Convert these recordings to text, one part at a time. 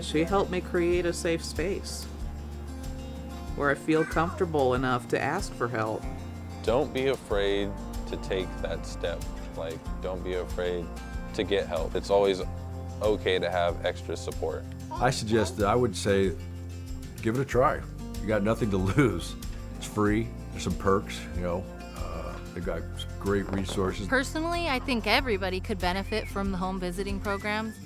She helped me create a safe space where I feel comfortable enough to ask for help. Don't be afraid to take that step. Like, don't be afraid to get help. It's always okay to have extra support. I would say, give it a try. You got nothing to lose. It's free, there's some perks, they've got great resources. Personally, I think everybody could benefit from the home visiting programs.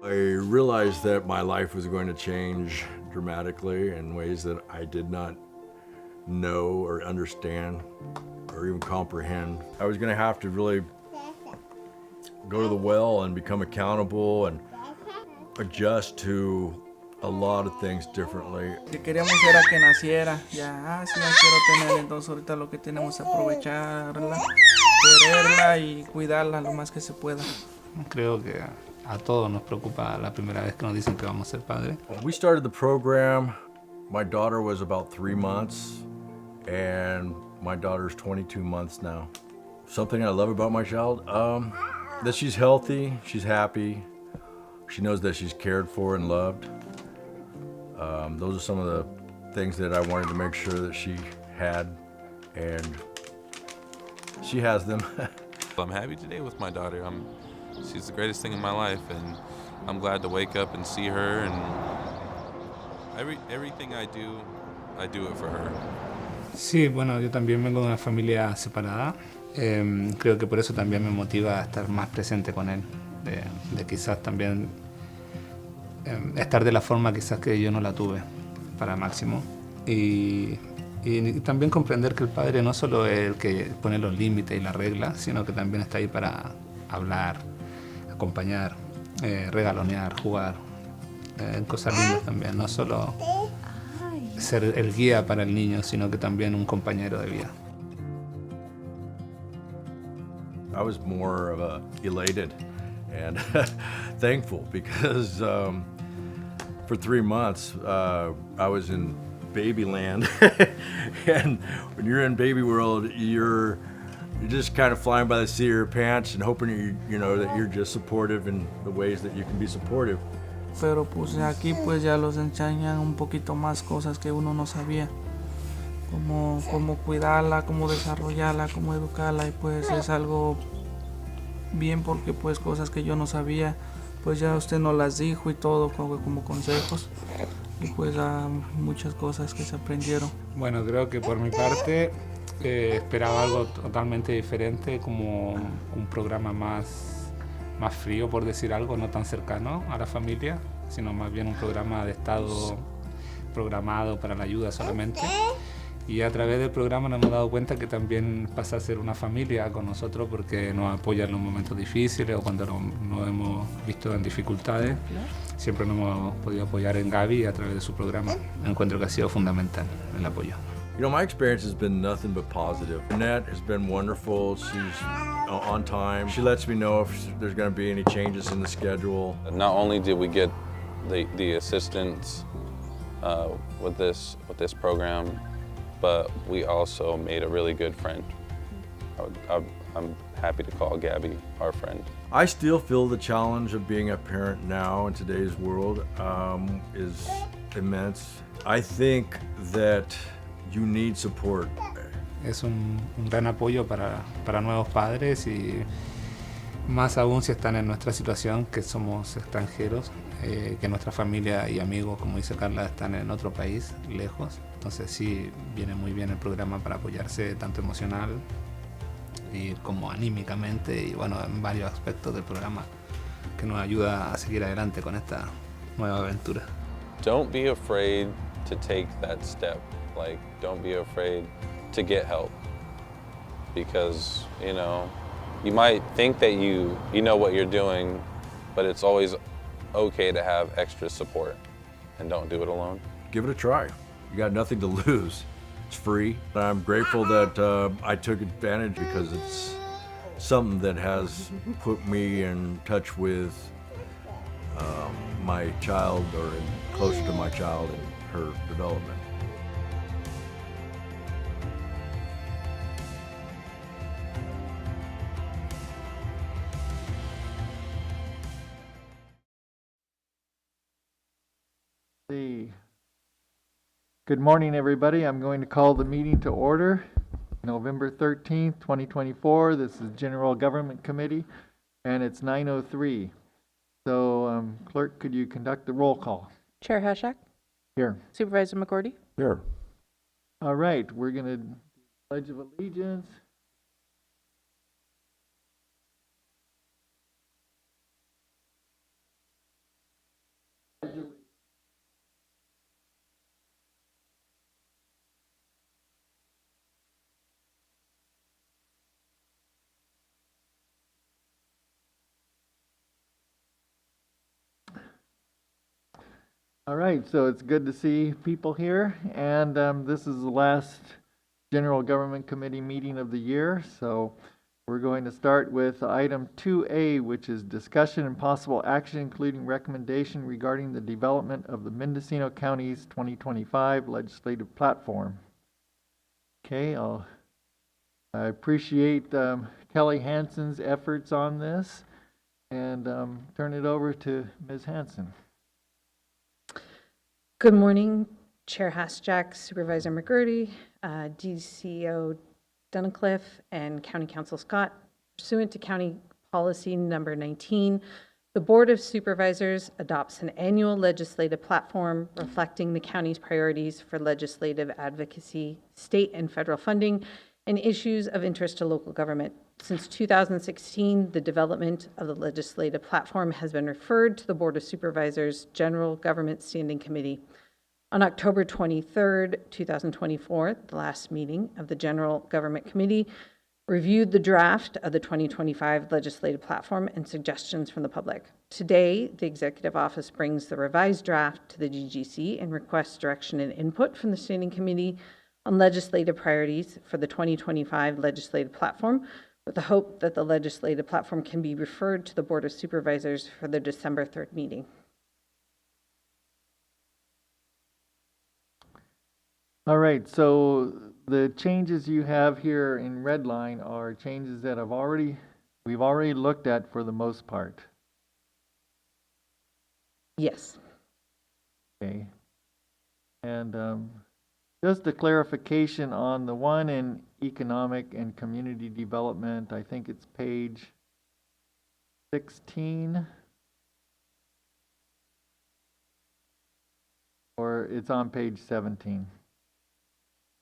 I realized that my life was going to change dramatically in ways that I did not know or understand or even comprehend. I was going to have to really go to the well and become accountable and adjust to a lot of things differently. Que queríamos era que naciera, ya quiero tener, entonces ahorita lo que tenemos es aprovecharla, quererla y cuidarla lo más que se pueda. Creo que a todos nos preocupa la primera vez que nos dicen que vamos a ser padres. When we started the program, my daughter was about 3 months, and my daughter's 22 months now. Something I love about my child, that she's healthy, she's happy, she knows that she's cared for and loved. Those are some of the things that I wanted to make sure that she had, and she has them. I'm happy today with my daughter. She's the greatest thing in my life, and I'm glad to wake up and see her, and everything I do it for her. Sí, bueno, yo también vengo de una familia separada. Creo que por eso también me motiva a estar más presente con él, de quizás también estar de la forma quizás que yo no la tuve para Máximo, y también comprender que el padre no solo es el que pone los límites y las reglas, sino que también está ahí para hablar, acompañar, regalonear, jugar, cosas lindas también, no solo ser el guía para el niño, sino que también un compañero de vida. I was more of a elated and thankful because for 3 months I was in baby land, and when you're in baby world, you're just kind of flying by the seat of your pants and hoping that you're just supportive in the ways that you can be supportive. Pero pues aquí pues ya los enseñan un poquito más cosas que uno no sabía, cómo cuidarla, cómo desarrollarla, cómo educarla, y pues es algo bien porque pues cosas que yo no sabía, pues ya usted nos las dijo y todo como consejos, y pues muchas cosas que se aprendieron. Bueno, creo que por mi parte esperaba algo totalmente diferente, como un programa más frío, por decir algo, no tan cercano a la familia, sino más bien un programa de estado programado para la ayuda solamente. Y a través del programa nos hemos dado cuenta que también pasa a ser una familia con nosotros, porque nos apoya en los momentos difíciles o cuando nos hemos visto en dificultades. Siempre nos hemos podido apoyar en Gaby a través de su programa. Encuentro que ha sido fundamental el apoyo. My experience has been nothing but positive. Annette has been wonderful. She's on time. She lets me know if there's going to be any changes in the schedule. Not only did we get the assistance with this program, but we also made a really good friend. I'm happy to call Gabby our friend. I still feel the challenge of being a parent now in today's world is immense. I think that you need support. Es un gran apoyo para nuevos padres, y Más aún si están en nuestra situación, que somos extranjeros, que nuestra familia y amigos, como dice Carla, están en otro país, lejos. Entonces sí, viene muy bien el programa para apoyarse tanto emocional y como anímicamente y bueno, en varios aspectos del programa que nos ayuda a seguir adelante con esta nueva aventura. Don't be afraid to take that step. Like, don't be afraid to get help. Because, you might think that you know what you're doing, but it's always okay to have extra support, and don't do it alone. Give it a try. You got nothing to lose. It's free. I'm grateful that I took advantage because it's something that has put me in touch with my child, or closer to my child and her development. Good morning, everybody. I'm going to call the meeting to order. November 13th, 2024. This is General Government Committee, and it's 9:03. So, Clerk, could you conduct the roll call? Chair Hashak, Here. Supervisor McGordy, Here. All right, we're going to Pledge of Allegiance. All right, so it's good to see people here, and this is the last General Government Committee meeting of the year, so we're going to start with item 2A, which is discussion and possible action, including recommendation regarding the development of the Mendocino County's 2025 legislative platform. Okay, I appreciate Kelly Hansen's efforts on this, and turn it over to Ms. Hansen. good morning, Chair Hashak, Supervisor McGurdy, DCO Dunnacliff, and County Council Scott. Pursuant to County Policy Number 19, the Board of Supervisors adopts an annual legislative platform reflecting the county's priorities for legislative advocacy, state and federal funding, and issues of interest to local government. Since 2016, the development of the legislative platform has been referred to the Board of Supervisors General Government Standing Committee. On October 23rd, 2024, the last meeting of the General Government Committee reviewed the draft of the 2025 legislative platform and suggestions from the public. Today, the Executive Office brings the revised draft to the GGC and requests direction and input from the Standing Committee on legislative priorities for the 2025 legislative platform, with the hope that the legislative platform can be referred to the Board of Supervisors for the December 3rd meeting. All right, so the changes you have here in red line are changes that we've already looked at for the most part. Yes. Okay. And just a clarification on the one in economic and community development, I think it's page 16. Or it's on page 17.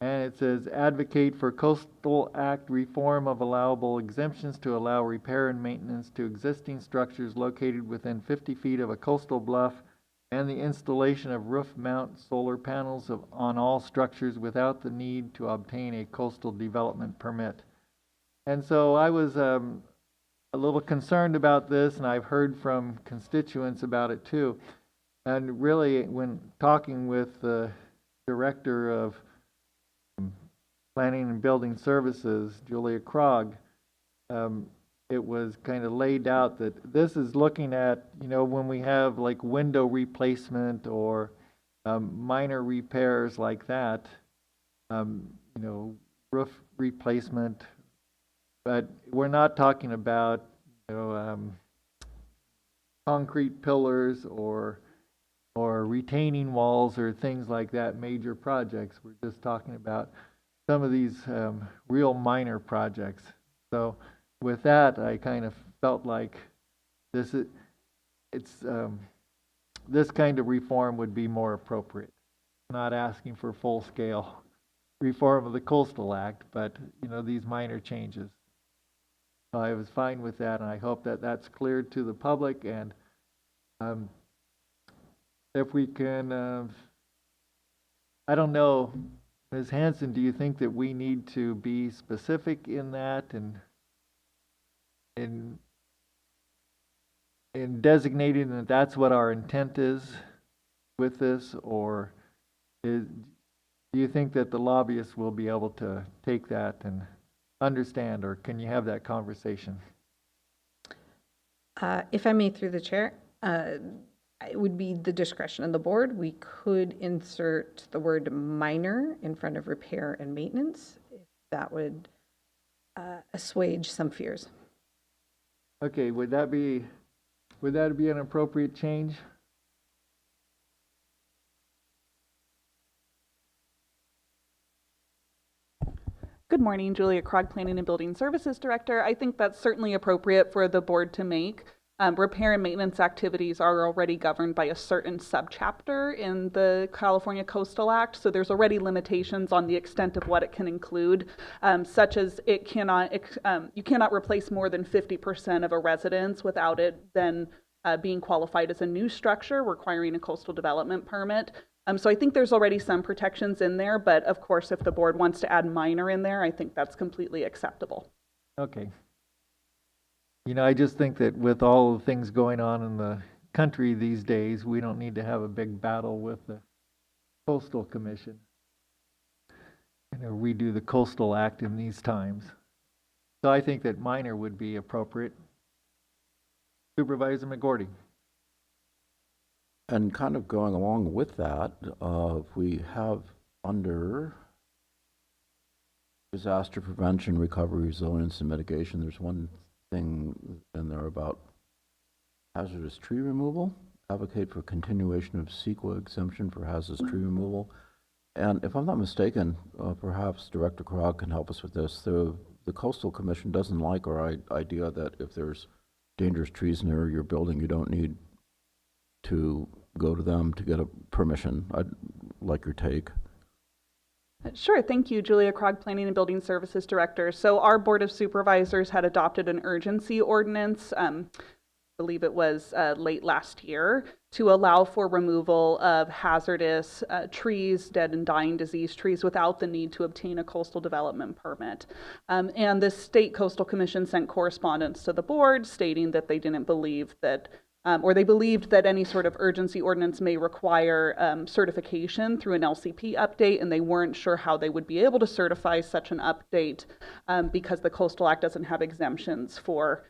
And it says, advocate for Coastal Act reform of allowable exemptions to allow repair and maintenance to existing structures located within 50 feet of a coastal bluff and the installation of roof mount solar panels on all structures without the need to obtain a coastal development permit. And so I was a little concerned about this, and I've heard from constituents about it too. And really, when talking with the director of Planning and Building Services, Julia Krog, it was kind of laid out that this is looking at, when we have like window replacement or minor repairs like that, roof replacement, but we're not talking about, concrete pillars or retaining walls or things like that, major projects. We're just talking about some of these real minor projects. So with that, I kind of felt like this kind of reform would be more appropriate. Not asking for full-scale reform of the Coastal Act, but, these minor changes. So I was fine with that, and I hope that that's cleared to the public, and if we can, I don't know, Ms. Hanson, do you think that we need to be specific in that and in designating that that's what our intent is with this, or do you think that the lobbyists will be able to take that and understand, or can you have that conversation? If I may, through the chair, it would be the discretion of the board. We could insert the word minor in front of repair and maintenance, if that would assuage some fears. Okay, would that be an appropriate change? Good morning, Julia Krog, Planning and Building Services Director. I think that's certainly appropriate for the board to make. Repair and maintenance activities are already governed by a certain subchapter in the California Coastal Act, so there's already limitations on the extent of what it can include, such as you cannot replace more than 50% of a residence without it then being qualified as a new structure requiring a coastal development permit. So I think there's already some protections in there, but of course, if the board wants to add minor in there, I think that's completely acceptable. Okay. I just think that with all the things going on in the country these days, we don't need to have a big battle with the Coastal Commission. Redo the Coastal Act in these times. So I think that minor would be appropriate. Supervisor McGordy. And kind of going along with that, we have under disaster prevention, recovery, resilience, and mitigation, there's one thing in there about hazardous tree removal. Advocate for continuation of CEQA exemption for hazardous tree removal. And if I'm not mistaken, perhaps Director Krog can help us with this. The Coastal Commission doesn't like our idea that if there's dangerous trees near your building, you don't need to go to them to get a permission. I'd like your take. Sure, thank you, Julia Krog, Planning and Building Services Director. So our Board of Supervisors had adopted an urgency ordinance, I believe it was late last year, to allow for removal of hazardous trees, dead and dying disease trees, without the need to obtain a coastal development permit. And the State Coastal Commission sent correspondence to the board stating that they didn't believe that or they believed that any sort of urgency ordinance may require certification through an LCP update, and they weren't sure how they would be able to certify such an update because the Coastal Act doesn't have exemptions for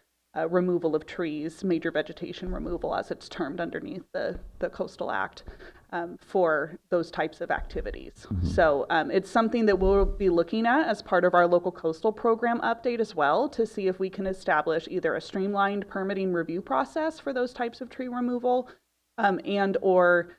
removal of trees, major vegetation removal as it's termed underneath the Coastal Act for those types of activities. Mm-hmm. So it's something that we'll be looking at as part of our local coastal program update as well, to see if we can establish either a streamlined permitting review process for those types of tree removal and or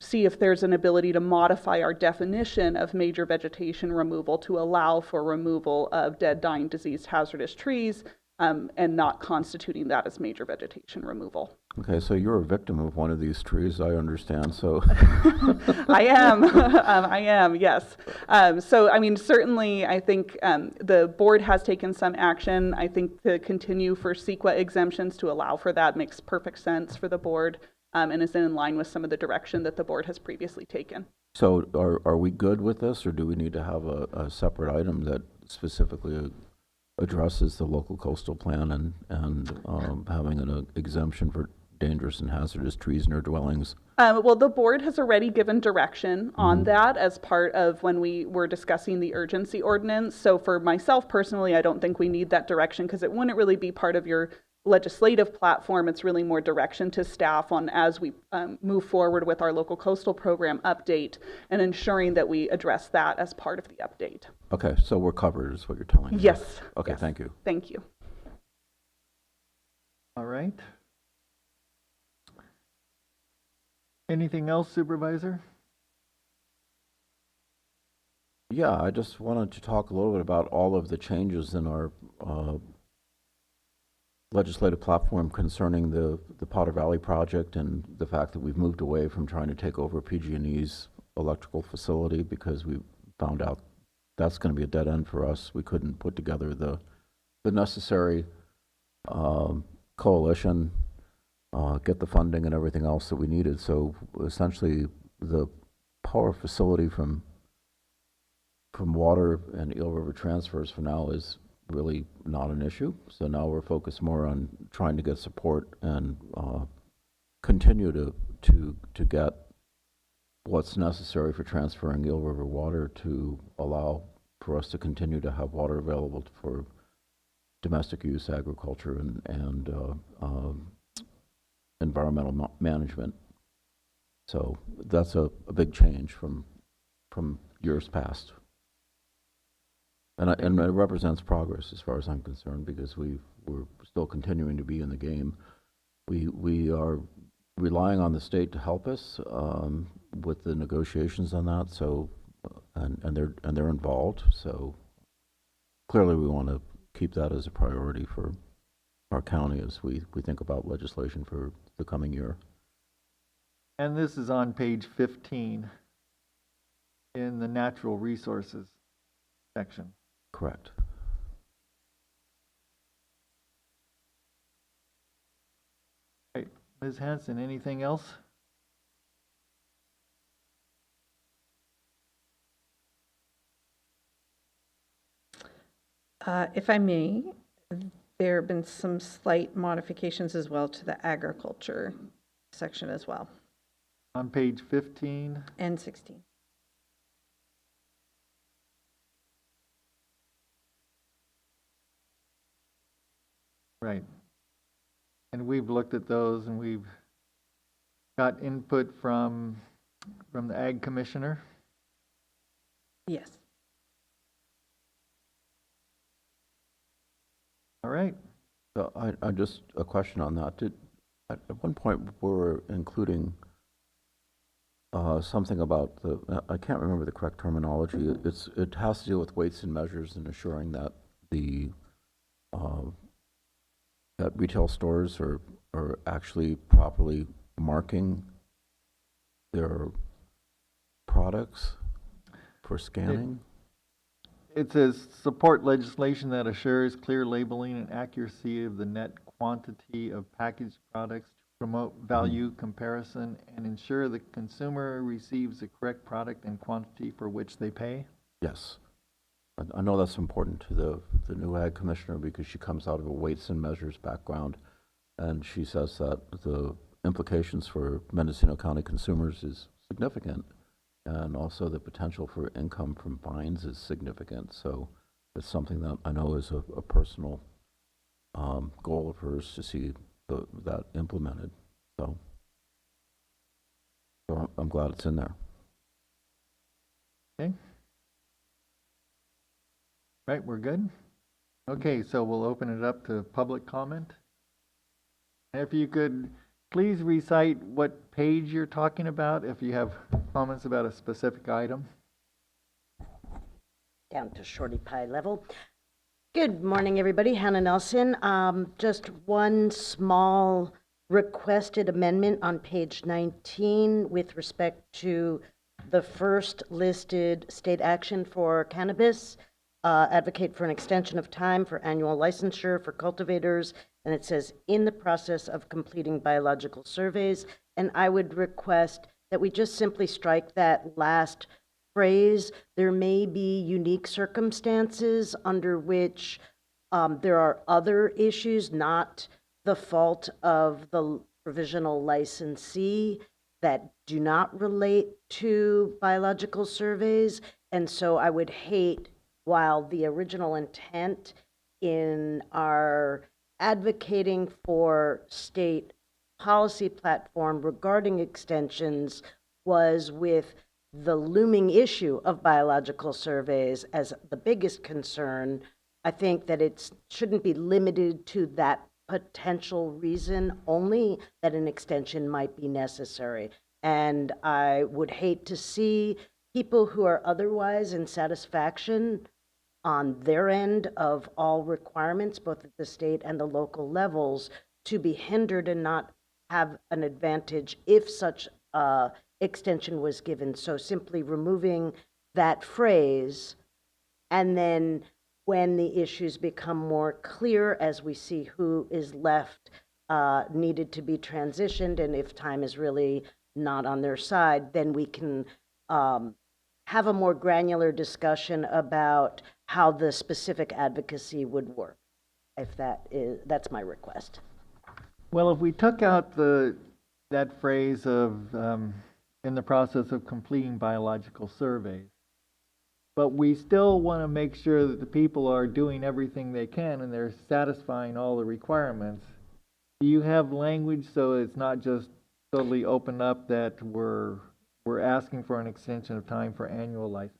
see if there's an ability to modify our definition of major vegetation removal to allow for removal of dead, dying, diseased, hazardous trees and not constituting that as major vegetation removal. Okay, so you're a victim of one of these trees, I understand, so. I am, yes. So, I mean, certainly, I think the board has taken some action. I think to continue for CEQA exemptions to allow for that makes perfect sense for the board and is in line with some of the direction that the board has previously taken. So are we good with this, or do we need to have a separate item that specifically addresses the local coastal plan and having an exemption for dangerous and hazardous trees near dwellings? Well, the board has already given direction on that as part of when we were discussing the urgency ordinance. So for myself personally, I don't think we need that direction because it wouldn't really be part of your legislative platform. It's really more direction to staff on as we move forward with our local coastal program update and ensuring that we address that as part of the update. Okay, so we're covered is what you're telling me. Yes. Okay, yes. Thank you. Thank you. All right. Anything else, Supervisor? Yeah, I just wanted to talk a little bit about all of the changes in our legislative platform concerning the Potter Valley project and the fact that we've moved away from trying to take over PG&E's electrical facility because we found out that's going to be a dead end for us. We couldn't put together the necessary coalition, get the funding and everything else that we needed. So essentially, the power facility from water and Eel River transfers for now is really not an issue. So now we're focused more on trying to get support and continue to get what's necessary for transferring Eel River water to allow for us to continue to have water available for domestic use, agriculture, and environmental management. So that's a big change from years past. And it represents progress as far as I'm concerned, because we're still continuing to be in the game. We are relying on the state to help us with the negotiations on that. So and they're involved. So clearly, we want to keep that as a priority for our county as we think about legislation for the coming year. And this is on page 15 in the natural resources section. Correct. Right. Ms. Hanson, anything else? If I may, there have been some slight modifications as well to the agriculture section as well, On page 15. and 16. Right. And we've looked at those and we've got input from the Ag Commissioner. Yes. All right. So I just a question on that. At one point we were including something about I can't remember the correct terminology. It has to do with weights and measures and assuring that that retail stores are actually properly marking their products for scanning. It says support legislation that assures clear labeling and accuracy of the net quantity of packaged products to promote value comparison and ensure the consumer receives the correct product and quantity for which they pay. Yes. I know that's important to the new Ag Commissioner because she comes out of a weights and measures background, and she says that the implications for Mendocino County consumers is significant, and also the potential for income from fines is significant. So it's something that I know is a personal goal of hers to see that implemented. So I'm glad it's in there. Okay. Right, we're good? Okay, so we'll open it up to public comment. If you could please recite what page you're talking about if you have comments about a specific item. Down to shorty pie level. Good morning, everybody. Hannah Nelson. Just one small requested amendment on page 19 with respect to the first listed state action for cannabis. Advocate for an extension of time for annual licensure for cultivators, and it says in the process of completing biological surveys. And I would request that we just simply strike that last phrase. There may be unique circumstances under which there are other issues, not the fault of the provisional licensee, that do not relate to biological surveys. And so I would hate, while the original intent in our advocating for state policy platform regarding extensions was with the looming issue of biological surveys as the biggest concern, I think that it shouldn't be limited to that potential reason only that an extension might be necessary. And I would hate to see people who are otherwise in satisfaction on their end of all requirements, both at the state and the local levels, to be hindered and not have an advantage if such extension was given. So simply removing that phrase, and then when the issues become more clear as we see who is left needed to be transitioned, and if time is really not on their side, then we can have a more granular discussion about how the specific advocacy would work. If that's my request. Well, if we took out that phrase of in the process of completing biological surveys, but we still want to make sure that the people are doing everything they can and they're satisfying all the requirements, do you have language so it's not just totally open up that we're asking for an extension of time for annual license?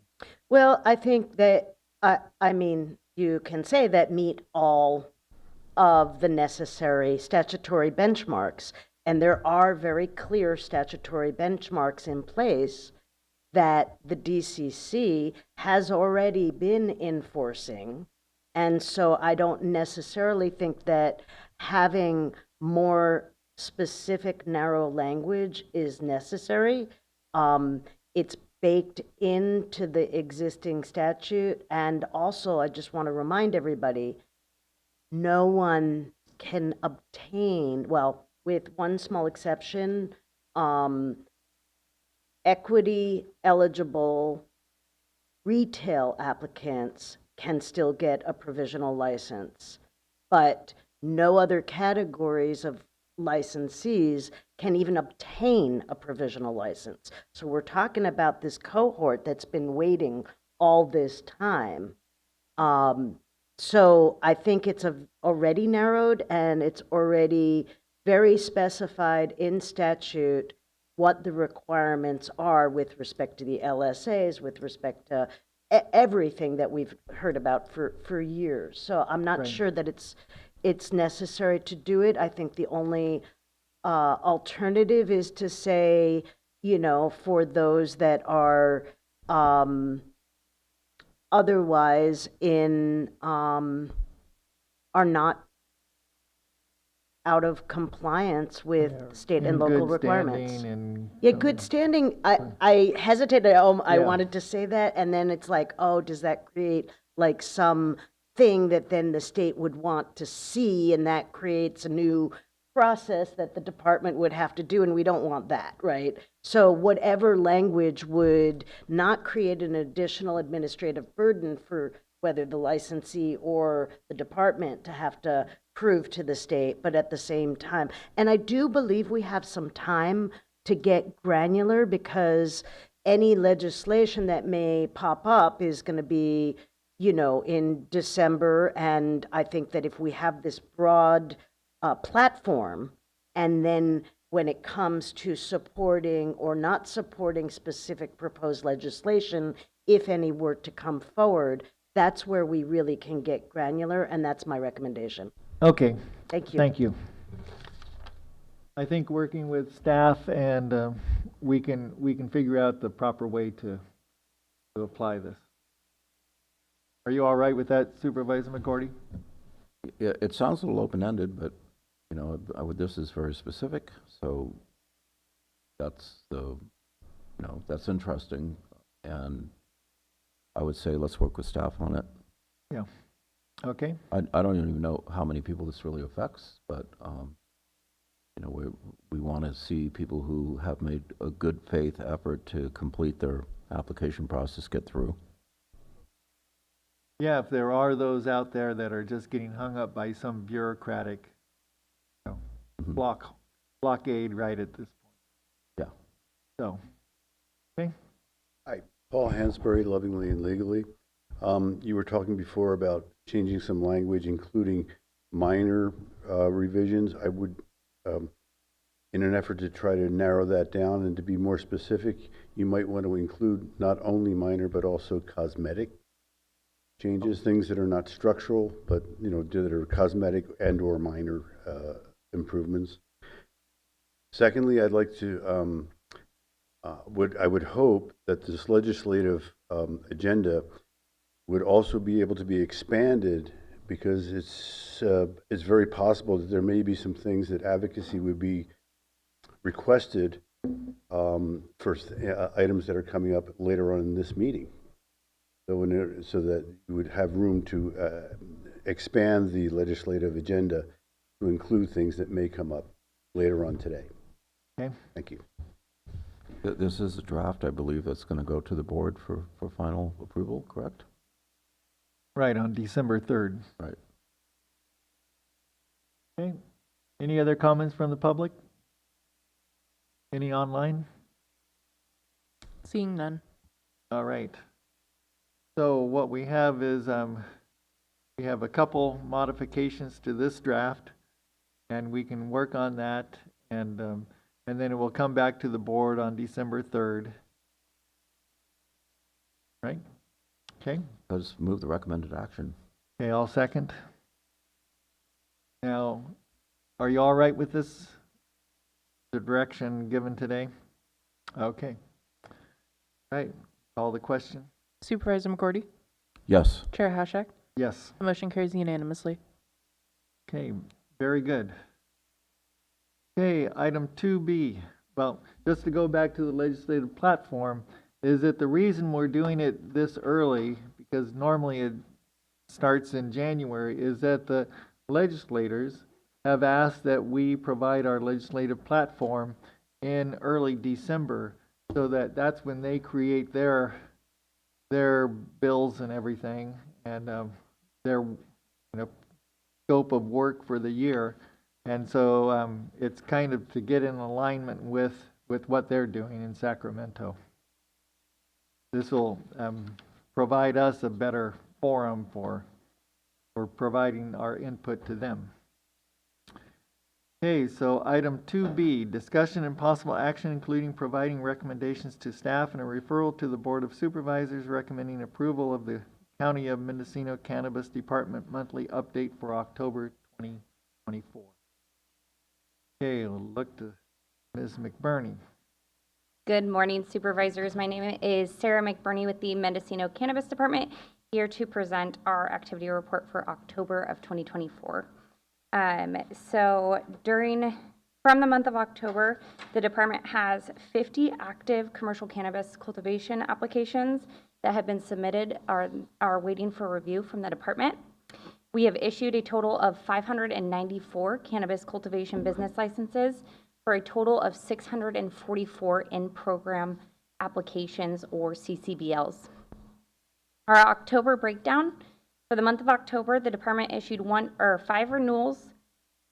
Well, I think that, I mean, you can say that meet all of the necessary statutory benchmarks, and there are very clear statutory benchmarks in place that the DCC has already been enforcing. And so I don't necessarily think that having more specific, narrow language is necessary. It's baked into the existing statute. And also, I just want to remind everybody, no one can obtain, well, with one small exception, equity eligible retail applicants can still get a provisional license, but no other categories of licensees can even obtain a provisional license. So we're talking about this cohort that's been waiting all this time. So I think it's already narrowed, and it's already very specified in statute what the requirements are with respect to the LSAs, with respect to everything that we've heard about for years. So I'm not sure that it's necessary to do it. I think the only alternative is to say, you know, for those that are otherwise are not out of compliance with state and local requirements. Yeah, good standing. I hesitated. I wanted to say that, and then it's like, oh, does that create like some thing that then the state would want to see, and that creates a new process that the department would have to do, and we don't want that, right? So whatever language would not create an additional administrative burden for whether the licensee or the department to have to prove to the state, but at the same time. And I do believe we have some time to get granular, because any legislation that may pop up is going to be, you know, in December. And I think that if we have this broad platform, and then when it comes to supporting or not supporting specific proposed legislation, if any were to come forward, that's where we really can get granular, and that's my recommendation. Okay. Thank you. Thank you. I think working with staff and we can figure out the proper way to apply this. Are you all right with that, Supervisor McCordy? Yeah, it sounds a little open-ended, but, you know, this is very specific, so that's that's interesting, and I would say let's work with staff on it. Yeah. Okay. I don't even know how many people this really affects, but you know, we want to see people who have made a good faith effort to complete their application process get through. Yeah, if there are those out there that are just getting hung up by some bureaucratic, you know, blockade right at this point. Yeah. So, okay. Hi, Paul Hansberry, Lovingly and Legally. You were talking before about changing some language, including minor revisions. I would, in an effort to try to narrow that down and to be more specific, you might want to include not only minor but also cosmetic changes, things that are not structural, but you know, that are cosmetic and or minor improvements. Secondly, I'd like to I would hope that this legislative agenda would also be able to be expanded, because it's very possible that there may be some things that advocacy would be requested for items that are coming up later on in this meeting. So that you would have room to expand the legislative agenda to include things that may come up later on today. Okay. Thank you. This is a draft, I believe, that's going to go to the board for final approval, correct? Right, on December 3rd. Right. Okay. Any other comments from the public? Any online? Seeing none. All right. So what we have is, we have a couple modifications to this draft, and we can work on that, and then it will come back to the board on December 3rd. Right? Okay. Let's move the recommended action. Okay, I'll second. Now, are you all right with this? The direction given today? Okay. Right. Call the question. Supervisor McGordy? Yes. Chair Hashak? Yes. The motion carries unanimously. Okay, very good. Okay, item 2B. Well, just to go back to the legislative platform, is that the reason we're doing it this early, because normally it starts in January, is that the legislators have asked that we provide our legislative platform in early December, so that that's when they create their bills and everything, and their scope of work for the year. And so it's kind of to get in alignment with what they're doing in Sacramento. This will provide us a better forum for providing our input to them. Okay, so item 2B, discussion and possible action including providing recommendations to staff and a referral to the Board of Supervisors recommending approval of the County of Mendocino Cannabis Department monthly update for October 2024. Okay, we'll look to Ms. McBurney. Good morning, supervisors. My name is Sarah McBurney with the Mendocino Cannabis Department, here to present our activity report for October of 2024. So from the month of October, the department has 50 active commercial cannabis cultivation applications that have been submitted, are waiting for review from the department. We have issued a total of 594 cannabis cultivation business licenses for a total of 644 in-program applications, or CCBLs. Our October breakdown: for the month of October, the department issued 5 renewals.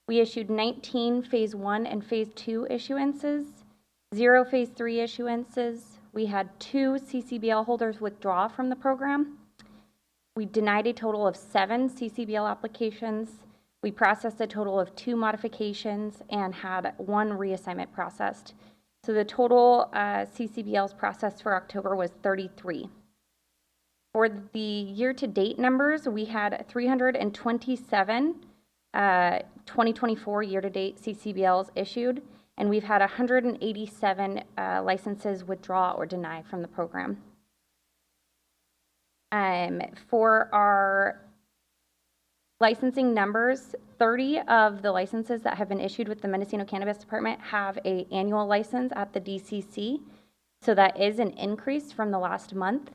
We issued 19 Phase 1 and Phase 2 issuances, 0 Phase 3 issuances. We had 2 CCBL holders withdraw from the program. We denied a total of 7 CCBL applications. We processed a total of 2 modifications and had 1 reassignment processed. So the total CCBLs processed for October was 33. For the year-to-date numbers, we had 327 2024 year-to-date CCBLs issued, and we've had 187 licenses withdraw or deny from the program. For our licensing numbers, 30 of the licenses that have been issued with the Mendocino Cannabis Department have an annual license at the DCC, so that is an increase from the last month.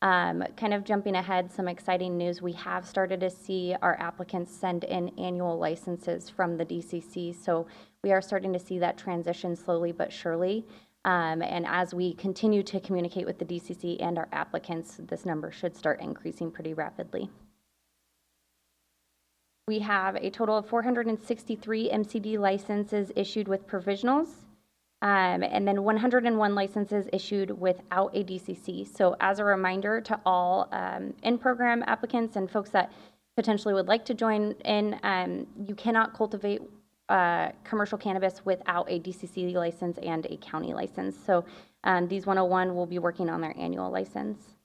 Kind of jumping ahead, some exciting news: we have started to see our applicants send in annual licenses from the DCC, so we are starting to see that transition slowly but surely. And as we continue to communicate with the DCC and our applicants, this number should start increasing pretty rapidly. We have a total of 463 MCD licenses issued with provisionals, and then 101 licenses issued without a DCC. So as a reminder to all in-program applicants and folks that potentially would like to join in, you cannot cultivate commercial cannabis without a DCC license and a county license. So these 101 will be working on their annual license.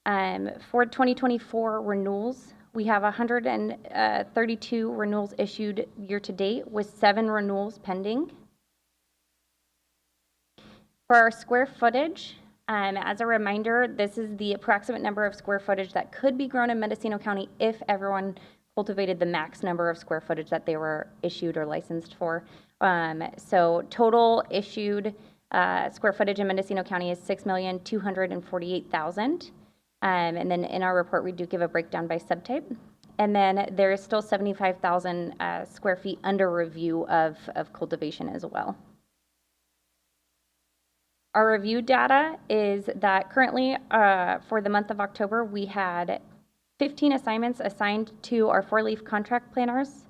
For 2024 renewals, we have 132 renewals issued year to date, with 7 renewals pending. For our square footage, As a reminder, this is the approximate number of square footage that could be grown in Mendocino County if everyone cultivated the max number of square footage that they were issued or licensed for. So total issued square footage in Mendocino County is 6,248,000. And then in our report, we do give a breakdown by subtype. And then there is still 75,000 square feet under review of cultivation as well. Our review data is that currently for the month of October, we had 15 assignments assigned to our 4-leaf contract planners.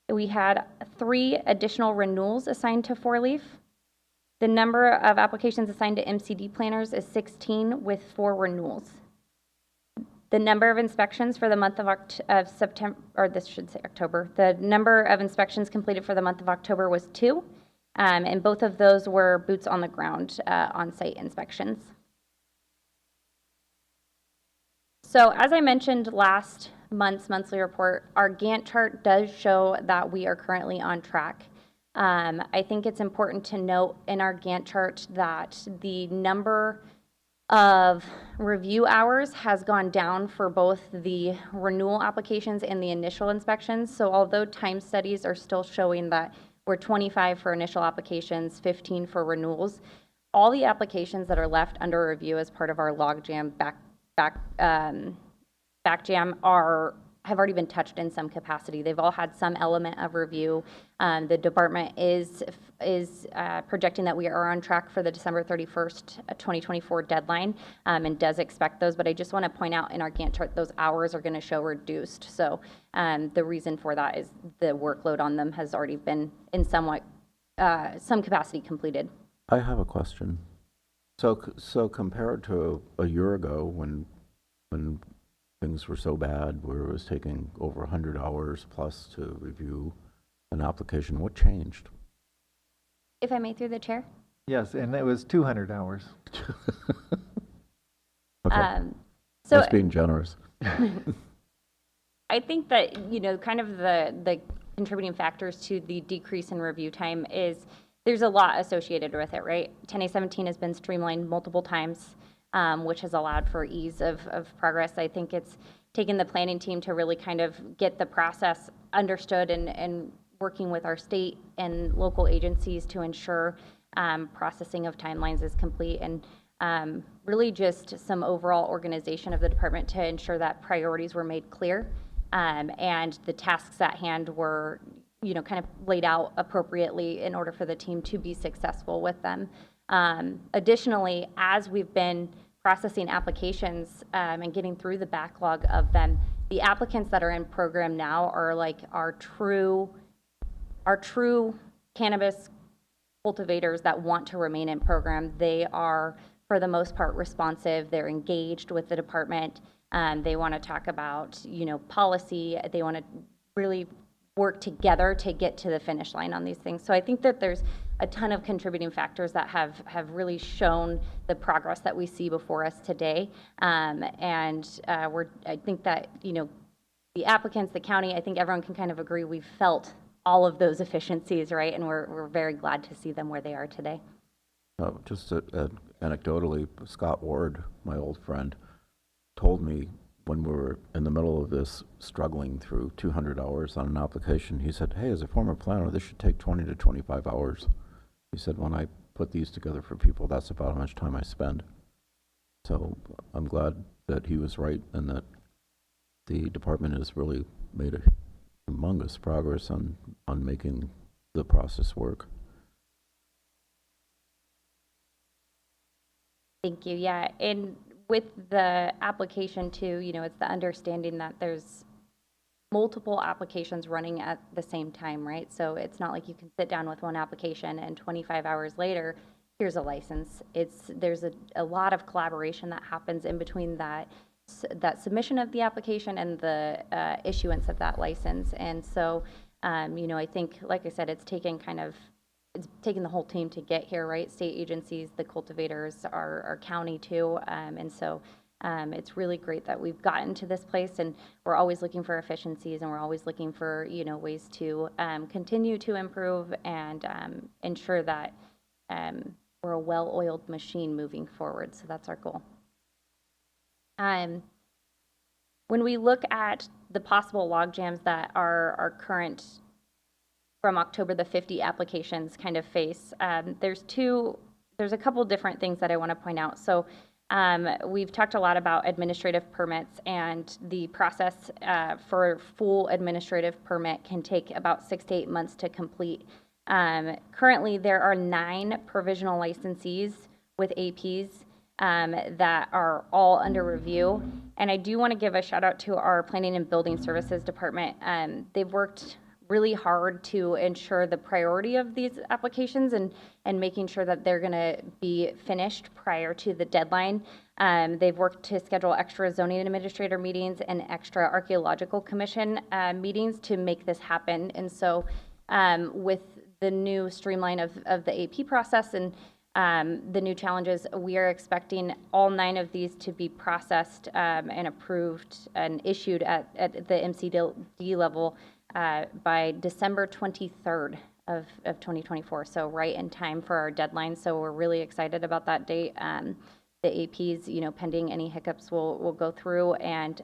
We had 3 additional renewals assigned to 4-leaf. The number of applications assigned to MCD planners is 16 with 4 renewals. The number of inspections for the month of September, or this should say October, the number of inspections completed for the month of October was 2. And both of those were boots on the ground on-site inspections. So as I mentioned last month's monthly report, our Gantt chart does show that we are currently on track. I think it's important to note in our Gantt chart that the number of review hours has gone down for both the renewal applications and the initial inspections. So although time studies are still showing that we're 25 for initial applications, 15 for renewals, all the applications that are left under review as part of our logjam backjam have already been touched in some capacity. They've all had some element of review. The department is projecting that we are on track for the December 31st, 2024 deadline and does expect those. But I just want to point out in our Gantt chart, those hours are going to show reduced. So the reason for that is the workload on them has already been in some capacity completed. I have a question. So compared to a year ago when things were so bad where it was taking over 100 hours plus to review an application, what changed? If I may, through the chair. Yes, and it was 200 hours. Okay. So That's being generous. I think that, kind of the contributing factors to the decrease in review time is there's a lot associated with it, right? 10A17 has been streamlined multiple times, which has allowed for ease of progress. I think it's taken the planning team to really kind of get the process understood and working with our state and local agencies to ensure processing of timelines is complete, and really just some overall organization of the department to ensure that priorities were made clear and the tasks at hand were kind of laid out appropriately in order for the team to be successful with them. Additionally, as we've been processing applications and getting through the backlog of them, the applicants that are in program now are like our true cannabis cultivators that want to remain in program. They are, for the most part, responsive. They're engaged with the department. They want to talk about, policy. They want to really work together to get to the finish line on these things. So I think that there's a ton of contributing factors that have really shown the progress that we see before us today. I think that, the applicants, the county, I think everyone can kind of agree we've felt all of those efficiencies, right? And we're very glad to see them where they are today. Just anecdotally, Scott Ward, my old friend, told me when we were in the middle of this struggling through 200 hours on an application, he said, hey, as a former planner, this should take 20 to 25 hours. He said, when I put these together for people, that's about how much time I spend. So I'm glad that he was right and that the department has really made a humongous progress on making the process work. Thank you. Yeah, and with the application too, it's the understanding that there's multiple applications running at the same time, right? So it's not like you can sit down with one application and 25 hours later, here's a license. There's a lot of collaboration that happens in between that submission of the application and the issuance of that license. And so, I think, like I said, it's taken the whole team to get here, right? State agencies, the cultivators, our county too. And so it's really great that we've gotten to this place, and we're always looking for efficiencies, and we're always looking for, ways to continue to improve and ensure that we're a well-oiled machine moving forward. So that's our goal. When we look at the possible log jams that our current from October the 50 applications kind of face, there's a couple different things that I want to point out. So we've talked a lot about administrative permits, and the process for full administrative permit can take about 6 to 8 months to complete. Currently, there are 9 provisional licensees with APs that are all under review. And I do want to give a shout out to our Planning and Building Services Department. They've worked really hard to ensure the priority of these applications and making sure that they're going to be finished prior to the deadline. They've worked to schedule extra zoning administrator meetings and extra archaeological commission meetings to make this happen. And so with the new streamline of the AP process and the new challenges, we are expecting all 9 of these to be processed and approved and issued at the MCD level by December 23rd of 2024, so right in time for our deadline. So we're really excited about that date. The APs, pending any hiccups, will go through, and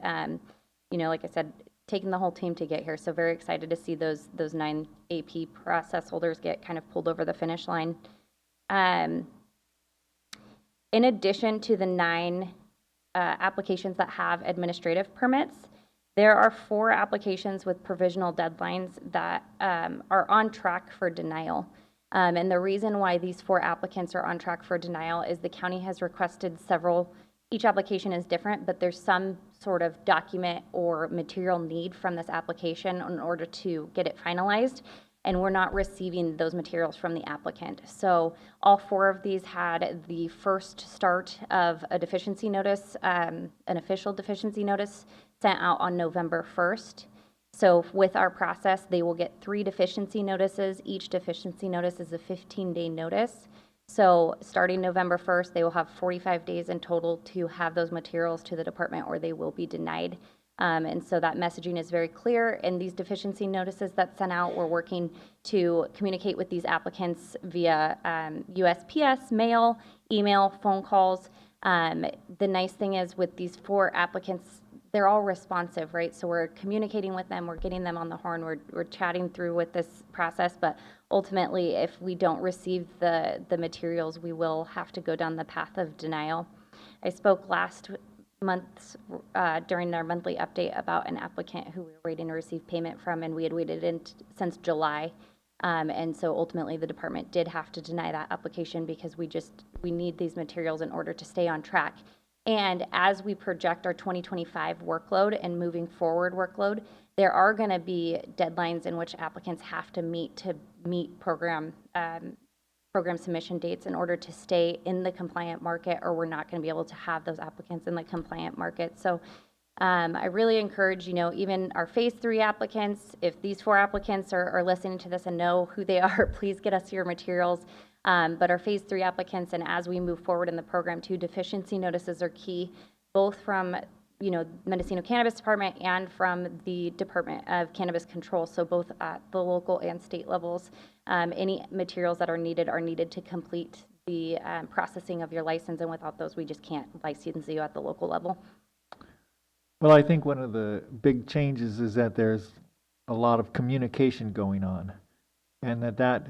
like I said, taking the whole team to get here. So very excited to see those 9 AP process holders get kind of pulled over the finish line. In addition to the 9 applications that have administrative permits, there are 4 applications with provisional deadlines that are on track for denial. And the reason why these 4 applicants are on track for denial is the county has requested several. Each application is different, but there's some sort of document or material need from this application in order to get it finalized. And we're not receiving those materials from the applicant. So all 4 of these had the first start of a deficiency notice, an official deficiency notice sent out on November 1st. So with our process, they will get 3 deficiency notices. Each deficiency notice is a 15-day notice. So starting November 1st, they will have 45 days in total to have those materials to the department, or they will be denied. And so that messaging is very clear. In these deficiency notices that's sent out, we're working to communicate with these applicants via USPS, mail, email, phone calls. The nice thing is with these 4 applicants, they're all responsive, right? So we're communicating with them, we're getting them on the horn, we're chatting through with this process, but ultimately, if we don't receive the materials, we will have to go down the path of denial. I spoke last month during our monthly update about an applicant who we were waiting to receive payment from, and we had waited since July. And so ultimately the department did have to deny that application because we need these materials in order to stay on track. And as we project our 2025 workload and moving forward workload, there are going to be deadlines in which applicants have to meet program submission dates in order to stay in the compliant market, or we're not going to be able to have those applicants in the compliant market. So I really encourage, even our phase 3 applicants, if these 4 applicants are listening to this and know who they are, please get us your materials. But our phase 3 applicants, and as we move forward in the program too, deficiency notices are key, both from Mendocino Cannabis Department and from the Department of Cannabis Control, so both at the local and state levels. Any materials that are needed to complete the processing of your license, and without those, we just can't license you at the local level. Well, I think one of the big changes is that there's a lot of communication going on, and that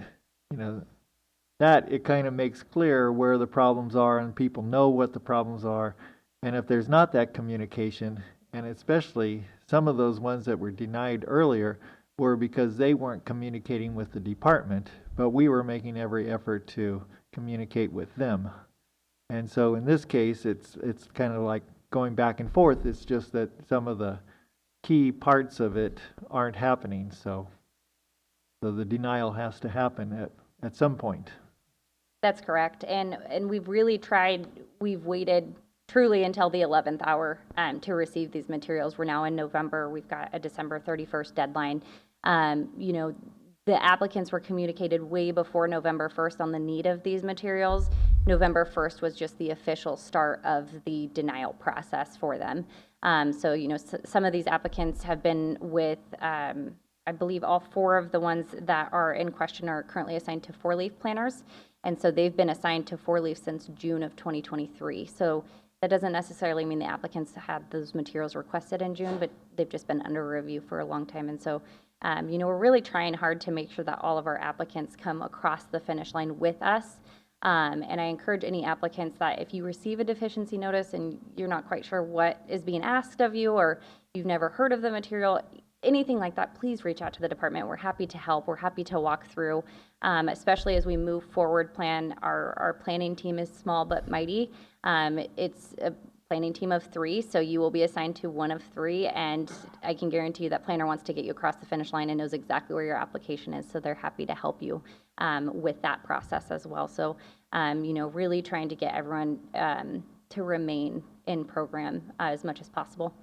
it kind of makes clear where the problems are, and people know what the problems are. And if there's not that communication, and especially some of those ones that were denied earlier were because they weren't communicating with the department, but we were making every effort to communicate with them. And so in this case, it's kind of like going back and forth. It's just that some of the key parts of it aren't happening. So the denial has to happen at some point. That's correct. And we've really tried, we've waited truly until the 11th hour to receive these materials. We're now in November. We've got a December 31st deadline. The applicants were communicated way before November 1st on the need of these materials. November 1st was just the official start of the denial process for them. So some of these applicants have been with I believe all 4 of the ones that are in question are currently assigned to 4-leaf planners. And so they've been assigned to 4-leaf since June of 2023. So that doesn't necessarily mean the applicants had those materials requested in June, but they've just been under review for a long time. And so, we're really trying hard to make sure that all of our applicants come across the finish line with us. And I encourage any applicants that if you receive a deficiency notice and you're not quite sure what is being asked of you, or you've never heard of the material, anything like that, please reach out to the department. We're happy to help. We're happy to walk through, especially as we move forward plan. Our planning team is small but mighty. It's a planning team of 3, so you will be assigned to one of 3, and I can guarantee you that planner wants to get you across the finish line and knows exactly where your application is, so they're happy to help you with that process as well. So, really trying to get everyone to remain in program as much as possible.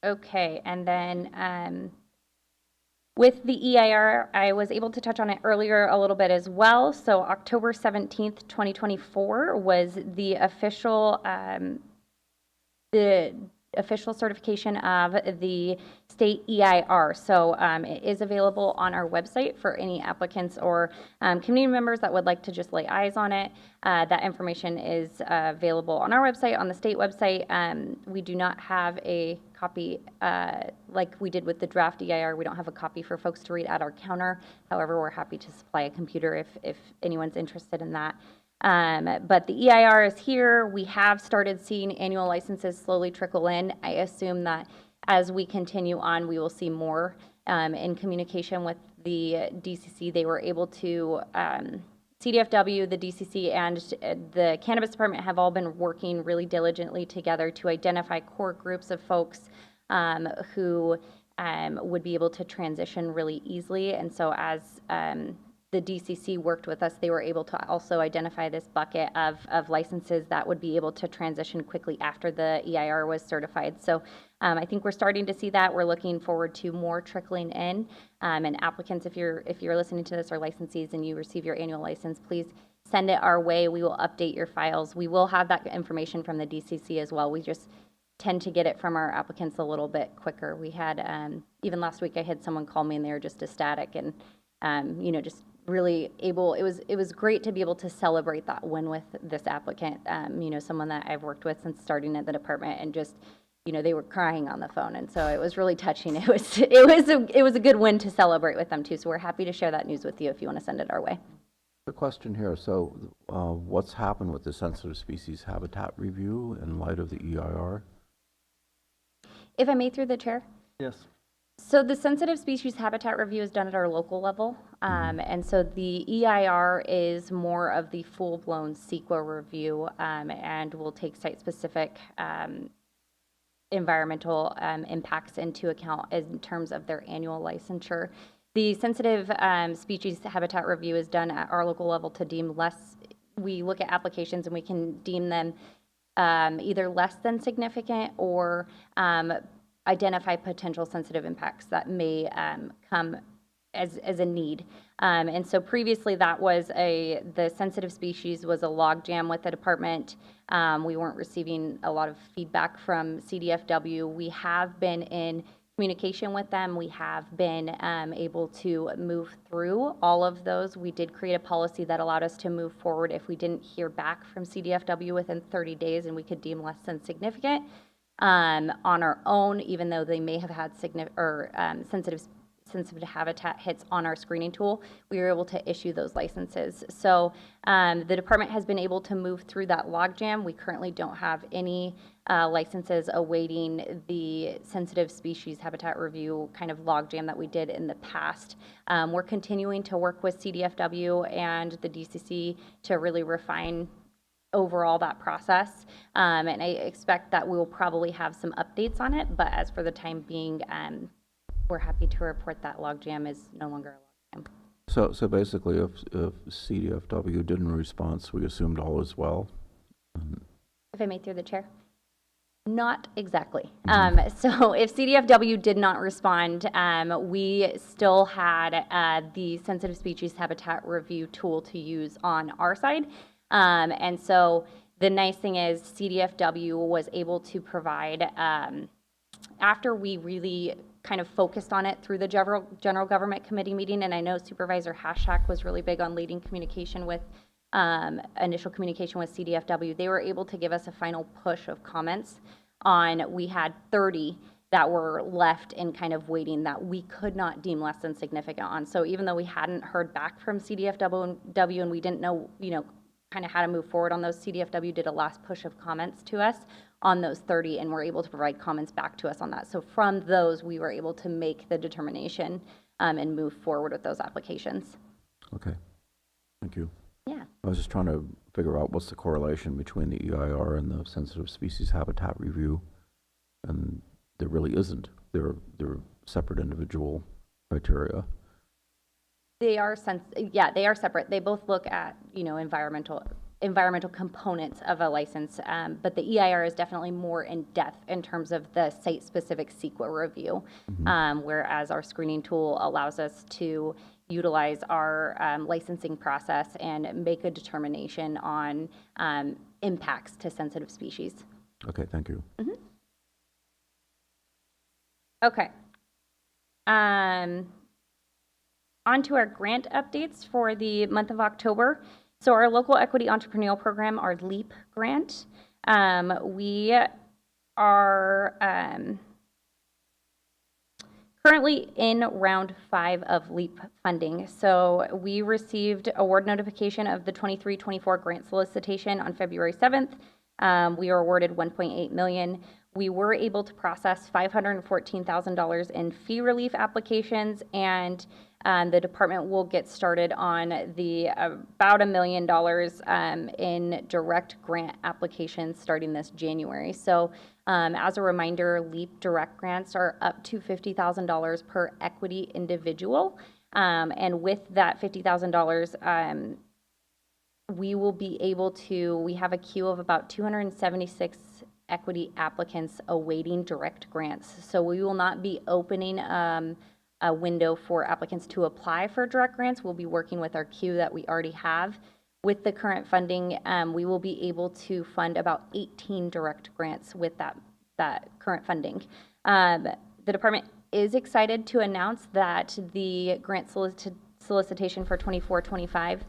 Okay, and then with the EIR, I was able to touch on it earlier a little bit as well. So October 17th, 2024 was the official certification of the state EIR. So it is available on our website for any applicants or community members that would like to just lay eyes on it. That information is available on our website, on the state website. We do not have a copy like we did with the draft EIR. We don't have a copy for folks to read at our counter. However, we're happy to supply a computer if anyone's interested in that. But the EIR is here. We have started seeing annual licenses slowly trickle in. I assume that as we continue on, we will see more in communication with the DCC. They were able to, CDFW, the DCC, and the Cannabis Department have all been working really diligently together to identify core groups of folks who would be able to transition really easily. And so as the DCC worked with us, they were able to also identify this bucket of licenses that would be able to transition quickly after the EIR was certified. So I think we're starting to see that. We're looking forward to more trickling in. And applicants, if you're listening to this, or licensees, and you receive your annual license, please send it our way. We will update your files. We will have that information from the DCC as well. We just tend to get it from our applicants a little bit quicker. We had, even last week, I had someone call me and they were just ecstatic and, just really able. It was great to be able to celebrate that win with this applicant. Someone that I've worked with since starting at the department, and just, they were crying on the phone, and so it was really touching. It was a good win to celebrate with them too. So we're happy to share that news with you if you want to send it our way. The question here, so what's happened with the sensitive species habitat review in light of the EIR? If I may, through the chair. Yes. So the sensitive species habitat review is done at our local level. And so the EIR is more of the full-blown CEQA review, and will take site-specific environmental impacts into account in terms of their annual licensure. The sensitive species habitat review is done at our local level to deem less. We look at applications and we can deem them either less than significant or identify potential sensitive impacts that may come as a need. And so previously that was the sensitive species was a logjam with the department. We weren't receiving a lot of feedback from CDFW. We have been in communication with them. We have been able to move through all of those. We did create a policy that allowed us to move forward if we didn't hear back from CDFW within 30 days and we could deem less than significant on our own, even though they may have had sensitive habitat hits on our screening tool. We were able to issue those licenses. So the department has been able to move through that logjam. We currently don't have any licenses awaiting the sensitive species habitat review kind of logjam that we did in the past. We're continuing to work with CDFW and the DCC to really refine overall that process, and I expect that we will probably have some updates on it, but as for the time being, we're happy to report that logjam is no longer a logjam. So basically, if CDFW didn't respond, we assumed all is well? If I may, through the chair? Not exactly. So if CDFW did not respond, we still had the sensitive species habitat review tool to use on our side. And so the nice thing is CDFW was able to provide after we really kind of focused on it through the general government committee meeting, and I know Supervisor Hashak was really big on leading communication with initial communication with CDFW. They were able to give us a final push of comments on, we had 30 that were left in kind of waiting that we could not deem less than significant on. So even though we hadn't heard back from CDFW and we didn't know, kind of how to move forward on those, CDFW did a last push of comments to us on those 30 and were able to provide comments back to us on that. So from those, we were able to make the determination and move forward with those applications. Okay, thank you. Yeah. I was just trying to figure out what's the correlation between the EIR and the sensitive species habitat review, and there really isn't. They're separate individual criteria. They are they are separate. They both look at environmental components of a license, but the EIR is definitely more in depth in terms of the site-specific CEQA review, whereas our screening tool allows us to utilize our licensing process and make a determination on impacts to sensitive species. Okay, thank you. Okay. On to our grant updates for the month of October. So our local equity entrepreneurial program, our LEAP grant, we are currently in round 5 of LEAP funding. So we received award notification of the 23-24 grant solicitation on February 7th. We were awarded $1.8 million. We were able to process $514,000 in fee relief applications, and the department will get started on the about $1 million in direct grant applications starting this January. So as a reminder, LEAP direct grants are up to $50,000 per equity individual. And with that $50,000, we will be able to, we have a queue of about 276 equity applicants awaiting direct grants. So we will not be opening a window for applicants to apply for direct grants. We'll be working with our queue that we already have. With the current funding, we will be able to fund about 18 direct grants with that current funding. The department is excited to announce that the grant solicitation for 24-25,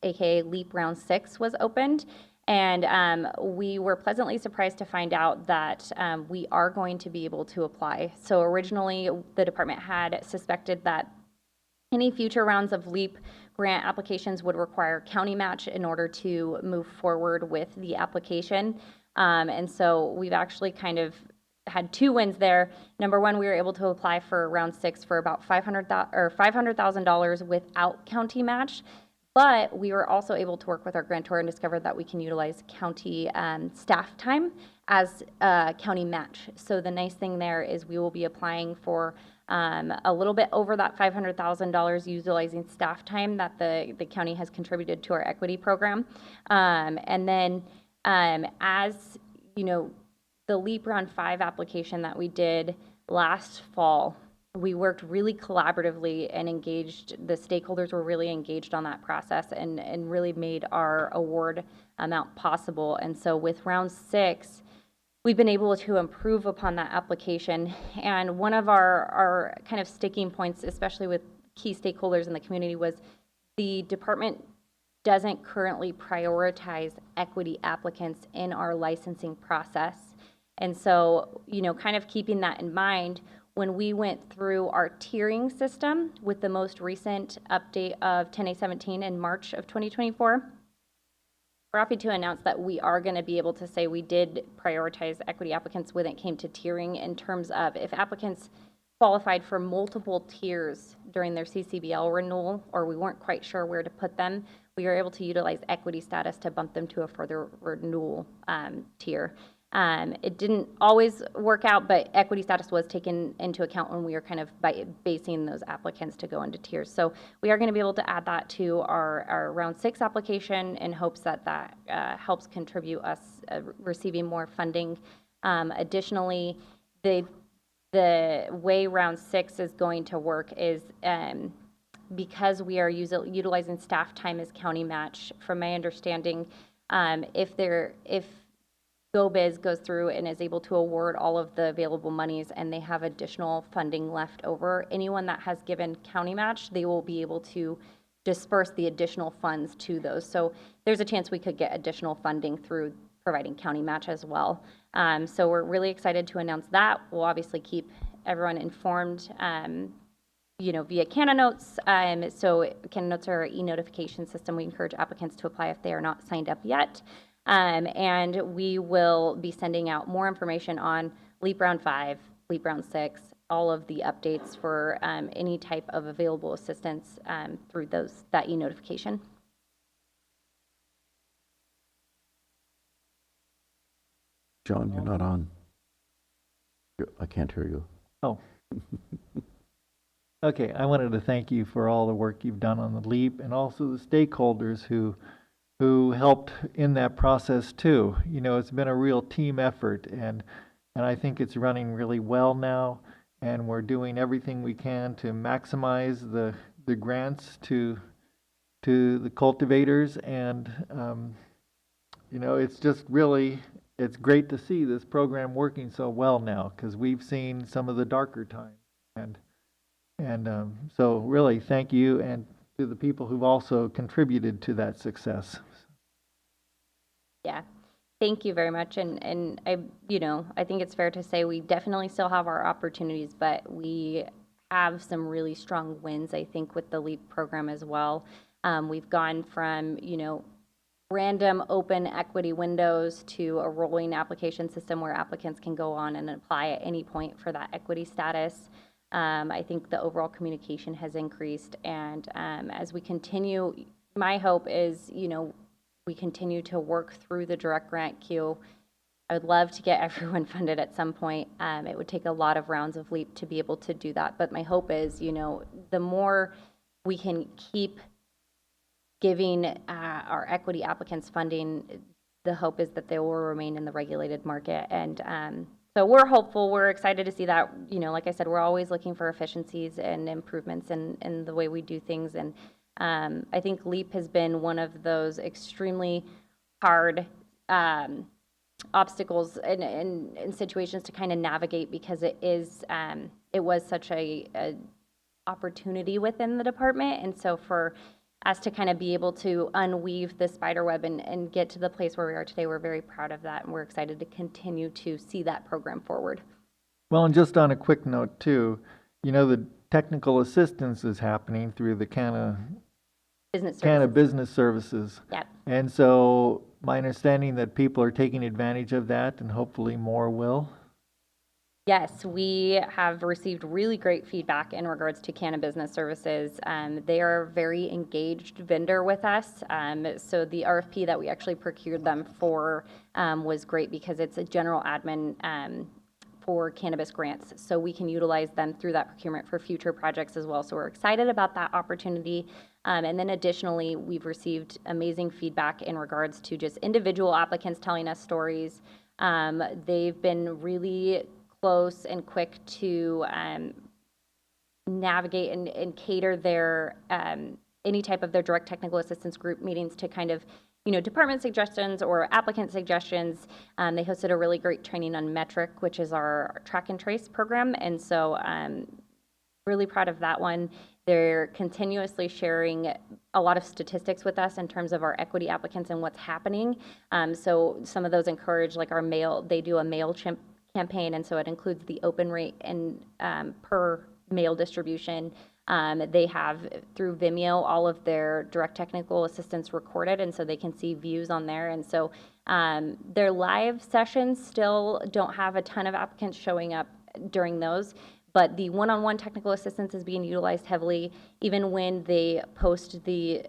aka LEAP Round 6, was opened. And we were pleasantly surprised to find out that we are going to be able to apply. So originally, the department had suspected that any future rounds of LEAP grant applications would require county match in order to move forward with the application. And so we've actually kind of had 2 wins there. Number one, we were able to apply for round 6 for about $500,000 without county match. But we were also able to work with our grantor and discovered that we can utilize county staff time as a county match. So the nice thing there is we will be applying for a little bit over that $500,000 utilizing staff time that the county has contributed to our equity program. And then as you know, the LEAP Round 5 application that we did last fall, we worked really collaboratively and engaged, the stakeholders were really engaged on that process and really made our award amount possible. And so with round 6, we've been able to improve upon that application. And one of our kind of sticking points, especially with key stakeholders in the community, was the department doesn't currently prioritize equity applicants in our licensing process. And so, kind of keeping that in mind, when we went through our tiering system with the most recent update of 10A17 in March of 2024, we're happy to announce that we are going to be able to say we did prioritize equity applicants when it came to tiering, in terms of if applicants qualified for multiple tiers during their CCBL renewal, or we weren't quite sure where to put them, we were able to utilize equity status to bump them to a further renewal tier. It didn't always work out, but equity status was taken into account when we were kind of basing those applicants to go into tiers. So we are going to be able to add that to our round 6 application in hopes that helps contribute us receiving more funding. Additionally, the way round 6 is going to work is because we are utilizing staff time as county match. From my understanding, if GoBiz goes through and is able to award all of the available monies, and they have additional funding left over, anyone that has given county match, they will be able to disperse the additional funds to those. So there's a chance we could get additional funding through providing county match as well. So we're really excited to announce that. We'll obviously keep everyone informed, via Cannanotes. So Cannanotes are our e-notification system. We encourage applicants to apply if they are not signed up yet. And we will be sending out more information on LEAP Round 5, LEAP Round 6, all of the updates for any type of available assistance through that e-notification. John, you're not on. I can't hear you. Oh. Okay, I wanted to thank you for all the work you've done on the LEAP and also the stakeholders who helped in that process too. It's been a real team effort, and I think it's running really well now, and we're doing everything we can to maximize the grants to the cultivators, and it's just really, it's great to see this program working so well now, because we've seen some of the darker times, and so really thank you, and to the people who've also contributed to that success. Yeah, thank you very much. And I think it's fair to say we definitely still have our opportunities, but we have some really strong wins, I think, with the LEAP program as well. We've gone from, random open equity windows to a rolling application system where applicants can go on and apply at any point for that equity status. I think the overall communication has increased, and as we continue, my hope is, we continue to work through the direct grant queue. I would love to get everyone funded at some point. It would take a lot of rounds of LEAP to be able to do that, but my hope is, the more we can keep giving our equity applicants funding, the hope is that they will remain in the regulated market. And so we're hopeful. We're excited to see that. Like I said, we're always looking for efficiencies and improvements in the way we do things. And I think LEAP has been one of those extremely hard obstacles in situations to kind of navigate, because it was such a opportunity within the department. And so for us to kind of be able to unweave the spider web and get to the place where we are today, we're very proud of that, and we're excited to continue to see that program forward. Well, and just on a quick note too, the technical assistance is happening through the Business Services. Yep. And so my understanding that people are taking advantage of that, and hopefully more will. Yes, we have received really great feedback in regards to Cannabis Services. They are a very engaged vendor with us. So the RFP that we actually procured them for was great, because it's a general admin for cannabis grants. So we can utilize them through that procurement for future projects as well. So we're excited about that opportunity. And then additionally, we've received amazing feedback in regards to just individual applicants telling us stories. They've been really close and quick to navigate and cater their any type of their direct technical assistance group meetings to kind of department suggestions or applicant suggestions. They hosted a really great training on Metric, which is our track and trace program, and so really proud of that one. They're continuously sharing a lot of statistics with us in terms of our equity applicants and what's happening. So some of those encourage, like our mail, they do a MailChimp campaign, and so it includes the open rate and per mail distribution. They have, through Vimeo, all of their direct technical assistance recorded, and so they can see views on there. And so their live sessions still don't have a ton of applicants showing up during those, but the one-on-one technical assistance is being utilized heavily. Even when they post the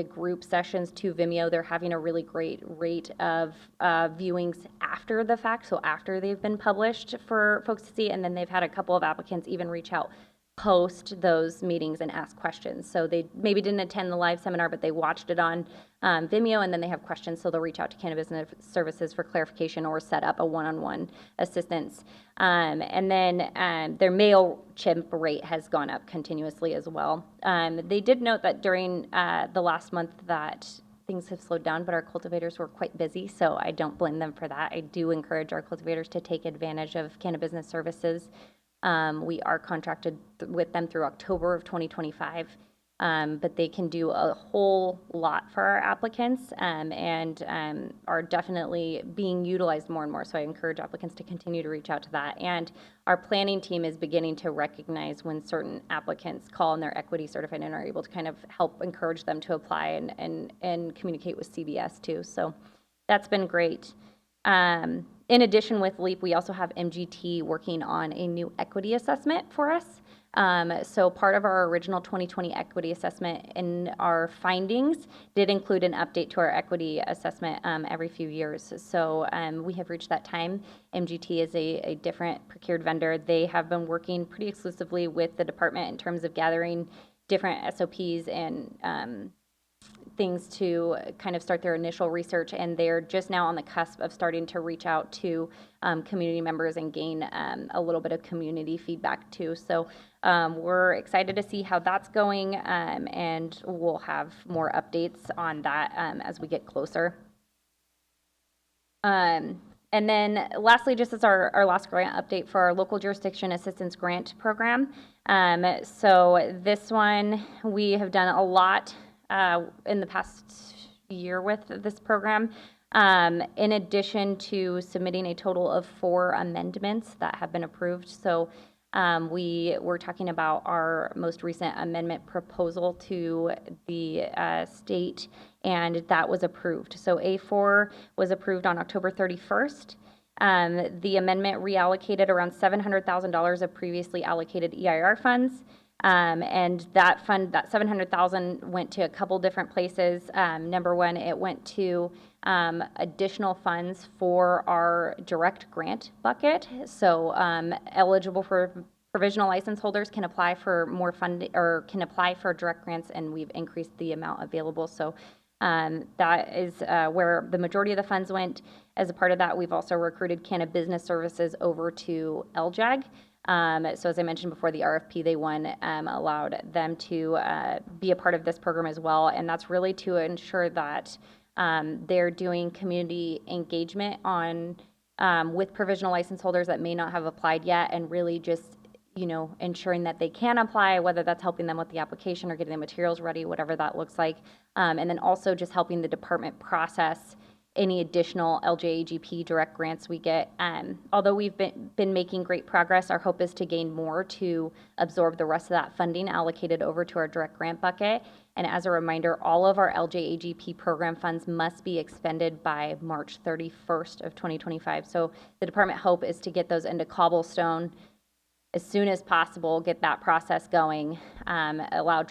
group sessions to Vimeo, they're having a really great rate of viewings after the fact, so after they've been published for folks to see. And then they've had a couple of applicants even reach out post those meetings and ask questions. So they maybe didn't attend the live seminar, but they watched it on Vimeo, and then they have questions, so they'll reach out to Cannabis Services for clarification or set up a one-on-one assistance. And then their MailChimp rate has gone up continuously as well. They did note that during the last month that things have slowed down, but our cultivators were quite busy, so I don't blame them for that. I do encourage our cultivators to take advantage of Cannabis Services. We are contracted with them through October of 2025, but they can do a whole lot for our applicants and are definitely being utilized more and more. So I encourage applicants to continue to reach out to that. And our planning team is beginning to recognize when certain applicants call and they're equity certified and are able to kind of help encourage them to apply and communicate with CBS too. So that's been great. In addition with LEAP, we also have MGT working on a new equity assessment for us. So part of our original 2020 equity assessment in our findings did include an update to our equity assessment every few years. So we have reached that time. MGT is a different procured vendor. They have been working pretty exclusively with the department in terms of gathering different SOPs and things to kind of start their initial research, and they're just now on the cusp of starting to reach out to community members and gain a little bit of community feedback too. So we're excited to see how that's going, and we'll have more updates on that as we get closer. And then lastly, just as our last grant update for our local jurisdiction assistance grant program. So this one, we have done a lot in the past year with this program. In addition to submitting a total of 4 amendments that have been approved. So we were talking about our most recent amendment proposal to the state, and that was approved. So A4 was approved on October 31st. The amendment reallocated around $700,000 of previously allocated EIR funds. And that fund, that $700,000 went to a couple different places. Number one, it went to additional funds for our direct grant bucket. So eligible for provisional license holders can apply for more funding or can apply for direct grants, and we've increased the amount available. So that is where the majority of the funds went. As a part of that, we've also recruited Cannabis Services over to LJAG. So as I mentioned before, the RFP they won allowed them to be a part of this program as well. And that's really to ensure that they're doing community engagement on with provisional license holders that may not have applied yet, and really just, you know, ensuring that they can apply, whether that's helping them with the application or getting the materials ready, whatever that looks like. And then also just helping the department process any additional LJAGP direct grants we get. Although we've been making great progress, our hope is to gain more to absorb the rest of that funding allocated over to our direct grant bucket. And as a reminder, all of our LJAGP program funds must be expended by March 31st of 2025. So the department hope is to get those into Cobblestone as soon as possible, get that process going, allow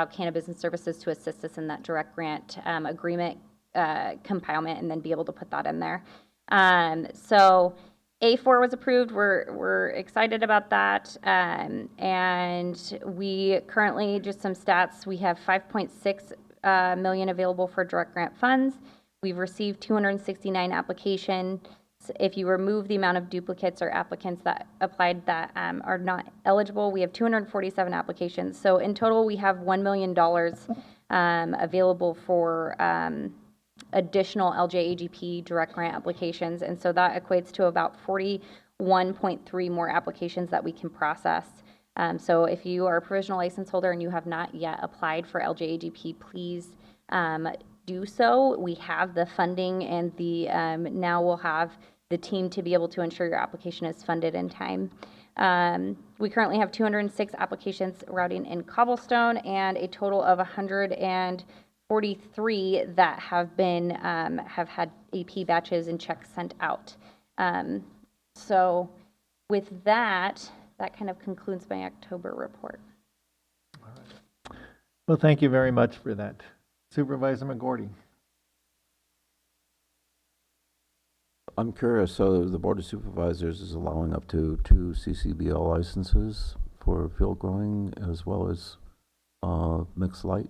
Cannabis Services to assist us in that direct grant agreement compilement, and then be able to put that in there. So A4 was approved. We're excited about that. And we currently, just some stats, we have $5.6 million available for direct grant funds. We've received 269 applications. If you remove the amount of duplicates or applicants that applied that are not eligible, we have 247 applications. So in total, we have $1 million available for additional LJAGP direct grant applications. And so that equates to about 41.3 more applications that we can process. So if you are a provisional license holder and you have not yet applied for LJAGP, please do so. We have the funding and the now we'll have the team to be able to ensure your application is funded in time. We currently have 206 applications routing in Cobblestone and a total of 143 that have been have had AP batches and checks sent out. So with that, that kind of concludes my October report. Well, thank you very much for that. Supervisor McGordy. I'm curious, so the Board of Supervisors is allowing up to 2 CCBL licenses for field growing as well as mixed light.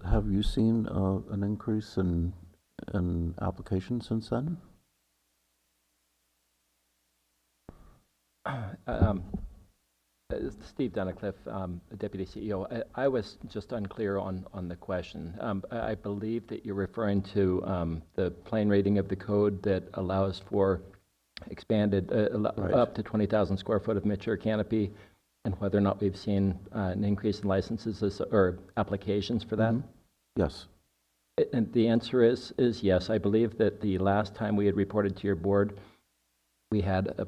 Have you seen an increase in applications since then? Steve Dunicliffe, Deputy CEO. I was just unclear on the question. I believe that you're referring to the plain reading of the code that allows for expanded up to 20,000 square foot of mature canopy, and whether or not we've seen an increase in licenses or applications for that. Yes. And the answer is yes. I believe that the last time we had reported to your board, we had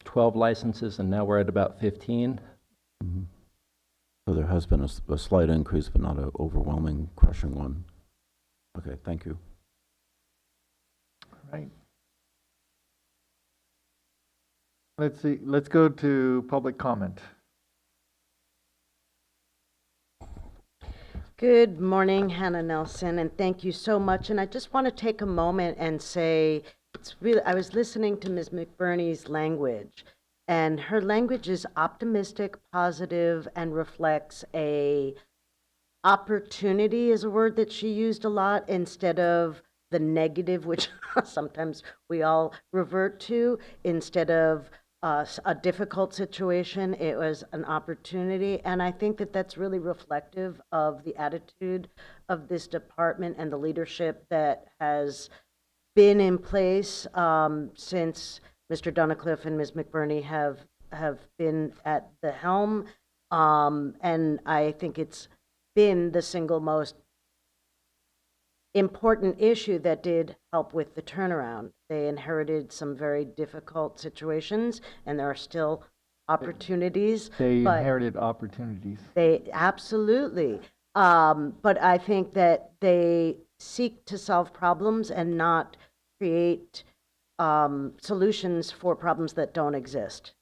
12 licenses, and now we're at about 15. So there has been a slight increase, but not an overwhelming, crushing one. Okay, thank you. All right. Let's see, let's go to public comment. Good morning, Hannah Nelson, and thank you so much. And I just want to take a moment and say, it's really, I was listening to Ms. McBurney's language, and her language is optimistic, positive, and reflects a opportunity is a word that she used a lot instead of the negative, which sometimes we all revert to. Instead of a difficult situation, it was an opportunity. And I think that that's really reflective of the attitude of this department and the leadership that has been in place since Mr. Dunicliffe and Ms. McBurney have been at the helm. And I think it's been the single most important issue that did help with the turnaround. They inherited some very difficult situations, and there are still opportunities. They inherited opportunities. They absolutely. But I think that they seek to solve problems and not create solutions for problems that don't exist.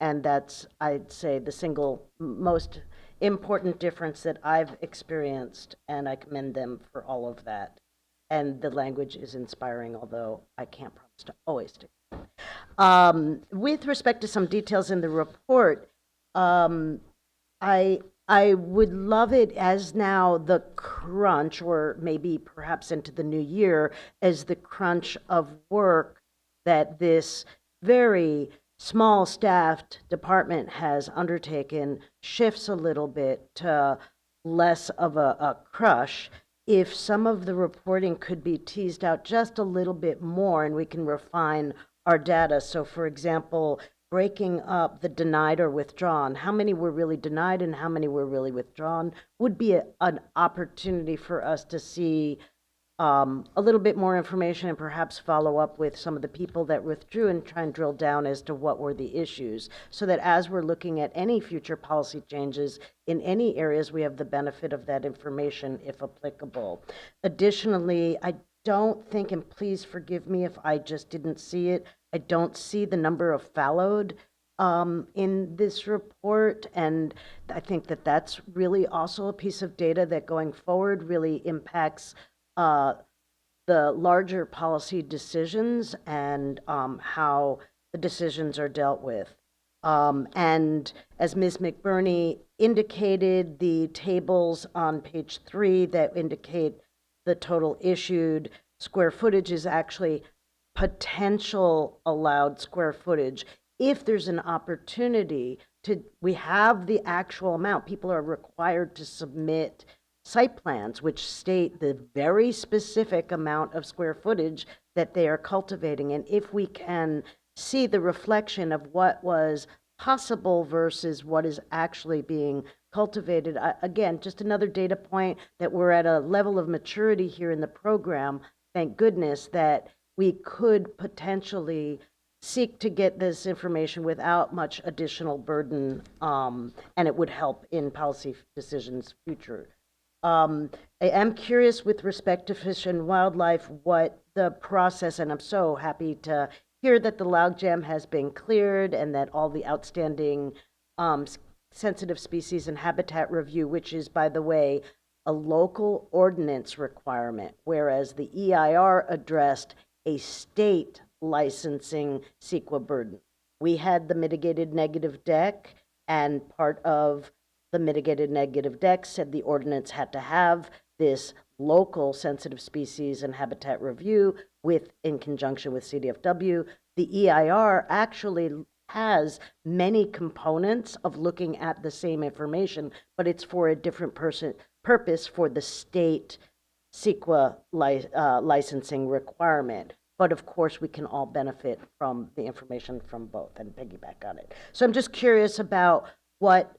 And that's, I'd say, the single most important difference that I've experienced, and I commend them for all of that. And the language is inspiring, although I can't promise to always stick. With respect to some details in the report, I would love it as now the crunch, or maybe perhaps into the new year, as the crunch of work that this very small staffed department has undertaken shifts a little bit to less of a crush. If some of the reporting could be teased out just a little bit more and we can refine our data. So for example, breaking up the denied or withdrawn, how many were really denied and how many were really withdrawn, would be an opportunity for us to see a little bit more information and perhaps follow up with some of the people that withdrew and try and drill down as to what were the issues, so that as we're looking at any future policy changes in any areas, we have the benefit of that information if applicable. Additionally, I don't think, and please forgive me if I just didn't see it, I don't see the number of fallowed in this report, and I think that that's really also a piece of data that going forward really impacts the larger policy decisions and how the decisions are dealt with. And as Ms. McBurney indicated, the tables on page 3 that indicate the total issued square footage is actually potential allowed square footage. If there's an opportunity to, we have the actual amount. People are required to submit site plans which state the very specific amount of square footage that they are cultivating. And if we can see the reflection of what was possible versus what is actually being cultivated, again, just another data point that we're at a level of maturity here in the program, thank goodness, that we could potentially seek to get this information without much additional burden, and it would help in policy decisions future. I am curious with respect to Fish and Wildlife what the process, and I'm so happy to hear that the logjam has been cleared and that all the outstanding sensitive species and habitat review, which is, by the way, a local ordinance requirement, whereas the EIR addressed a state licensing CEQA burden. We had the mitigated negative deck, and part of the mitigated negative deck said the ordinance had to have this local sensitive species and habitat review in conjunction with CDFW. The EIR actually has many components of looking at the same information, but it's for a different purpose for the state CEQA licensing requirement. But of course, we can all benefit from the information from both and piggyback on it. So I'm just curious about what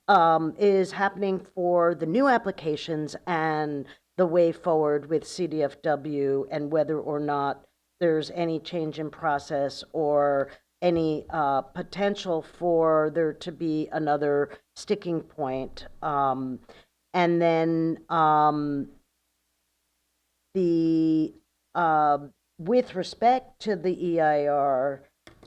is happening for the new applications and the way forward with CDFW, and whether or not there's any change in process or any potential for there to be another sticking point. And then with respect to the EIR,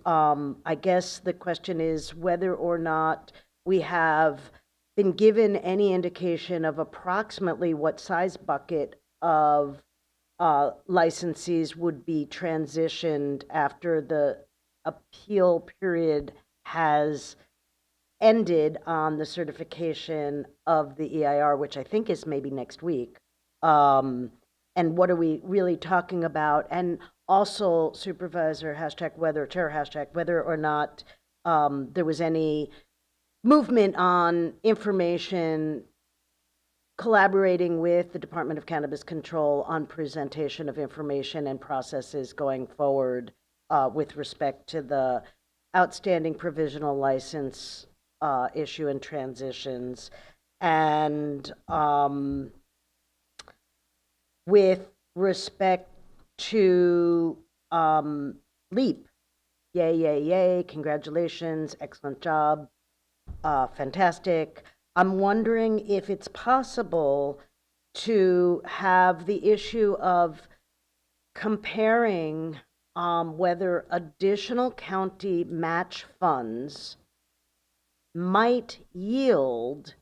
I guess the question is whether or not we have been given any indication of approximately what size bucket of licensees would be transitioned after the appeal period has ended on the certification of the EIR, which I think is maybe next week. And what are we really talking about? And also, Supervisor Chair whether or not there was any movement on information collaborating with the Department of Cannabis Control on presentation of information and processes going forward with respect to the outstanding provisional license issue and transitions. And with respect to LEAP, yay, congratulations, excellent job, fantastic. I'm wondering if it's possible to have the issue of comparing whether additional county match funds might yield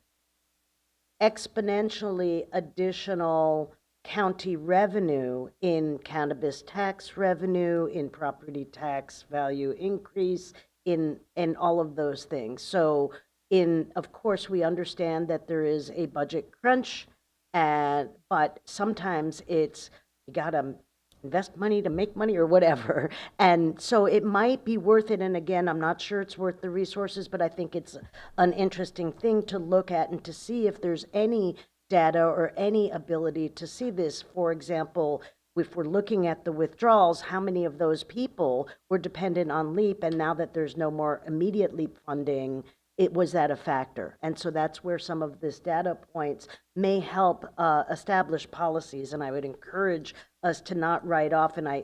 exponentially additional county revenue in cannabis tax revenue, in property tax value increase, in all of those things. So of course, we understand that there is a budget crunch, but sometimes it's, you gotta invest money to make money or whatever. And so it might be worth it. And again, I'm not sure it's worth the resources, but I think it's an interesting thing to look at and to see if there's any data or any ability to see this. For example, if we're looking at the withdrawals, how many of those people were dependent on LEAP, and now that there's no more immediate LEAP funding, was that a factor? And so that's where some of this data points may help establish policies, and I would encourage us to not write off, and I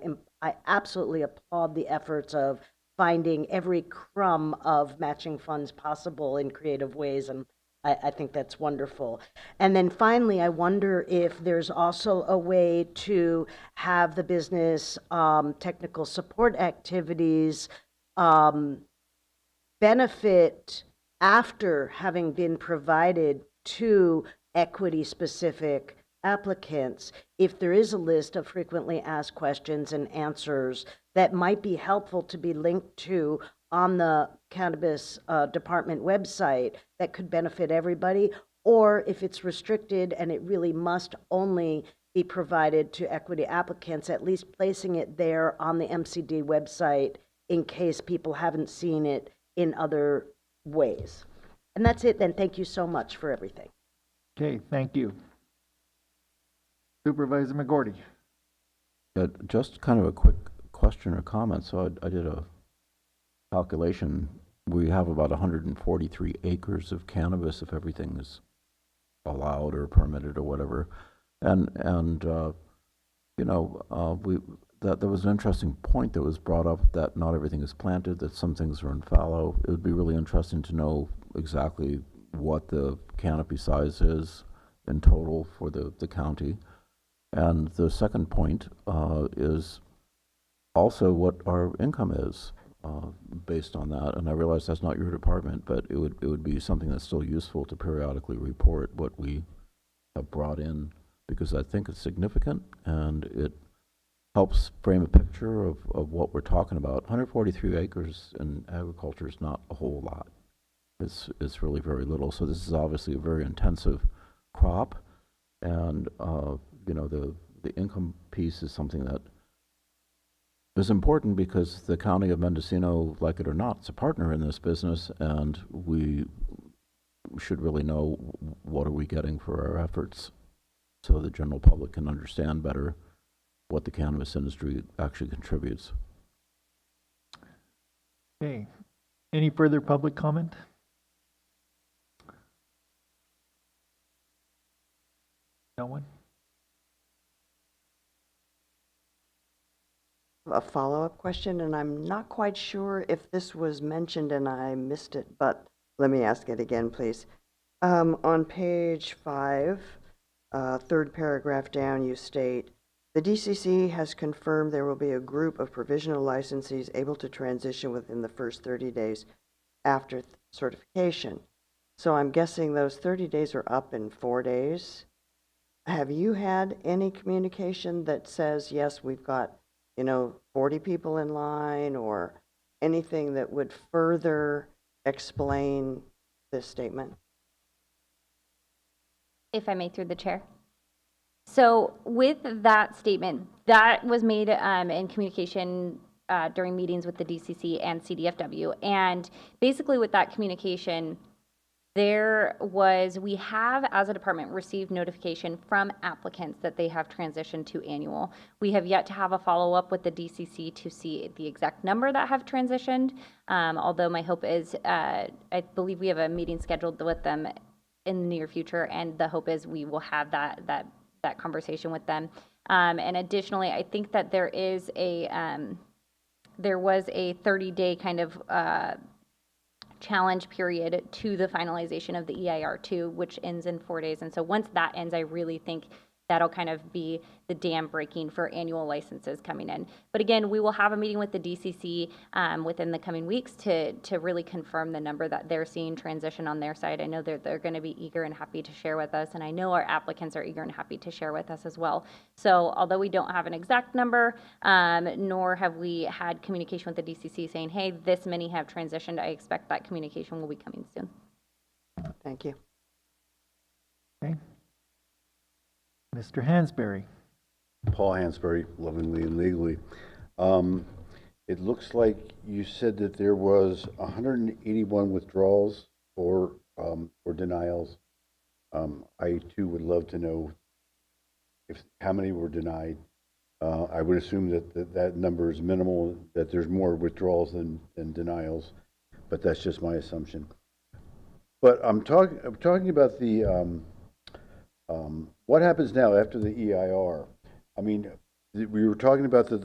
absolutely applaud the efforts of finding every crumb of matching funds possible in creative ways, and I think that's wonderful. And then finally, I wonder if there's also a way to have the business technical support activities benefit after having been provided to equity-specific applicants, if there is a list of frequently asked questions and answers that might be helpful to be linked to on the Cannabis Department website that could benefit everybody, or if it's restricted and it really must only be provided to equity applicants, at least placing it there on the MCD website in case people haven't seen it in other ways. And that's it then. Thank you so much for everything. Okay, thank you. Supervisor McGorty. Just kind of a quick question or comment. So I did a calculation. We have about 143 acres of cannabis if everything is allowed or permitted or whatever. And you know, there was an interesting point that was brought up that not everything is planted, that some things are in fallow. It would be really interesting to know exactly what the canopy size is in total for the county. And the second point is also what our income is based on that. And I realize that's not your department, but it would be something that's still useful to periodically report what we have brought in, because I think it's significant and it helps frame a picture of what we're talking about. 143 acres in agriculture is not a whole lot. It's really very little. So this is obviously a very intensive crop, and you know, the income piece is something that is important because the county of Mendocino, like it or not, is a partner in this business, and we should really know what are we getting for our efforts so the general public can understand better what the cannabis industry actually contributes. Okay. Any further public comment? No one? A follow-up question, and I'm not quite sure if this was mentioned and I missed it, but let me ask it again, please. On page 5, third paragraph down, you state, the DCC has confirmed there will be a group of provisional licensees able to transition within the first 30 days after certification. So I'm guessing those 30 days are up in 4 days. Have you had any communication that says, yes, we've got 40 people in line, or anything that would further explain this statement? If I may, through the chair. So with that statement, that was made in communication during meetings with the DCC and CDFW. And basically with that communication, we have, as a department, received notification from applicants that they have transitioned to annual. We have yet to have a follow-up with the DCC to see the exact number that have transitioned, although my hope is, I believe we have a meeting scheduled with them in the near future, and the hope is we will have that conversation with them. And additionally, I think that there was a 30-day kind of challenge period to the finalization of the EIR2, which ends in 4 days. And so once that ends, I really think that'll kind of be the dam breaking for annual licenses coming in. But again, we will have a meeting with the DCC within the coming weeks to really confirm the number that they're seeing transition on their side. I know they're going to be eager and happy to share with us, and I know our applicants are eager and happy to share with us as well. So although we don't have an exact number, nor have we had communication with the DCC saying, hey, this many have transitioned, I expect that communication will be coming soon. Thank you. Okay. Mr. Hansberry. Paul Hansberry, lovingly and legally. It looks like you said that there was 181 withdrawals or denials. I too would love to know how many were denied. I would assume that number is minimal, that there's more withdrawals than denials, but that's just my assumption. But I'm talking about the what happens now after the EIR? I mean, we were talking about the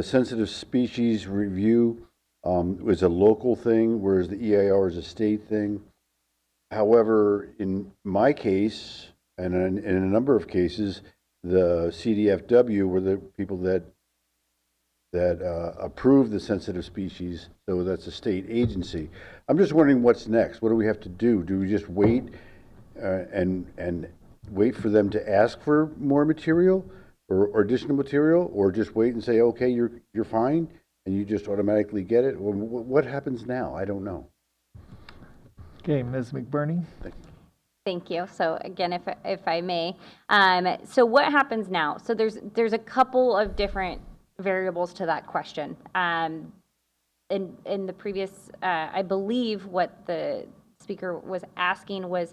sensitive species review was a local thing, whereas the EIR is a state thing. However, in my case, and in a number of cases, the CDFW were the people that approved the sensitive species, so that's a state agency. I'm just wondering what's next. What do we have to do? Do we just wait and wait for them to ask for more material or additional material, or just wait and say, okay, you're fine, and you just automatically get it? What happens now? I don't know. Okay, Ms. McBurney. Thank you. So again, if I may, so what happens now? So there's a couple of different variables to that question. In the previous, I believe what the speaker was asking was,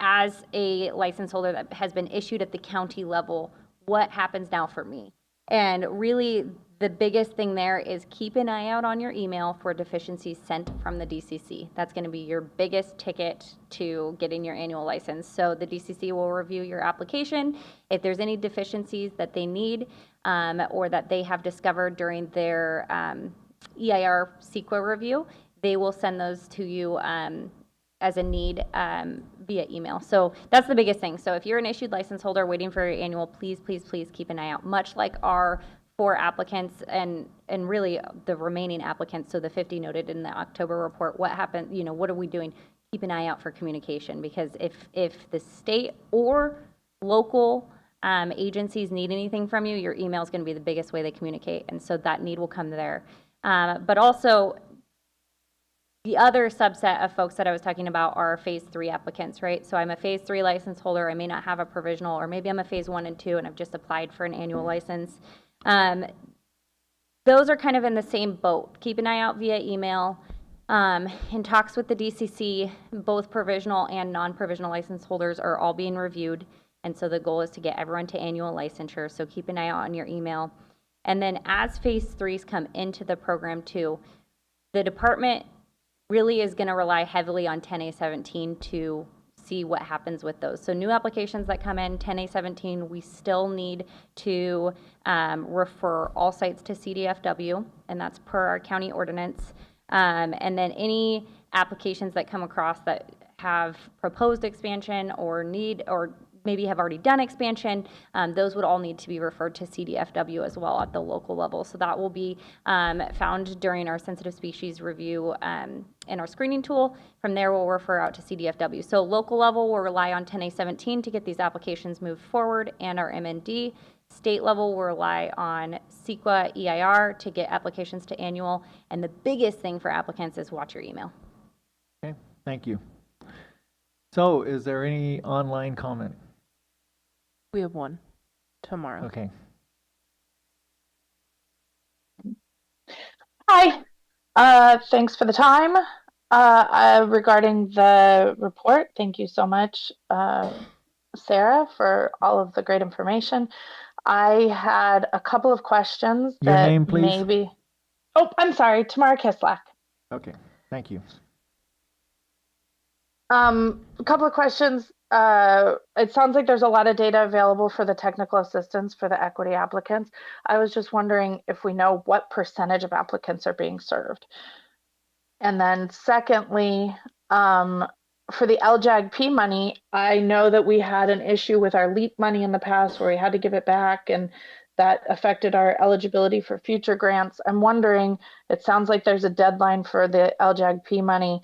as a license holder that has been issued at the county level, what happens now for me? And really, the biggest thing there is keep an eye out on your email for deficiencies sent from the DCC. That's going to be your biggest ticket to getting your annual license. So the DCC will review your application. If there's any deficiencies that they need or that they have discovered during their EIR CEQA review, they will send those to you as a need via email. So that's the biggest thing. So if you're an issued license holder waiting for your annual, please, please, please keep an eye out. Much like our 4 applicants and really the remaining applicants, so the 50 noted in the October report, what happened, what are we doing? Keep an eye out for communication, because if the state or local agencies need anything from you, your email is going to be the biggest way they communicate. And so that need will come there. But also, the other subset of folks that I was talking about are phase 3 applicants, right? So I'm a phase 3 license holder. I may not have a provisional, or maybe I'm a phase 1 and 2 and I've just applied for an annual license. Those are kind of in the same boat. Keep an eye out via email. In talks with the DCC, both provisional and non-provisional license holders are all being reviewed. And so the goal is to get everyone to annual licensure. So keep an eye out on your email. And then as phase 3s come into the program too, the department really is going to rely heavily on 10A17 to see what happens with those. So new applications that come in, 10A17, we still need to refer all sites to CDFW, and that's per our county ordinance. And then any applications that come across that have proposed expansion or need, or maybe have already done expansion, those would all need to be referred to CDFW as well at the local level. So that will be found during our sensitive species review in our screening tool. From there, we'll refer out to CDFW. So local level will rely on 10A17 to get these applications moved forward, and our MND. State level will rely on CEQA EIR to get applications to annual. And the biggest thing for applicants is watch your email. Okay, thank you. So is there any online comment? We have one tomorrow. Okay. Hi. Thanks for the time. Regarding the report, thank you so much, Sarah, for all of the great information. I had a couple of questions. Your that name, please? Maybe. Oh, I'm sorry, Tamara Kislak. Okay, thank you. A couple of questions. It sounds like there's a lot of data available for the technical assistance for the equity applicants. I was just wondering if we know what percentage of applicants are being served. And then secondly, for the LJAGP money, I know that we had an issue with our LEAP money in the past where we had to give it back, and that affected our eligibility for future grants. I'm wondering, it sounds like there's a deadline for the LJAGP money.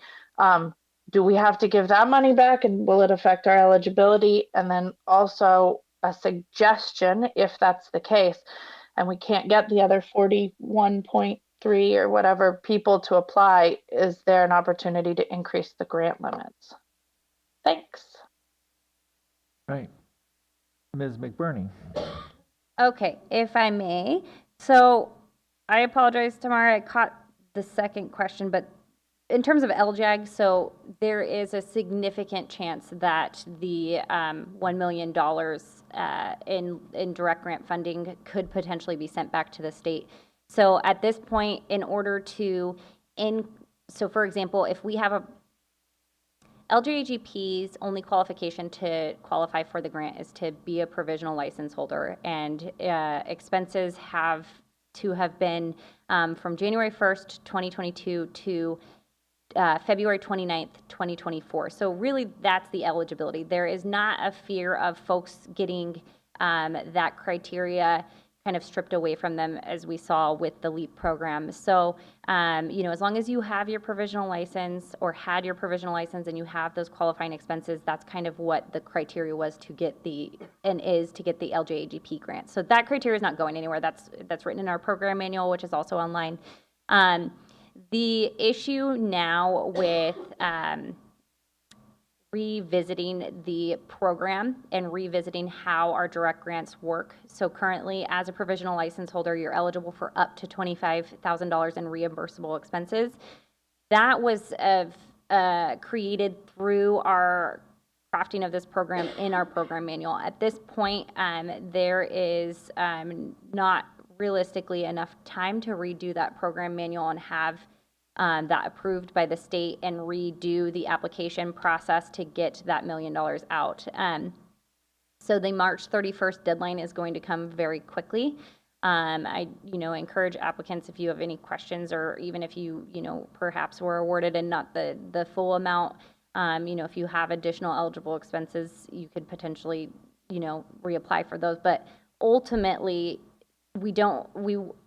Do we have to give that money back, and will it affect our eligibility? And then also a suggestion, if that's the case, and we can't get the other 41.3 or whatever people to apply, is there an opportunity to increase the grant limits? Thanks. Right. Ms. McBurney. Okay, if I may. So I apologize, Tamara, I caught the second question, but in terms of LJAG, so there is a significant chance that the $1 million in direct grant funding could potentially be sent back to the state. So at this point, in order to, so for example, if we have a LJAGP's only qualification to qualify for the grant is to be a provisional license holder, and expenses have to have been from January 1st, 2022 to February 29th, 2024. So really that's the eligibility. There is not a fear of folks getting that criteria kind of stripped away from them as we saw with the LEAP program. So, as long as you have your provisional license or had your provisional license and you have those qualifying expenses, that's kind of what the criteria was to get the LJAGP grant. So that criteria is not going anywhere. That's written in our program manual, which is also online. The issue now with revisiting the program and revisiting how our direct grants work. So currently, as a provisional license holder, you're eligible for up to $25,000 in reimbursable expenses. That was created through our crafting of this program in our program manual. At this point, there is not realistically enough time to redo that program manual and have that approved by the state and redo the application process to get that $1 million out. So the March 31st deadline is going to come very quickly. I encourage applicants, if you have any questions, or even if you perhaps were awarded and not the full amount, if you have additional eligible expenses, you could potentially reapply for those. But ultimately,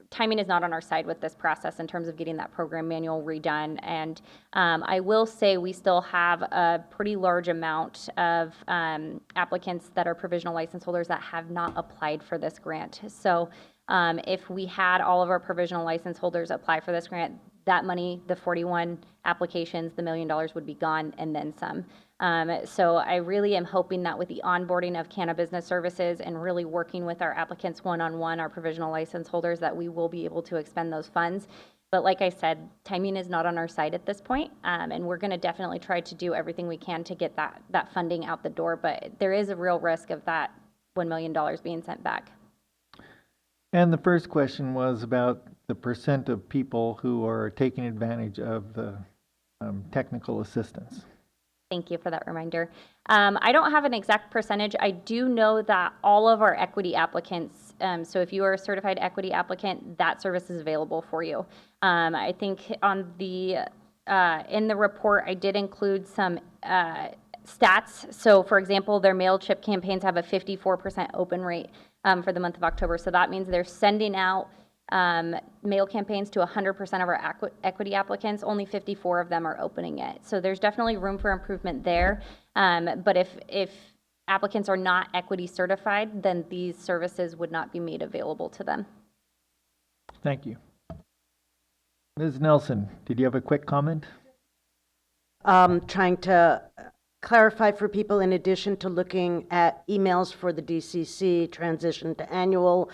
timing is not on our side with this process in terms of getting that program manual redone. And I will say we still have a pretty large amount of applicants that are provisional license holders that have not applied for this grant. So if we had all of our provisional license holders apply for this grant, that money, the 41 applications, the $1 million would be gone and then some. So I really am hoping that with the onboarding of Canna Business Services and really working with our applicants one-on-one, our provisional license holders, that we will be able to expend those funds. But like I said, timing is not on our side at this point, and we're going to definitely try to do everything we can to get that funding out the door. But there is a real risk of that $1 million being sent back. And the first question was about the percent of people who are taking advantage of the technical assistance. Thank you for that reminder. I don't have an exact percentage. I do know that all of our equity applicants, so if you are a certified equity applicant, that service is available for you. I think on the in the report, I did include some stats. So for example, their mail chip campaigns have a 54% open rate for the month of October. So that means they're sending out mail campaigns to 100% of our equity applicants. Only 54 of them are opening it. So there's definitely room for improvement there. But if applicants are not equity certified, then these services would not be made available to them. Thank you. Ms. Nelson, did you have a quick comment? Trying to clarify for people, in addition to looking at emails for the DCC transition to annual,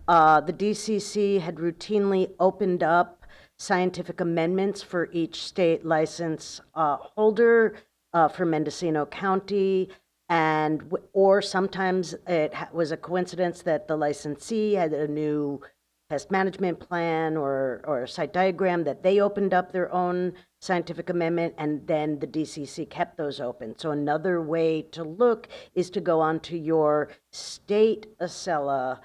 the DCC had routinely opened up scientific amendments for each state license holder for Mendocino County, or sometimes it was a coincidence that the licensee had a new pest management plan or a site diagram that they opened up their own scientific amendment, and then the DCC kept those open. So another way to look is to go onto your state ACELA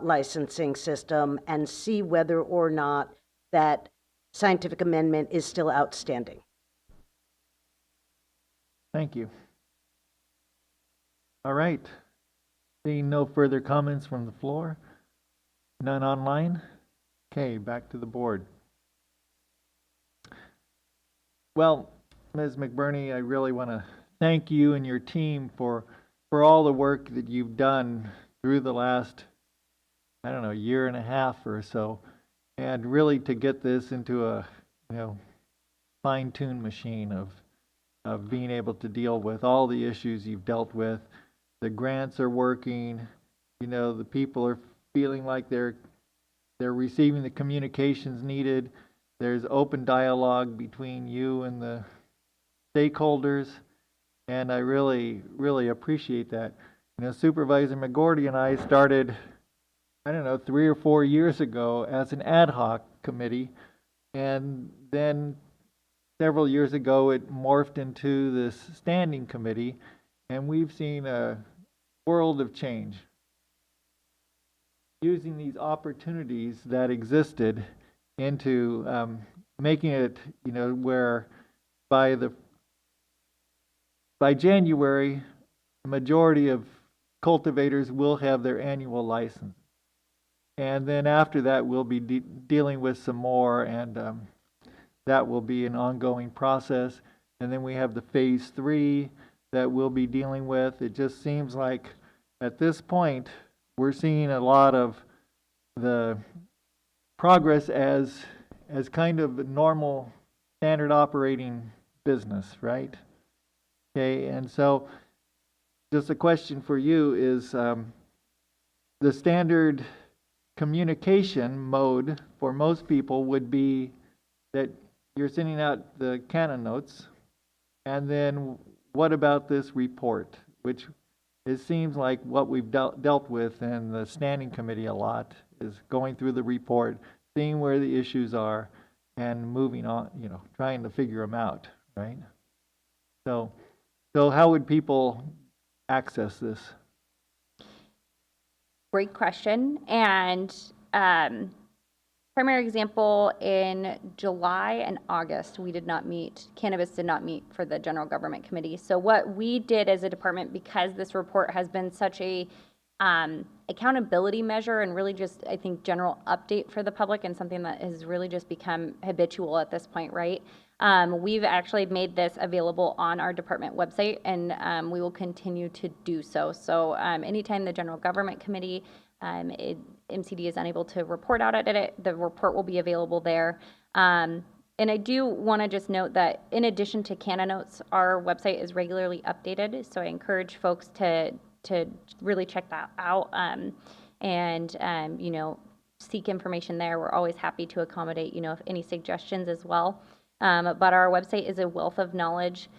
licensing system and see whether or not that scientific amendment is still outstanding. Thank you. All right. Seeing no further comments from the floor, none online. Okay, back to the board. Well, Ms. McBurney, I really want to thank you and your team for all the work that you've done through the last, I don't know, year and a half or so, and really to get this into a, fine-tuned machine of being able to deal with all the issues you've dealt with. The grants are working, the people are feeling like they're receiving the communications needed. There's open dialogue between you and the stakeholders, and I really, really appreciate that. Supervisor McGordy and I started, 3 or 4 years ago as an ad hoc committee, and then several years ago it morphed into this standing committee, and we've seen a world of change. Using these opportunities that existed into making it, where by January, the majority of cultivators will have their annual license. And then after that, we'll be dealing with some more, and that will be an ongoing process. And then we have the phase 3 that we'll be dealing with. It just seems like at this point, we're seeing a lot of the progress as kind of a normal standard operating business, right? Okay, and so just a question for you is the standard communication mode for most people would be that you're sending out the Canna notes, and then what about this report, which it seems like what we've dealt with in the standing committee a lot is going through the report, seeing where the issues are, and moving on, trying to figure them out, right? So how would people access this? Great question. And primary example, in July and August, we did not meet, Cannabis did not meet for the General Government Committee. So what we did as a department, because this report has been such a accountability measure and really just, I think, general update for the public, and something that has really just become habitual at this point, right? We've actually made this available on our department website, and we will continue to do so. So anytime the General Government Committee, MCD is unable to report out at it, the report will be available there. And I do want to just note that in addition to Canna Notes, our website is regularly updated. So I encourage folks to really check that out and you know, seek information there. We're always happy to accommodate, you know, if any suggestions as well. But our website is a wealth of knowledge.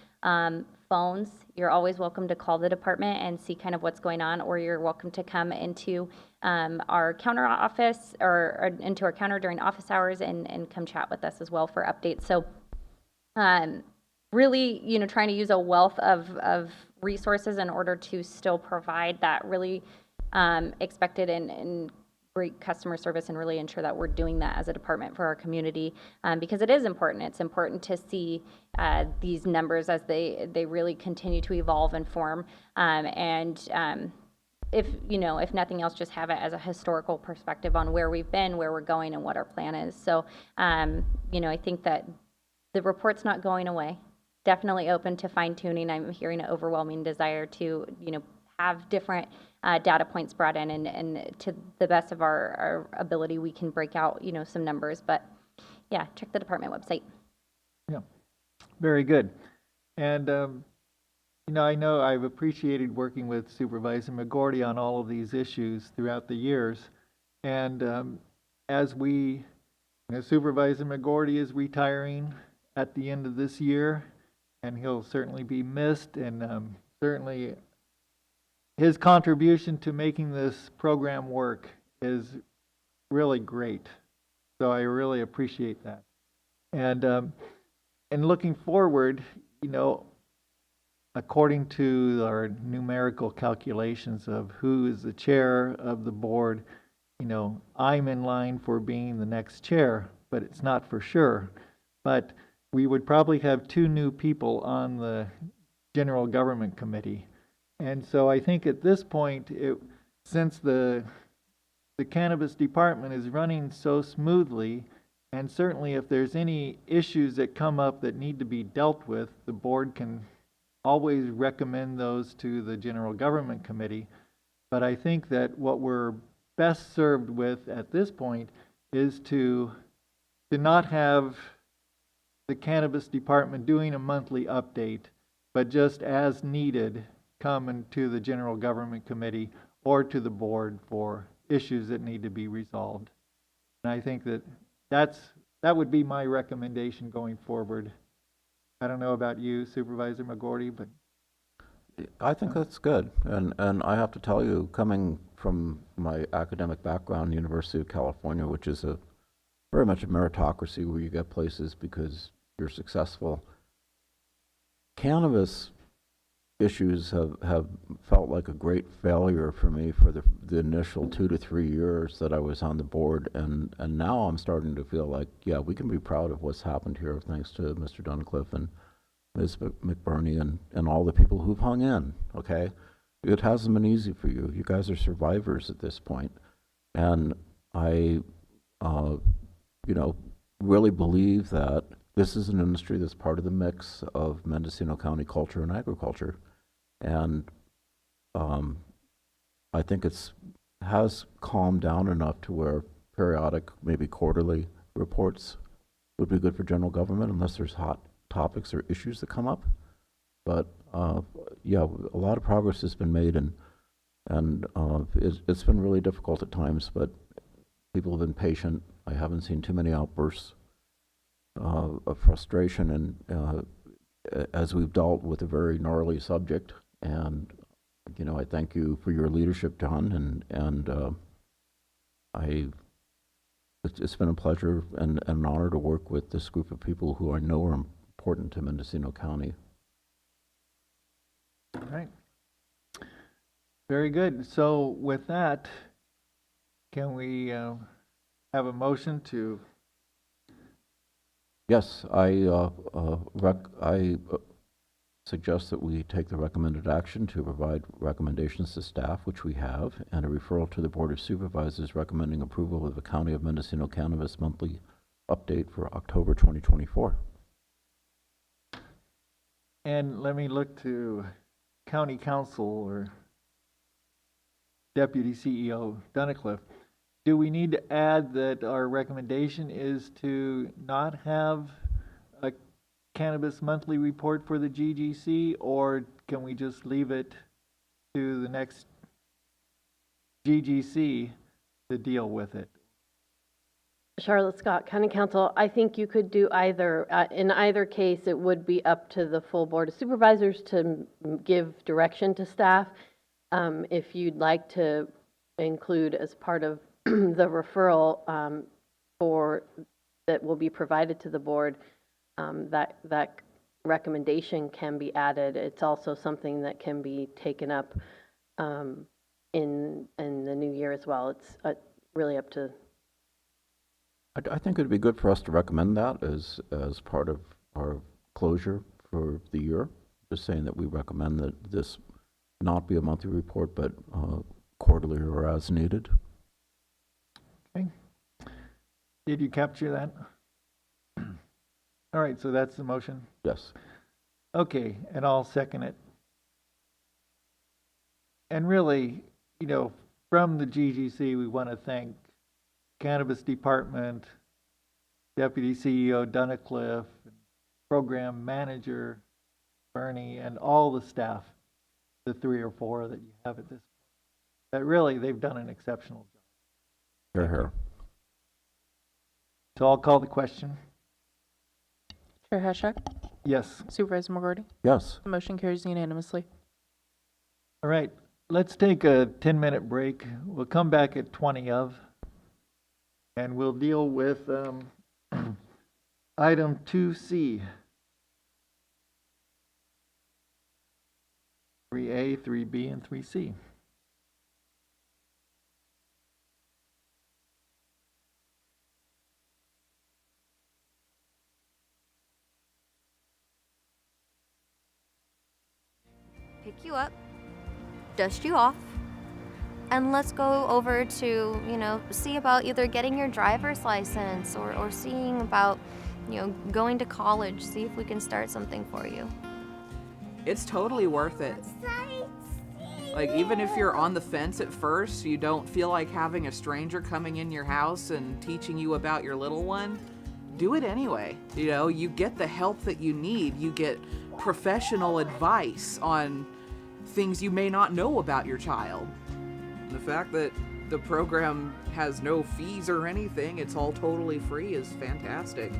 Phones, you're always welcome to call the department and see kind of what's going on, or you're welcome to come into our counter office or into our counter during office hours and come chat with us as well for updates. So really, you know, trying to use a wealth of resources in order to still provide that really expected and great customer service, and really ensure that we're doing that as a department for our community, because it is important. It's important to see these numbers as they really continue to evolve and form, if, you know, if nothing else, just have it as a historical perspective on where we've been, where we're going, and what our plan is. So, you know, I think that the report's not going away. Definitely open to fine tuning. I'm hearing an overwhelming desire to, you know, have different data points brought in, and to the best of our ability, we can break out, you know, some numbers. But yeah, check the department website. Yeah, very good. And, you know I've appreciated working with Supervisor McGordy on all of these issues throughout the years. And as we, you know, Supervisor McGordy is retiring at the end of this year, and he'll certainly be missed, and certainly his contribution to making this program work is really great. So I really appreciate that. And looking forward, you know, according to our numerical calculations of who is the chair of the board, you know, I'm in line for being the next chair, but it's not for sure. But we would probably have 2 new people on the General Government Committee. And so I think at this point, since the cannabis department is running so smoothly, and certainly if there's any issues that come up that need to be dealt with, the board can always recommend those to the General Government Committee. But I think that what we're best served with at this point is to not have the cannabis department doing a monthly update, but just as needed, come into the General Government Committee or to the board for issues that need to be resolved. And I think that would be my recommendation going forward. I don't know about you, Supervisor McGordy, but I think that's good. And I have to tell you, coming from my academic background, University of California, which is very much a meritocracy where you get places because you're successful, cannabis issues have felt like a great failure for me for the initial 2 to 3 years that I was on the board, and now I'm starting to feel like, yeah, we can be proud of what's happened here thanks to Mr. Duncliffe and Ms. McBurney and all the people who've hung in, okay? It hasn't been easy for you. You guys are survivors at this point. And I, you know, really believe that this is an industry that's part of the mix of Mendocino County culture and agriculture. And I think has calmed down enough to where periodic, maybe quarterly reports would be good for general government unless there's hot topics or issues that come up. But yeah, a lot of progress has been made, and it's been really difficult at times, but people have been patient. I haven't seen too many outbursts of frustration, and as we've dealt with a very gnarly subject. And you know, I thank you for your leadership, John, and it's been a pleasure and an honor to work with this group of people who I know are important to Mendocino County. all right. Very good. So with that, can we have a motion to? Yes, I suggest that we take the recommended action to provide recommendations to staff, which we have, and a referral to the Board of Supervisors recommending approval of the County of Mendocino Cannabis monthly update for October 2024. And let me look to County Council or Deputy CEO Duncliffe. Do we need to add that our recommendation is to not have cannabis monthly report for the GGC, or can we just leave it to the next GGC to deal with it? Charlotte Scott, County Council, I think you could do either. In either case, it would be up to the full Board of Supervisors to give direction to staff. If you'd like to include as part of the referral that will be provided to the board, that recommendation can be added. It's also something that can be taken up in the new year as well. It's really up to. I think it'd be good for us to recommend that as part of our closure for the year. Just saying that we recommend that this not be a monthly report, but quarterly or as needed. Okay. Did you capture that? All right, so that's the motion? Yes. Okay, and I'll second it. And really, from the GGC, we want to thank Cannabis Department, Deputy CEO Dunicliffe, Program Manager Bernie, and all the staff, the 3 or 4 that you have at this point. That really, they've done an exceptional job. Hear, hear. So I'll call the question. Chair Hashak? Yes. Supervisor McGrory? Yes. The motion carries unanimously. All right, let's take a 10-minute break. We'll come back at 20 of, and we'll deal with item 2C. 3A, 3B, and 3C. Pick you up, dust you off, and let's go over to, see about either getting your driver's license or seeing about, going to college, see if we can start something for you. It's totally worth it. Like, even if you're on the fence at first, you don't feel like having a stranger coming in your house and teaching you about your little one, do it anyway. You get the help that you need. You get professional advice on things you may not know about your child. The fact that the program has no fees or anything, it's all totally free, is fantastic.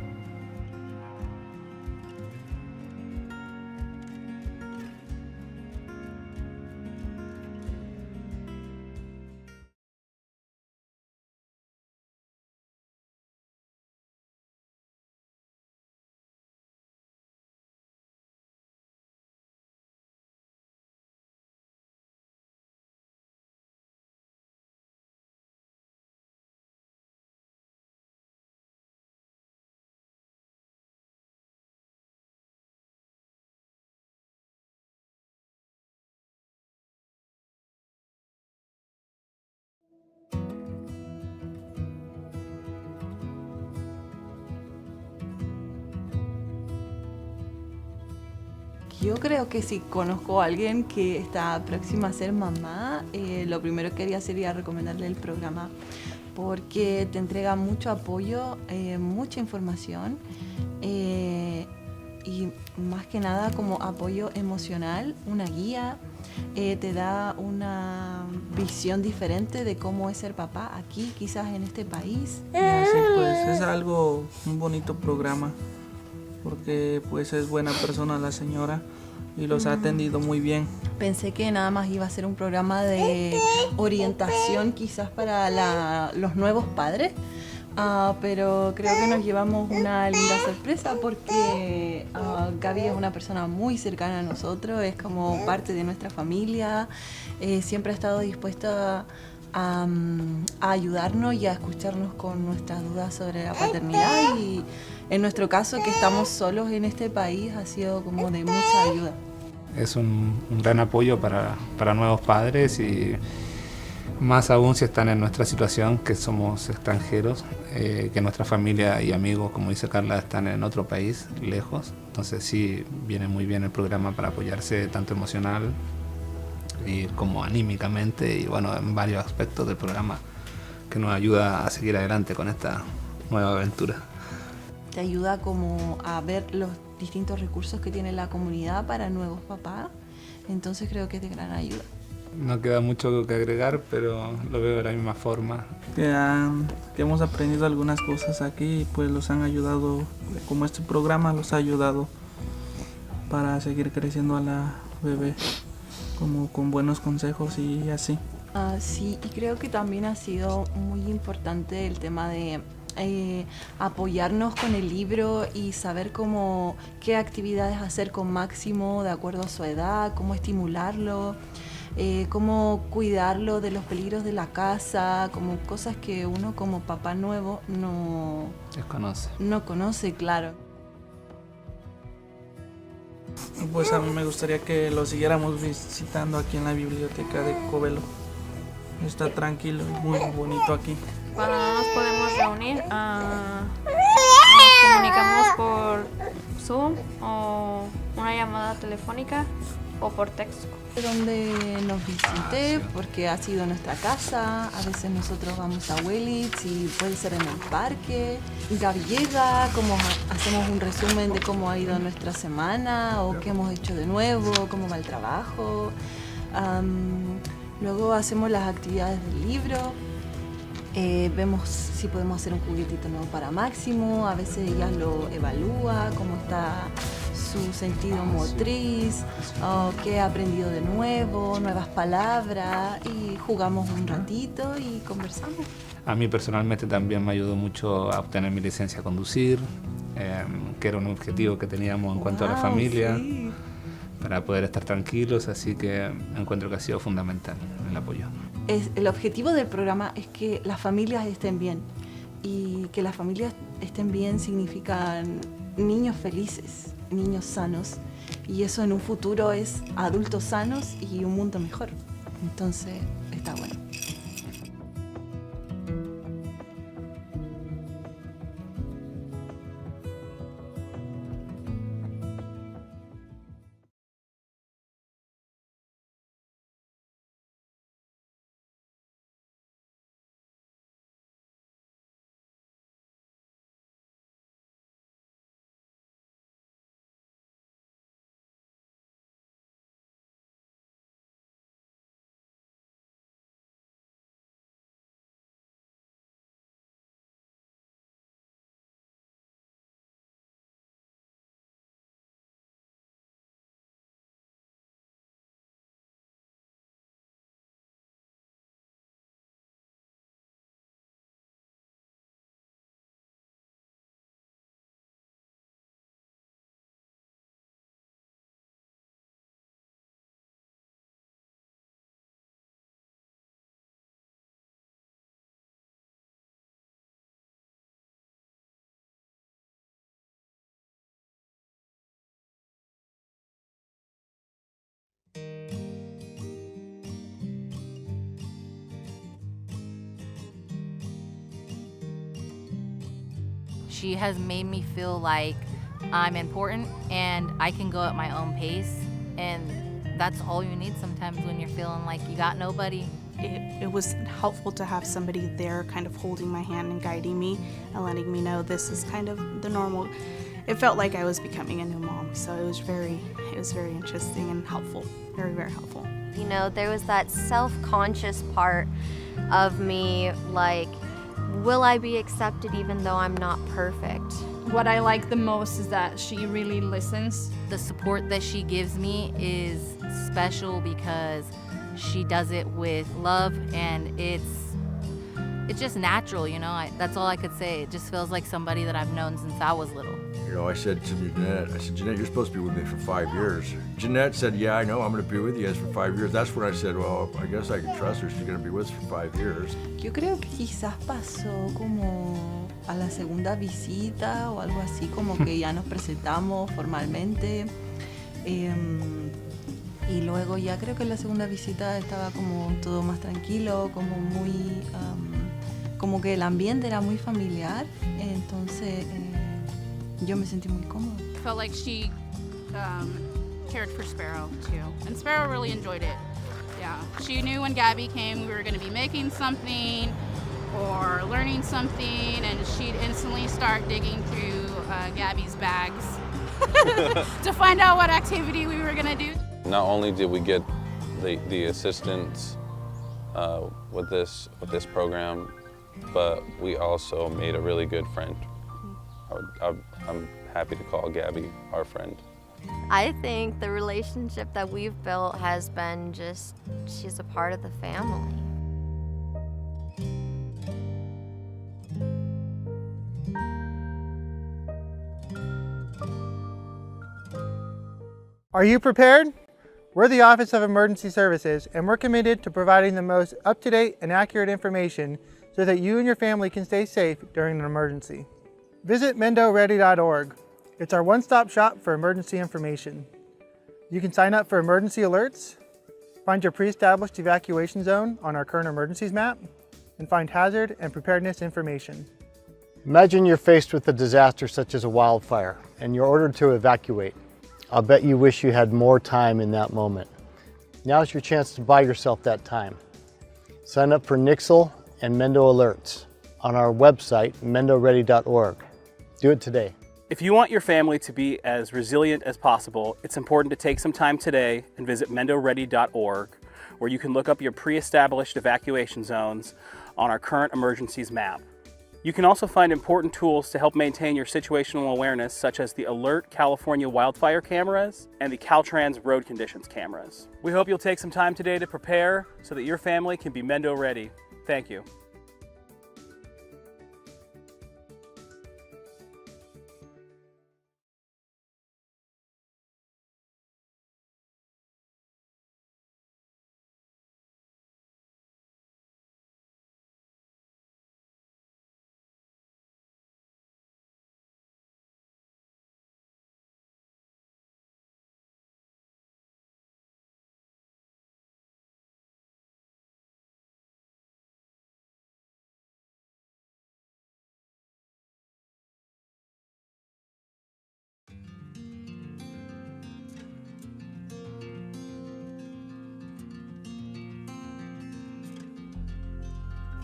Yo creo que si conozco a alguien que está próxima a ser mamá, lo primero que haría sería recomendarle el programa, porque te entrega mucho apoyo, mucha información y más que nada como apoyo emocional, una guía, te da una visión diferente de cómo es ser papá aquí, quizás en este país. Y así pues es un bonito programa, porque pues es buena persona la señora y los ha atendido muy bien. Pensé que nada más iba a ser un programa de orientación quizás para los nuevos padres, pero creo que nos llevamos una linda sorpresa porque Gaby es una persona muy cercana a nosotros, es como parte de nuestra familia, siempre ha estado dispuesta a ayudarnos y a escucharnos con nuestras dudas sobre la paternidad, y en nuestro caso, que estamos solos en este país, ha sido como de mucha ayuda. Es un gran apoyo para nuevos padres, y más aún si están en nuestra situación, que somos extranjeros, que nuestra familia y amigos, como dice Carla, están en otro país, lejos. Entonces sí, viene muy bien el programa para apoyarse tanto emocional y como anímicamente, y bueno, en varios aspectos del programa que nos ayuda a seguir adelante con esta nueva aventura. Te ayuda como a ver distintos recursos que tiene la comunidad para nuevos papás. Entonces creo que es de gran ayuda. No queda mucho que agregar, pero lo veo de la misma forma. Que hemos aprendido algunas cosas aquí y pues los han ayudado, como este programa los ha ayudado para seguir creciendo a la bebé, como con buenos consejos y así. Sí, y creo que también ha sido muy importante el tema de apoyarnos con el libro y saber qué actividades hacer con Máximo de acuerdo a su edad, cómo estimularlo, cómo cuidarlo de los peligros de la casa, como cosas que uno como papá nuevo no conoce, claro. Pues a mí me gustaría que lo siguiéramos visitando aquí en la biblioteca de Covelo. Está tranquilo y muy bonito aquí. Cuando no nos podemos reunir, nos comunicamos por Zoom o una llamada telefónica o por texto. Donde nos visite, porque ha sido nuestra casa. A veces nosotros vamos a Wellits y puede ser en el parque. Gaby llega, hacemos un resumen de cómo ha ido nuestra semana o qué hemos hecho de nuevo, cómo va el trabajo. Luego hacemos las actividades del libro. Vemos si podemos hacer un juguetito nuevo para Máximo. A veces ella lo evalúa, cómo está su sentido motriz, qué ha aprendido de nuevo, nuevas palabras, y jugamos un ratito y conversamos. A mí personalmente también me ayudó mucho a obtener mi licencia a conducir, que era un objetivo que teníamos en cuanto a la familia, sí, para poder estar tranquilos, así que encuentro que ha sido fundamental el apoyo. El objetivo del programa es que las familias estén bien, y que las familias estén bien significa niños felices, niños sanos, y eso en un futuro es adultos sanos y un mundo mejor. Entonces está bueno. She has made me feel like I'm important and I can go at my own pace, and that's all you need sometimes when you're feeling like you got nobody. It was helpful to have somebody there kind of holding my hand and guiding me and letting me know this is kind of the normal. It felt like I was becoming a new mom, so it was very interesting and helpful, very, very helpful. You know, there was that self-conscious part of me, like, will I be accepted even though I'm not perfect? What I like the most is that she really listens. The support that she gives me is special because she does it with love, and it's just natural, you know? That's all I could say. It just feels like somebody that I've known since I was little. You know, I said to Jeanette, Jeanette, you're supposed to be with me for 5 years. Jeanette said, yeah, I know, I'm going to be with you guys for 5 years. That's when I said, well, I guess I can trust her. She's going to be with us for 5 years. Yo creo que quizás pasó como a la segunda visita o algo así, como que ya nos presentamos formalmente. Y luego ya creo que en la segunda visita estaba como todo más tranquilo, como muy, como que el ambiente era muy familiar. Entonces yo me sentí muy cómoda. Felt like she cared for Sparrow too, and Sparrow really enjoyed it. Yeah, she knew when Gabby came we were going to be making something or learning something, and she'd instantly start digging through Gabby's bags to find out what activity we were gonna do. Not only did we get the assistance with this program, but we also made a really good friend. I'm happy to call Gabby our friend. I think the relationship that we've built has been just, she's a part of the family. Are you prepared? We're the Office of Emergency Services, and we're committed to providing the most up-to-date and accurate information so that you and your family can stay safe during an emergency. Visit mendoready.org. It's our one-stop shop for emergency information. You can sign up for emergency alerts, find your pre-established evacuation zone on our current emergencies map, and find hazard and preparedness information. Imagine you're faced with a disaster such as a wildfire, and you're ordered to evacuate. I'll bet you wish you had more time in that moment. Now's your chance to buy yourself that time. Sign up for Nixle and Mendo Alerts on our website, mendoready.org. Do it today. If you want your family to be as resilient as possible, it's important to take some time today and visit mendoready.org, where you can look up your pre-established evacuation zones on our current emergencies map. You can also find important tools to help maintain your situational awareness, such as the Alert California wildfire cameras and the Caltrans road conditions cameras. We hope you'll take some time today to prepare so that your family can be Mendo ready. Thank you.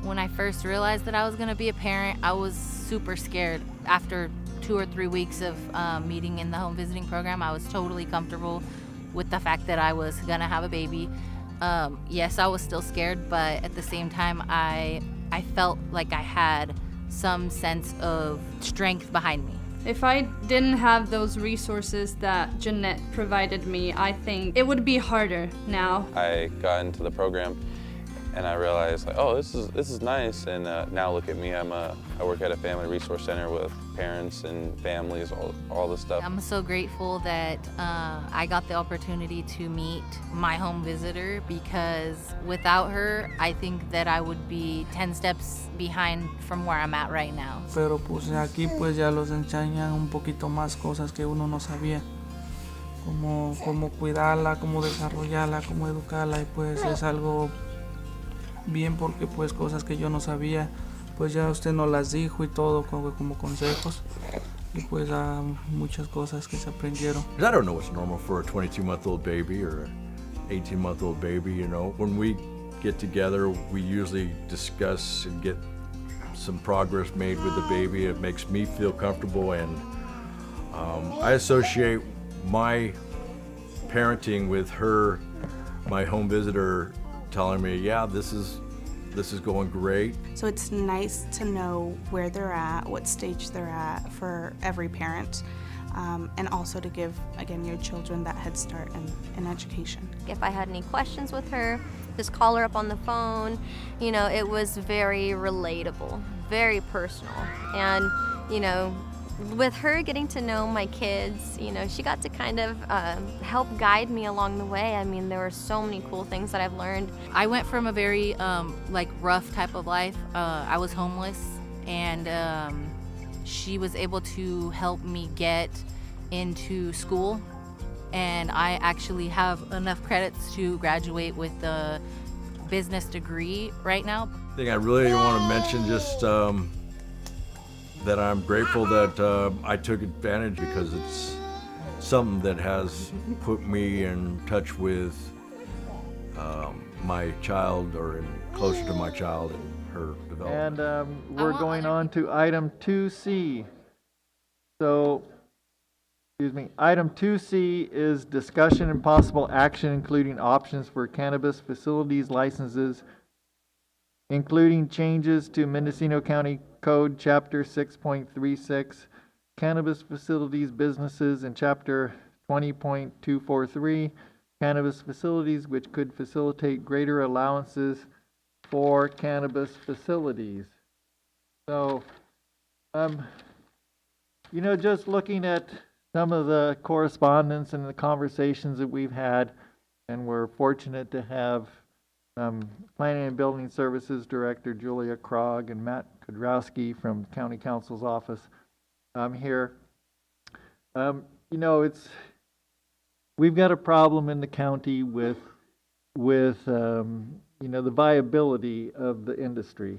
When I first realized that I was gonna be a parent, I was super scared. After 2 or 3 weeks of meeting in the home visiting program, I was totally comfortable with the fact that I was gonna have a baby. Yes, I was still scared, but at the same time, I felt like I had some sense of strength behind me. If I didn't have those resources that Jeanette provided me, I think it would be harder now. I got into the program and I realized, like, oh, this is nice. And now look at me, I work at a family resource center with parents and families, all this stuff. I'm so grateful that I got the opportunity to meet my home visitor, because without her, I think that I would be 10 steps behind from where I'm at right now. Pero pues aquí pues ya los enseñan un poquito más cosas que uno no sabía. Cómo cuidarla, cómo desarrollarla, cómo educarla, y pues es algo bien, porque pues cosas que yo no sabía, pues ya usted nos las dijo y todo como consejos, y pues muchas cosas que se aprendieron. I don't know what's normal for a 22-month-old baby or an 18-month-old baby, you know. When we get together, we usually discuss and get some progress made with the baby. It makes me feel comfortable, and I associate my parenting with her, my home visitor, telling me, yeah, this is going great. So it's nice to know where they're at, what stage they're at for every parent, and also to give, again, your children that head start in education. If I had any questions with her, just call her up on the phone. You know, it was very relatable, very personal. And, you know, with her getting to know my kids, you know, she got to kind of help guide me along the way. I mean, there were so many cool things that I've learned. I went from a very like rough type of life. I was homeless, and she was able to help me get into school, and I actually have enough credits to graduate with the business degree right now. I think I really want to mention just that I'm grateful that I took advantage, because it's something that has put me in touch with my child, or closer to my child and her development. And we're going on to item 2C. So excuse me. Item 2C is discussion and possible action, including options for cannabis facilities licenses, including changes to Mendocino County Code, Chapter 6.36, cannabis facilities businesses, and Chapter 20.243, cannabis facilities, which could facilitate greater allowances for cannabis facilities. So, you know, just looking at some of the correspondence and the conversations that we've had, and we're fortunate to have Planning and Building Services Director Julia Krog and Matt Kudrowski from County Council's office here. You know, we've got a problem in the county with you know, the viability of the industry,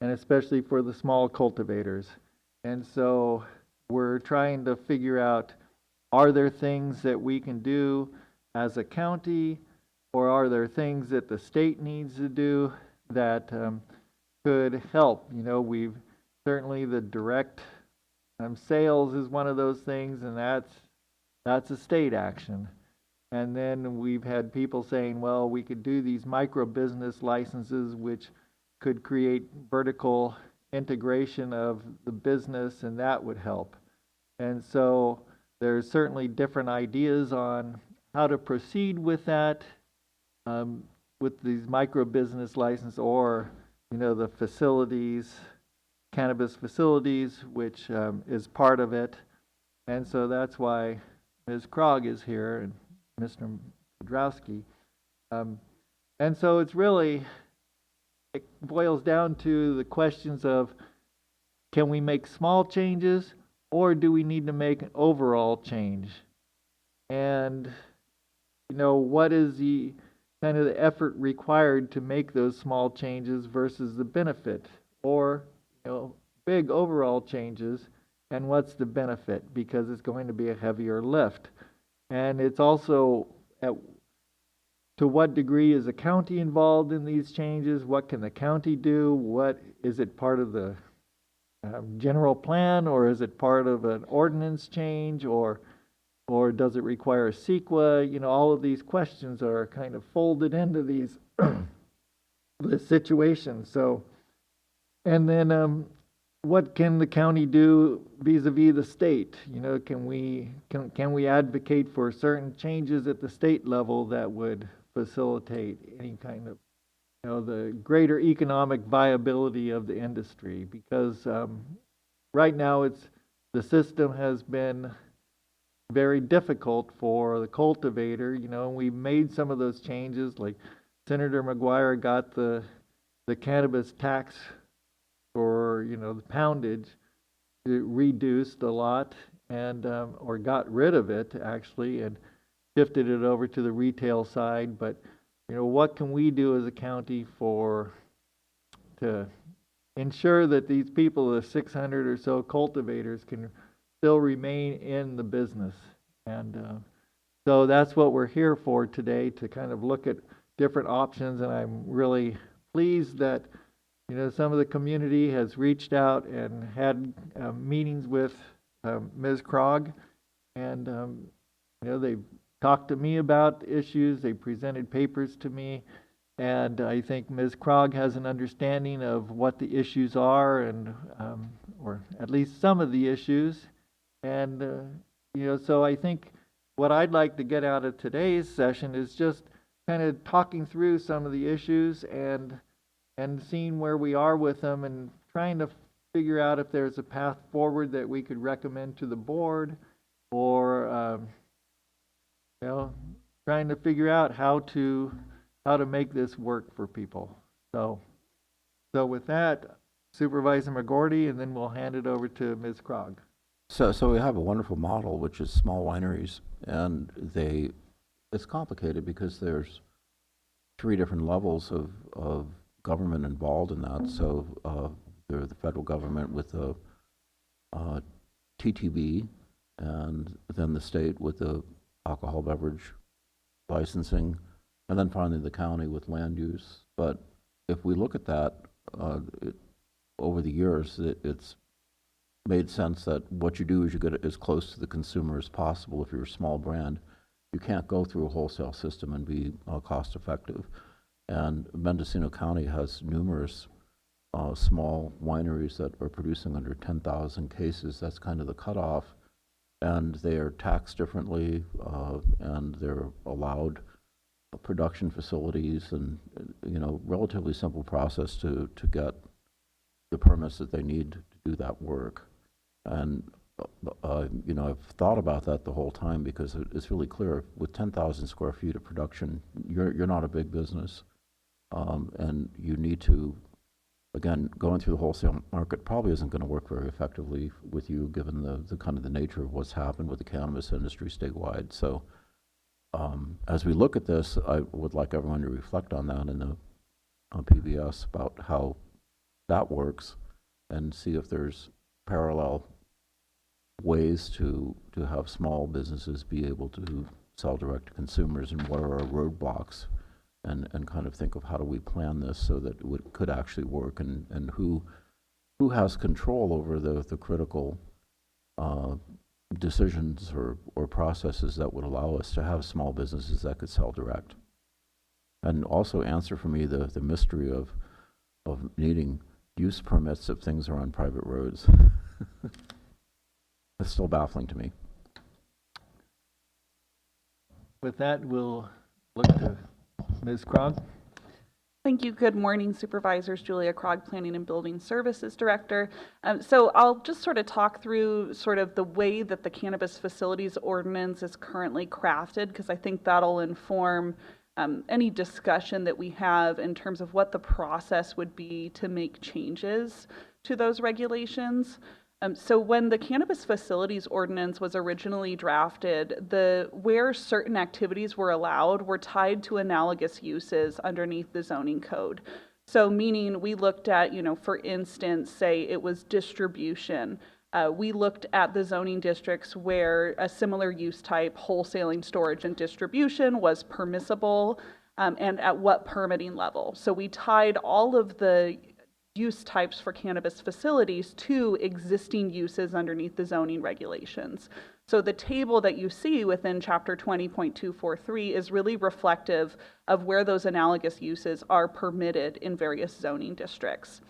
and especially for the small cultivators. And so we're trying to figure out, are there things that we can do as a county, or are there things that the state needs to do that could help? You know, we've certainly, the direct sales is one of those things, and that's a state action. And then we've had people saying, well, we could do these micro business licenses, which could create vertical integration of the business, and that would help. And so there's certainly different ideas on how to proceed with that, with these micro business license, or, you know, the facilities, cannabis facilities, which is part of it. And so that's why Ms. Krog is here, and Mr. Kudrowski. And so it's really, it boils down to the questions of, can we make small changes, or do we need to make an overall change? And, you know, what is the kind of the effort required to make those small changes versus the benefit? Or, you know, big overall changes, and what's the benefit? Because it's going to be a heavier lift. And it's also, to what degree is the county involved in these changes? What can the county do? What is it, part of the general plan, or is it part of an ordinance change, or does it require a CEQA? You know, all of these questions are kind of folded into these this situation. So, and then what can the county do vis-a-vis the state? You know, can we advocate for certain changes at the state level that would facilitate any kind of, you know, the greater economic viability of the industry? Because right now the system has been very difficult for the cultivator. You know, we made some of those changes, like Senator McGuire got the cannabis tax for, you know, the poundage reduced a lot, and or got rid of it actually, and shifted it over to the retail side. But, you know, what can we do as a county to ensure that these people, the 600 or so cultivators, can still remain in the business? And so that's what we're here for today, to kind of look at different options. And I'm really pleased that, you know, some of the community has reached out and had meetings with Ms. Krog, and you know, they've talked to me about issues. They presented papers to me, and I think Ms. Krog has an understanding of what the issues are, and or at least some of the issues. And you know, so I think what I'd like to get out of today's session is just kind of talking through some of the issues and seeing where we are with them, and trying to figure out if there's a path forward that we could recommend to the board, or you know, trying to figure out how to make this work for people. So with that, Supervisor McGordy, and then we'll hand it over to Ms. Krog. So we have a wonderful model, which is small wineries, and it's complicated because there's 3 different levels of government involved in that. So there's the federal government with the TTB, and then the state with the alcohol beverage licensing, and then finally the county with land use. But if we look at that over the years, it's made sense that what you do is you get it as close to the consumer as possible. If you're a small brand, you can't go through a wholesale system and be cost effective. And Mendocino County has numerous small wineries that are producing under 10,000 cases. That's kind of the cutoff. And they are taxed differently, and they're allowed production facilities and, relatively simple process to get the permits that they need to do that work. And, I've thought about that the whole time because it's really clear with 10,000 square feet of production, you're not a big business. And you need to, again, going through the wholesale market probably isn't going to work very effectively with you given the kind of the nature of what's happened with the cannabis industry statewide. So as we look at this, I would like everyone to reflect on that on PBS about how that works and see if there's parallel ways to have small businesses be able to sell direct to consumers and what are our roadblocks, and kind of think of how do we plan this so that it could actually work, and who has control over the critical decisions or processes that would allow us to have small businesses that could sell direct. And also answer for me the mystery of needing use permits if things are on private roads. It's still baffling to me. With that, we'll look to Ms. Krog. Thank you. Good morning, Supervisors. Julia Krog, Planning and Building Services Director. So I'll just sort of talk through sort of the way that the Cannabis Facilities Ordinance is currently crafted, because I think that'll inform any discussion that we have in terms of what the process would be to make changes to those regulations. So when the Cannabis Facilities Ordinance was originally drafted, where certain activities were allowed were tied to analogous uses underneath the zoning code. So meaning we looked at, for instance, say it was distribution. We looked at the zoning districts where a similar use type, wholesaling, storage, and distribution was permissible, and at what permitting level. So we tied all of the use types for cannabis facilities to existing uses underneath the zoning regulations. So the table that you see within Chapter 20.243 is really reflective of where those analogous uses are permitted in various zoning districts.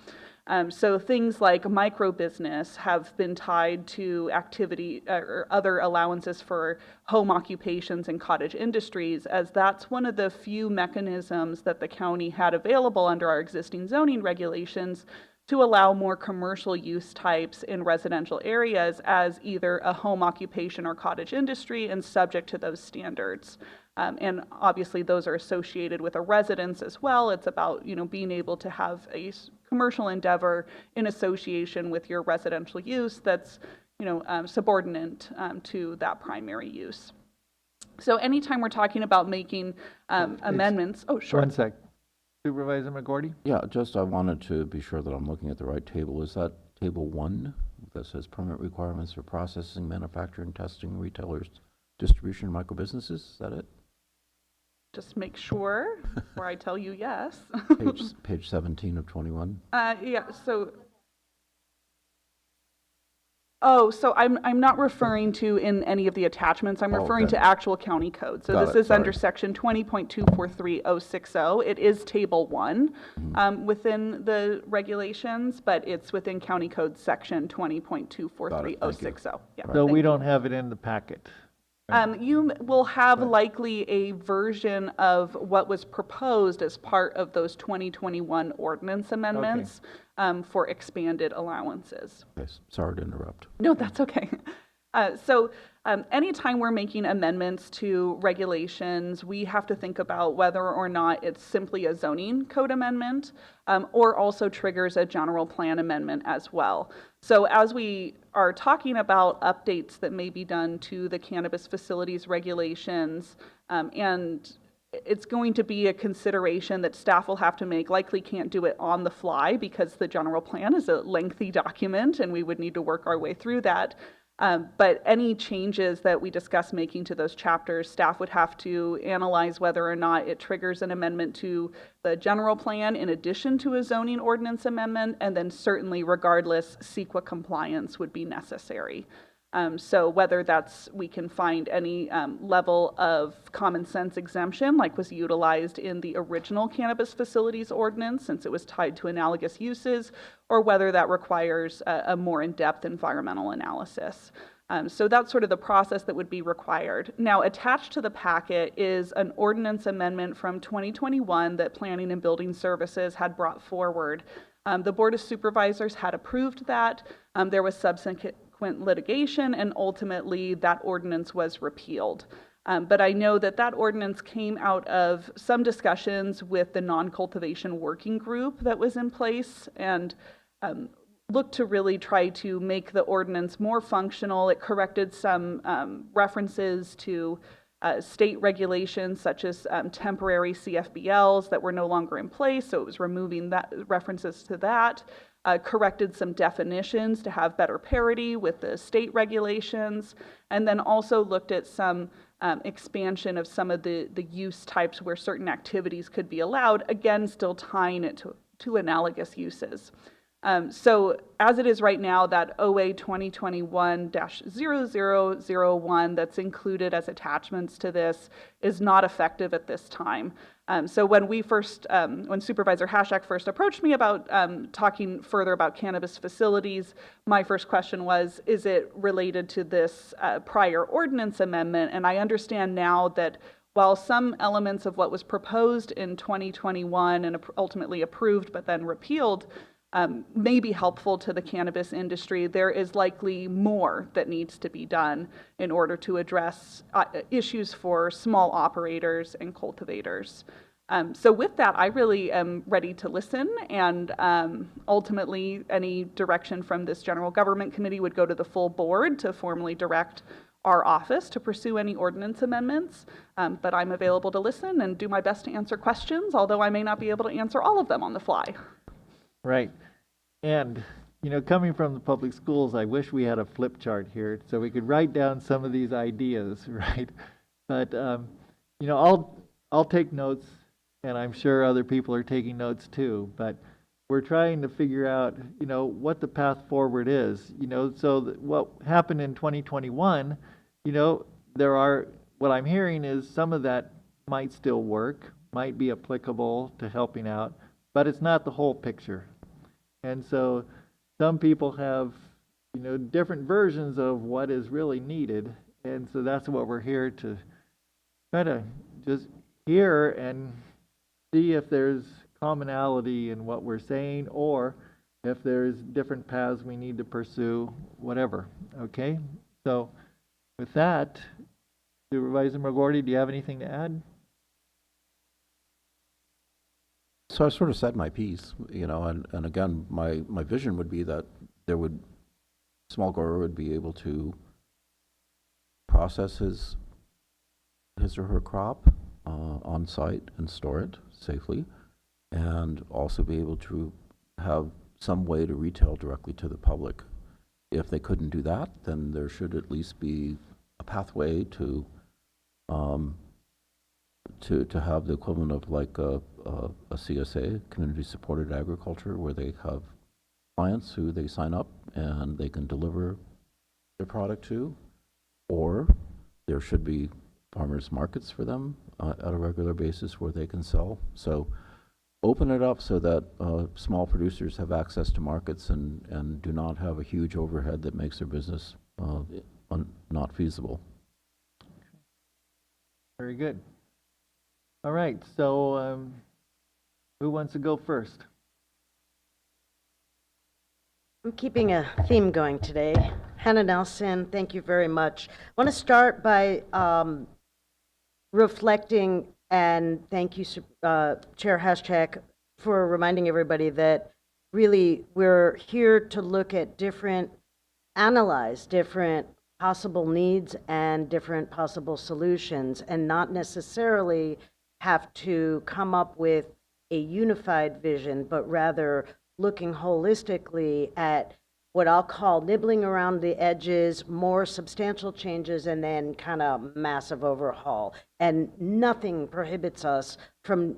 So things like micro business have been tied to activity or other allowances for home occupations and cottage industries, as that's one of the few mechanisms that the county had available under our existing zoning regulations to allow more commercial use types in residential areas as either a home occupation or cottage industry and subject to those standards. And obviously those are associated with a residence as well. It's about, being able to have a commercial endeavor in association with your residential use that's, subordinate to that primary use. So anytime we're talking about making amendments, oh, sure. One sec. Supervisor McGordy? Yeah, I wanted to be sure that I'm looking at the right table. Is that table 1 that says permit requirements for processing, manufacturing, testing, retailers, distribution, micro businesses? Is that it? Just make sure before I tell you yes. page 17 of 21. Yeah. So I'm not referring to in any of the attachments. I'm referring to actual county code. So this is under section 20.243060. It is table 1 within the regulations, but it's within county code section 20.243060. Yeah. So we don't have it in the packet. You will have likely a version of what was proposed as part of those 2021 ordinance amendments for expanded allowances. Okay, sorry to interrupt. No, that's okay. So anytime we're making amendments to regulations, we have to think about whether or not it's simply a zoning code amendment or also triggers a general plan amendment as well. So as we are talking about updates that may be done to the cannabis facilities regulations, and it's going to be a consideration that staff will have to make, likely can't do it on the fly because the general plan is a lengthy document and we would need to work our way through that. But any changes that we discuss making to those chapters, staff would have to analyze whether or not it triggers an amendment to the general plan in addition to a zoning ordinance amendment, and then certainly regardless, CEQA compliance would be necessary. So whether that's, we can find any level of common sense exemption like was utilized in the original cannabis facilities ordinance since it was tied to analogous uses, or whether that requires a more in-depth environmental analysis. So that's sort of the process that would be required. Now, attached to the packet is an ordinance amendment from 2021 that Planning and Building Services had brought forward. The Board of Supervisors had approved that. There was subsequent litigation, and ultimately that ordinance was repealed. But I know that that ordinance came out of some discussions with the non-cultivation working group that was in place, and looked to really try to make the ordinance more functional. It corrected some references to state regulations such as temporary CFBLs that were no longer in place, so it was removing that references to that. Corrected some definitions to have better parity with the state regulations, and then also looked at some expansion of some of the use types where certain activities could be allowed, again, still tying it to analogous uses. So as it is right now, that OA 2021-0001 that's included as attachments to this is not effective at this time. So when when Supervisor Hashak first approached me about talking further about cannabis facilities, my first question was, is it related to this prior ordinance amendment? And I understand now that while some elements of what was proposed in 2021 and ultimately approved but then repealed may be helpful to the cannabis industry, there is likely more that needs to be done in order to address issues for small operators and cultivators. So with that, I really am ready to listen, and ultimately any direction from this General Government Committee would go to the full board to formally direct our office to pursue any ordinance amendments, but I'm available to listen and do my best to answer questions, although I may not be able to answer all of them on the fly. Right. And, you know, coming from the public schools, I wish we had a flip chart here so we could write down some of these ideas, right? But, you know, I'll take notes, and I'm sure other people are taking notes too, but we're trying to figure out, you know, what the path forward is, you know, so what happened in 2021, you know, what I'm hearing is some of that might still work, might be applicable to helping out, but it's not the whole picture. And so some people have, you know, different versions of what is really needed. And so that's what we're here to try to just hear and see if there's commonality in what we're saying, or if there's different paths we need to pursue, whatever. Okay? So with that, Supervisor McGordy, do you have anything to add? So I sort of said my piece, you know, and again, my vision would be that small grower would be able to process his or her crop on site and store it safely, and also be able to have some way to retail directly to the public. If they couldn't do that, then there should at least be a pathway to have the equivalent of like a CSA, community supported agriculture, where they have clients who they sign up and they can deliver their product to, or there should be farmers markets for them at a regular basis where they can sell. So open it up so that small producers have access to markets and do not have a huge overhead that makes their business not feasible. Very good. All right, so who wants to go first? I'm keeping a theme going today. Hannah Nelson, thank you very much. I want to start by reflecting, and thank you, Chair Hashak, for reminding everybody that really we're here to look at analyze different possible needs and different possible solutions, and not necessarily have to come up with a unified vision, but rather looking holistically at what I'll call nibbling around the edges, more substantial changes, and then kind of massive overhaul. And nothing prohibits us from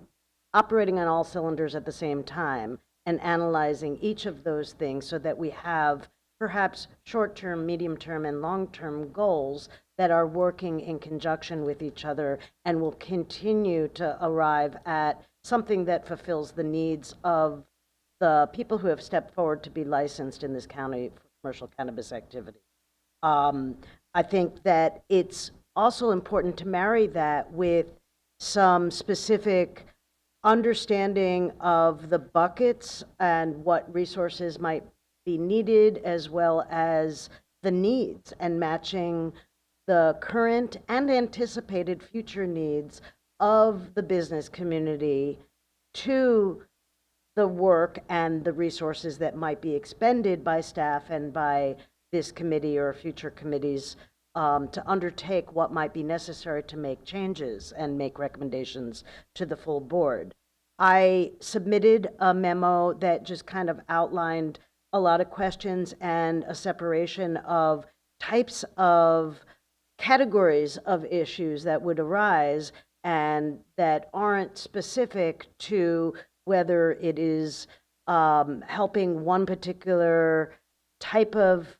operating on all cylinders at the same time and analyzing each of those things so that we have perhaps short-term, medium-term, and long-term goals that are working in conjunction with each other and will continue to arrive at something that fulfills the needs of the people who have stepped forward to be licensed in this county for commercial cannabis activity. I think that it's also important to marry that with some specific understanding of the buckets and what resources might be needed, as well as the needs, and matching the current and anticipated future needs of the business community to the work and the resources that might be expended by staff and by this committee or future committees to undertake what might be necessary to make changes and make recommendations to the full board. I submitted a memo that just kind of outlined a lot of questions and a separation of types of categories of issues that would arise and that aren't specific to whether it is helping one particular type of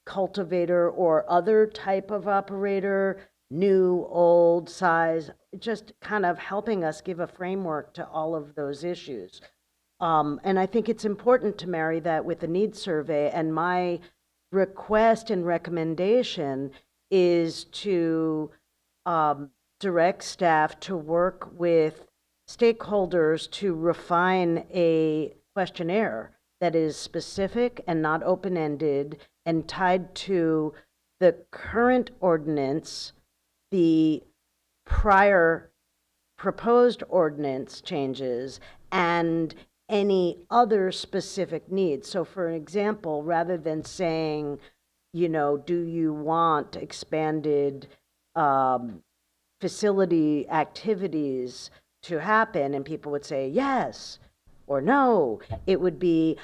cultivator or other type of operator, new, old, size, just kind of helping us give a framework to all of those issues. And I think it's important to marry that with the needs survey, and my request and recommendation is to direct staff to work with stakeholders to refine a questionnaire that is specific and not open-ended and tied to the current ordinance, the prior proposed ordinance changes, and any other specific needs. So for an example, rather than saying, you know, do you want expanded facility activities to happen, and people would say yes or no, it would be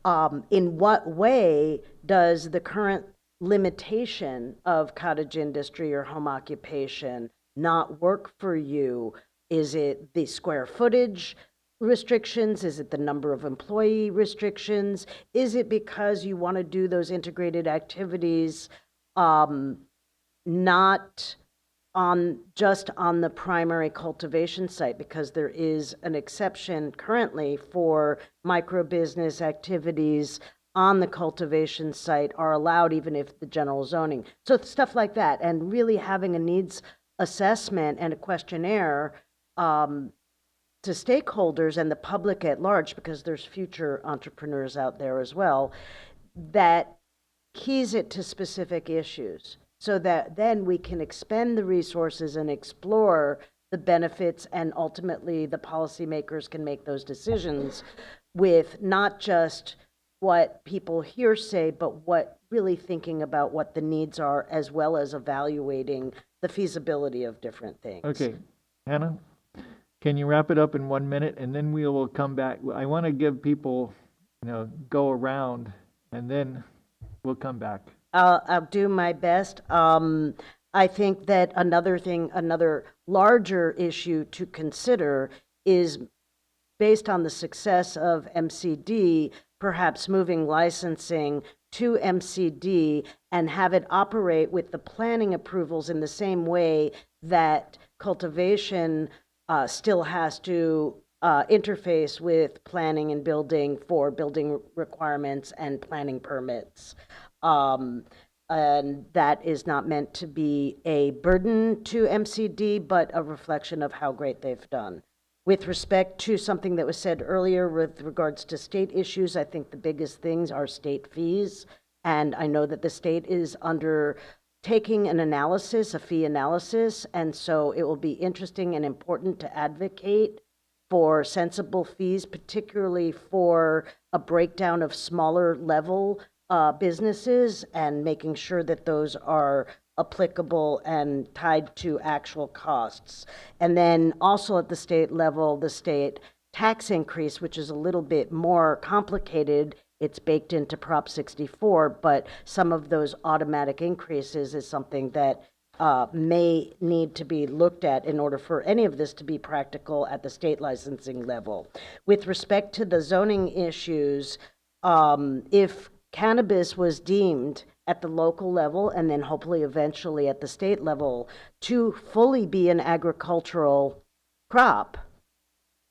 in what way does the current limitation of cottage industry or home occupation not work for you? Is it the square footage restrictions? Is it the number of employee restrictions? Is it because you want to do those integrated activities not just on the primary cultivation site, because there is an exception currently for micro business activities on the cultivation site are allowed even if the general zoning. So stuff like that, and really having a needs assessment and a questionnaire to stakeholders and the public at large, because there's future entrepreneurs out there as well, that keys it to specific issues, so that then we can expend the resources and explore the benefits, and ultimately the policymakers can make those decisions with not just what people here say, but what really thinking about what the needs are, as well as evaluating the feasibility of different things. Okay, Hannah, can you wrap it up in 1 minute, and then we will come back. I want to give people, go around, and then we'll come back. I'll do my best. I think that another larger issue to consider is, based on the success of MCD, perhaps moving licensing to MCD and have it operate with the planning approvals in the same way that cultivation still has to interface with planning and building for building requirements and planning permits. And that is not meant to be a burden to MCD, but a reflection of how great they've done. With respect to something that was said earlier with regards to state issues, I think the biggest things are state fees. And I know that the state is undertaking an analysis, a fee analysis, and so it will be interesting and important to advocate for sensible fees, particularly for a breakdown of smaller level businesses, and making sure that those are applicable and tied to actual costs. And then also at the state level, the state tax increase, which is a little bit more complicated It's baked into Prop 64, but some of those automatic increases is something that may need to be looked at in order for any of this to be practical at the state licensing level. With respect to the zoning issues, if cannabis was deemed at the local level and then hopefully eventually at the state level to fully be an agricultural crop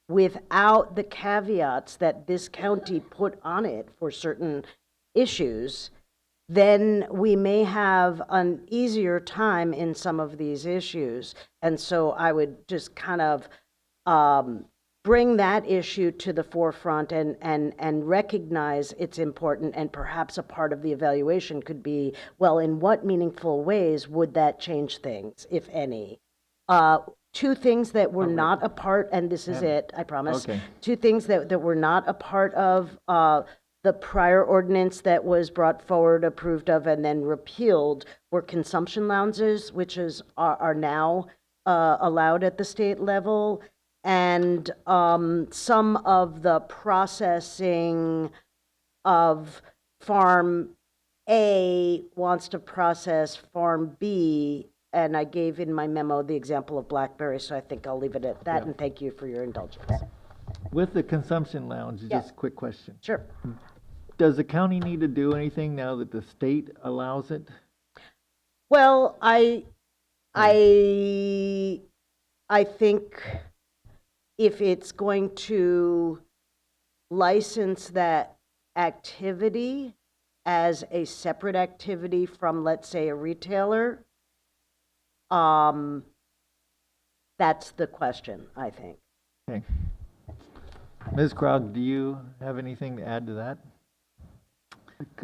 without the caveats that this county put on it for certain issues, then we may have an easier time in some of these issues. And so I would just kind of bring that issue to the forefront and recognize it's important, and perhaps a part of the evaluation could be, well, in what meaningful ways would that change things, if any? Two things that were not a part, and this is it, I promise. Okay. Two things that were not a part of the prior ordinance that was brought forward, approved of, and then repealed were consumption lounges, which are now allowed at the state level, and some of the processing of Farm A wants to process Farm B, and I gave in my memo the example of blackberry, so I think I'll leave it at that, and thank you for your indulgence. With the consumption lounge, Yeah. just a quick question. Sure. Does the county need to do anything now that the state allows it? Well, I think if it's going to license that activity as a separate activity from, let's say, a retailer, that's the question, I think. Okay. Ms. Krog, do you have anything to add to that?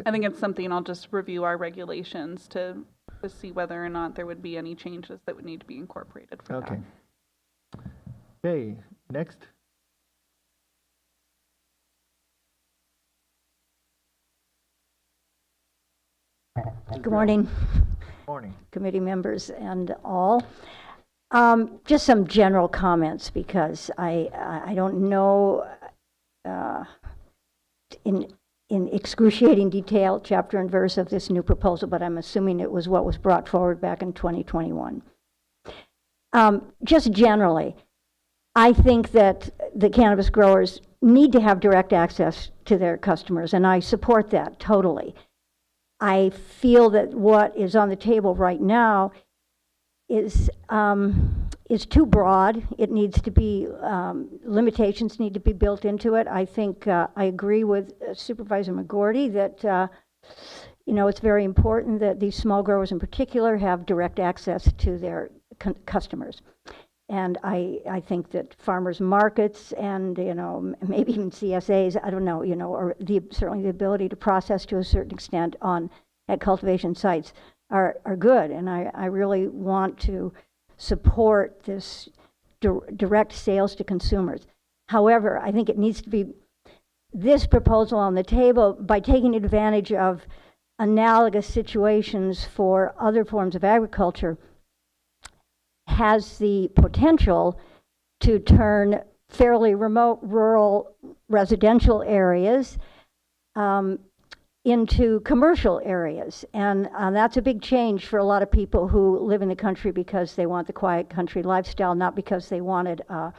I think it's something I'll just review our regulations to see whether or not there would be any changes that would need to be incorporated for Okay. that. Okay, next. Good morning. Morning. Committee members and all. Just some general comments, because I don't know in excruciating detail chapter and verse of this new proposal, but I'm assuming it was what was brought forward back in 2021. Just generally, I think that the cannabis growers need to have direct access to their customers, and I support that totally. I feel that what is on the table right now is too broad. It needs to be, limitations need to be built into it. I think I agree with Supervisor McGorty that, it's very important that these small growers in particular have direct access to their customers. And I think that farmers markets and, maybe even CSAs, I don't know, or certainly the ability to process to a certain extent at cultivation sites are good. And I really want to support this direct sales to consumers. However, I think it needs to be this proposal on the table by taking advantage of analogous situations for other forms of agriculture has the potential to turn fairly remote rural residential areas into commercial areas. And that's a big change for a lot of people who live in the country because they want the quiet country lifestyle, not because they wanted a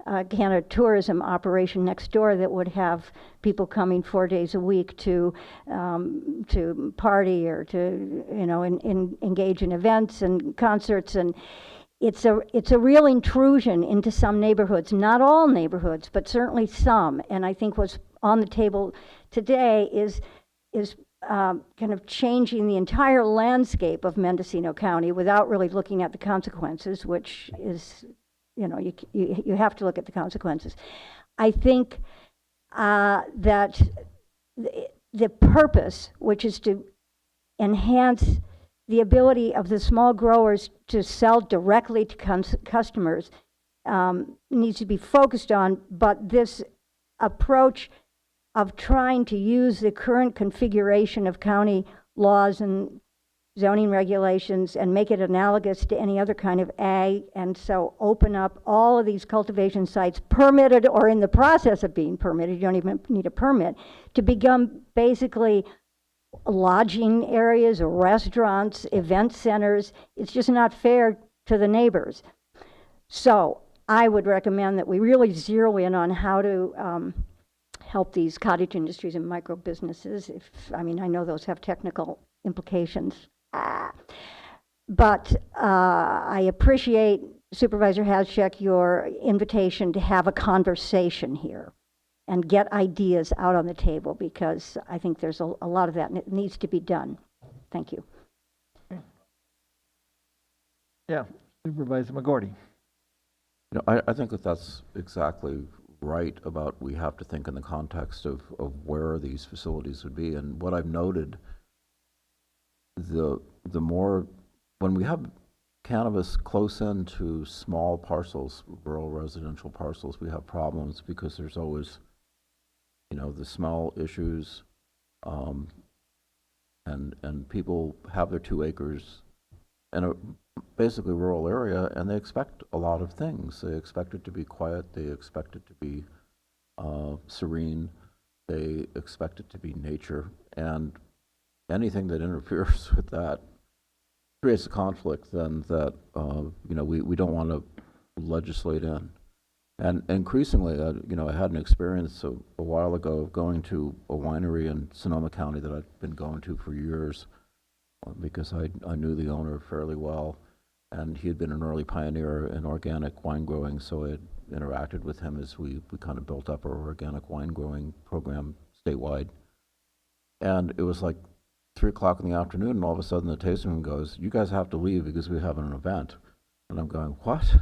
kind of tourism operation next door that would have people coming 4 days a week to party or to engage in events and concerts. And it's a real intrusion into some neighborhoods, not all neighborhoods, but certainly some. And I think what's on the table today is kind of changing the entire landscape of Mendocino County without really looking at the consequences, which is, you have to look at the consequences. I think that the purpose, which is to enhance the ability of the small growers to sell directly to customers, needs to be focused on, but this approach of trying to use the current configuration of county laws and zoning regulations and make it analogous to any other kind of ag, and so open up all of these cultivation sites, permitted or in the process of being permitted, you don't even need a permit, to become basically lodging areas or restaurants, event centers. It's just not fair to the neighbors. So I would recommend that we really zero in on how to help these cottage industries and micro businesses. I know those have technical implications. But I appreciate, Supervisor Haschek, your invitation to have a conversation here and get ideas out on the table, because I think there's a lot of that and it needs to be done. Thank you. Yeah, Supervisor McGordy. I think that's exactly right about we have to think in the context of where these facilities would be. And what I've noted, the more, when we have cannabis close in to small parcels, rural residential parcels, we have problems because there's always, the smell issues, and people have their 2 acres in a basically rural area, and they expect a lot of things. They expect it to be quiet, they expect it to be serene, they expect it to be nature, and anything that interferes with that creates a conflict then that we don't want to legislate in. And increasingly, I had an experience a while ago of going to a winery in Sonoma County that I'd been going to for years because I knew the owner fairly well, and he had been an early pioneer in organic wine growing, so I had interacted with him as we kind of built up our organic wine growing program statewide. And it was like 3 o'clock in the afternoon, and all of a sudden the tasting room goes, "You guys have to leave because we have an event." And I'm going, "What?"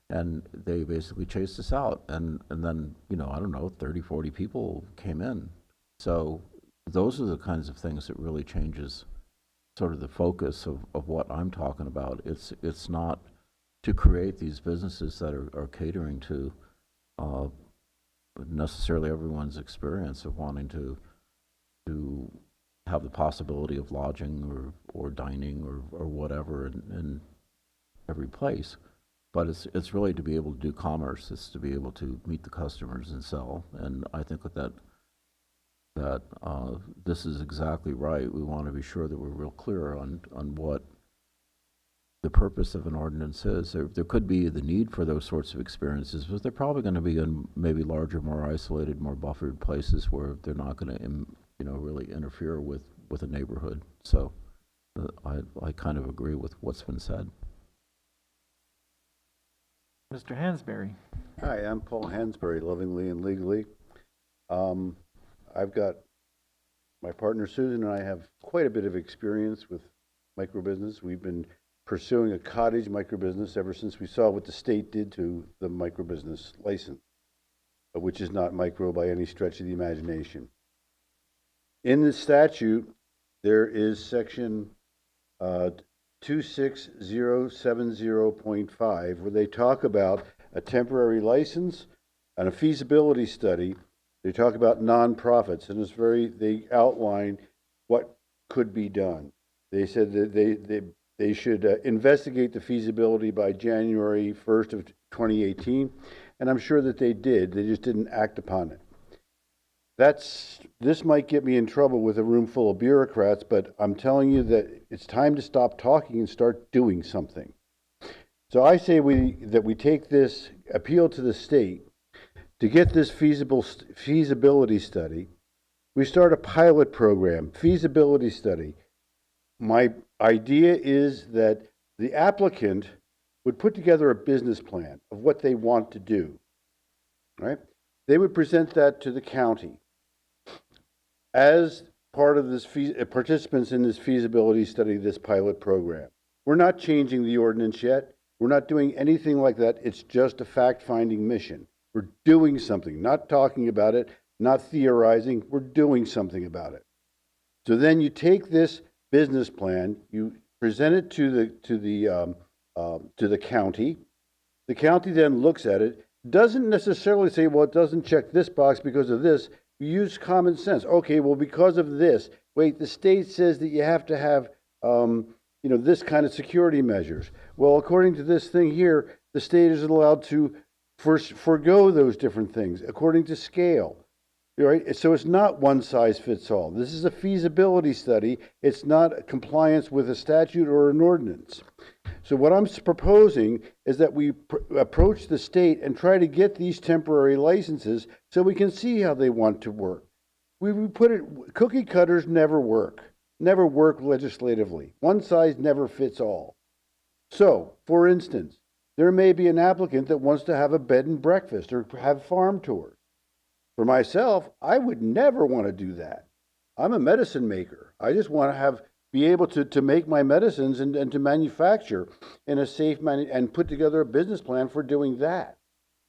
And they basically chased us out. And then, 30, 40 people came in. So those are the kinds of things that really changes sort of the focus of what I'm talking about. It's not to create these businesses that are catering to necessarily everyone's experience of wanting to have the possibility of lodging or dining or whatever in every place. But it's really to be able to do commerce. It's to be able to meet the customers and sell. And I think that this is exactly right. We want to be sure that we're real clear on what the purpose of an ordinance is. There could be the need for those sorts of experiences, but they're probably going to be in maybe larger, more isolated, more buffered places where they're not going to really interfere with a neighborhood. So I kind of agree with what's been said. Mr. Hansberry. Hi, I'm Paul Hansberry, lovingly and legally. I've got my partner Susan and I have quite a bit of experience with microbusiness. We've been pursuing a cottage microbusiness ever since we saw what the state did to the microbusiness license, which is not micro by any stretch of the imagination. In the statute, there is section 26070.5, where they talk about a temporary license and a feasibility study. They talk about nonprofits, and they outline what could be done. They said that they should investigate the feasibility by January 1st of 2018, and I'm sure that they did. They just didn't act upon it. This might get me in trouble with a room full of bureaucrats, but I'm telling you that it's time to stop talking and start doing something. So I say that we take this appeal to the state to get this feasibility study. We start a pilot program, feasibility study. My idea is that the applicant would put together a business plan of what they want to do, right? They would present that to the county. As part of this, participants in this feasibility study, this pilot program. We're not changing the ordinance yet. We're not doing anything like that. It's just a fact-finding mission. We're doing something, not talking about it, not theorizing. We're doing something about it. So then you take this business plan, you present it to the county. The county then looks at it, doesn't necessarily say, well, it doesn't check this box because of this. You use common sense. Okay, well, because of this. Wait, the state says that you have to have this kind of security measures. Well, according to this thing here, the state is allowed to forego those different things according to scale. Right? So it's not one size fits all. This is a feasibility study. It's not compliance with a statute or an ordinance. So what I'm proposing is that we approach the state and try to get these temporary licenses so we can see how they want to work. We put it, cookie cutters never work legislatively. One size never fits all. So, for instance, there may be an applicant that wants to have a bed and breakfast or have farm tours. For myself, I would never want to do that. I'm a medicine maker. I just want to be able to make my medicines and to manufacture in a safe manner and put together a business plan for doing that.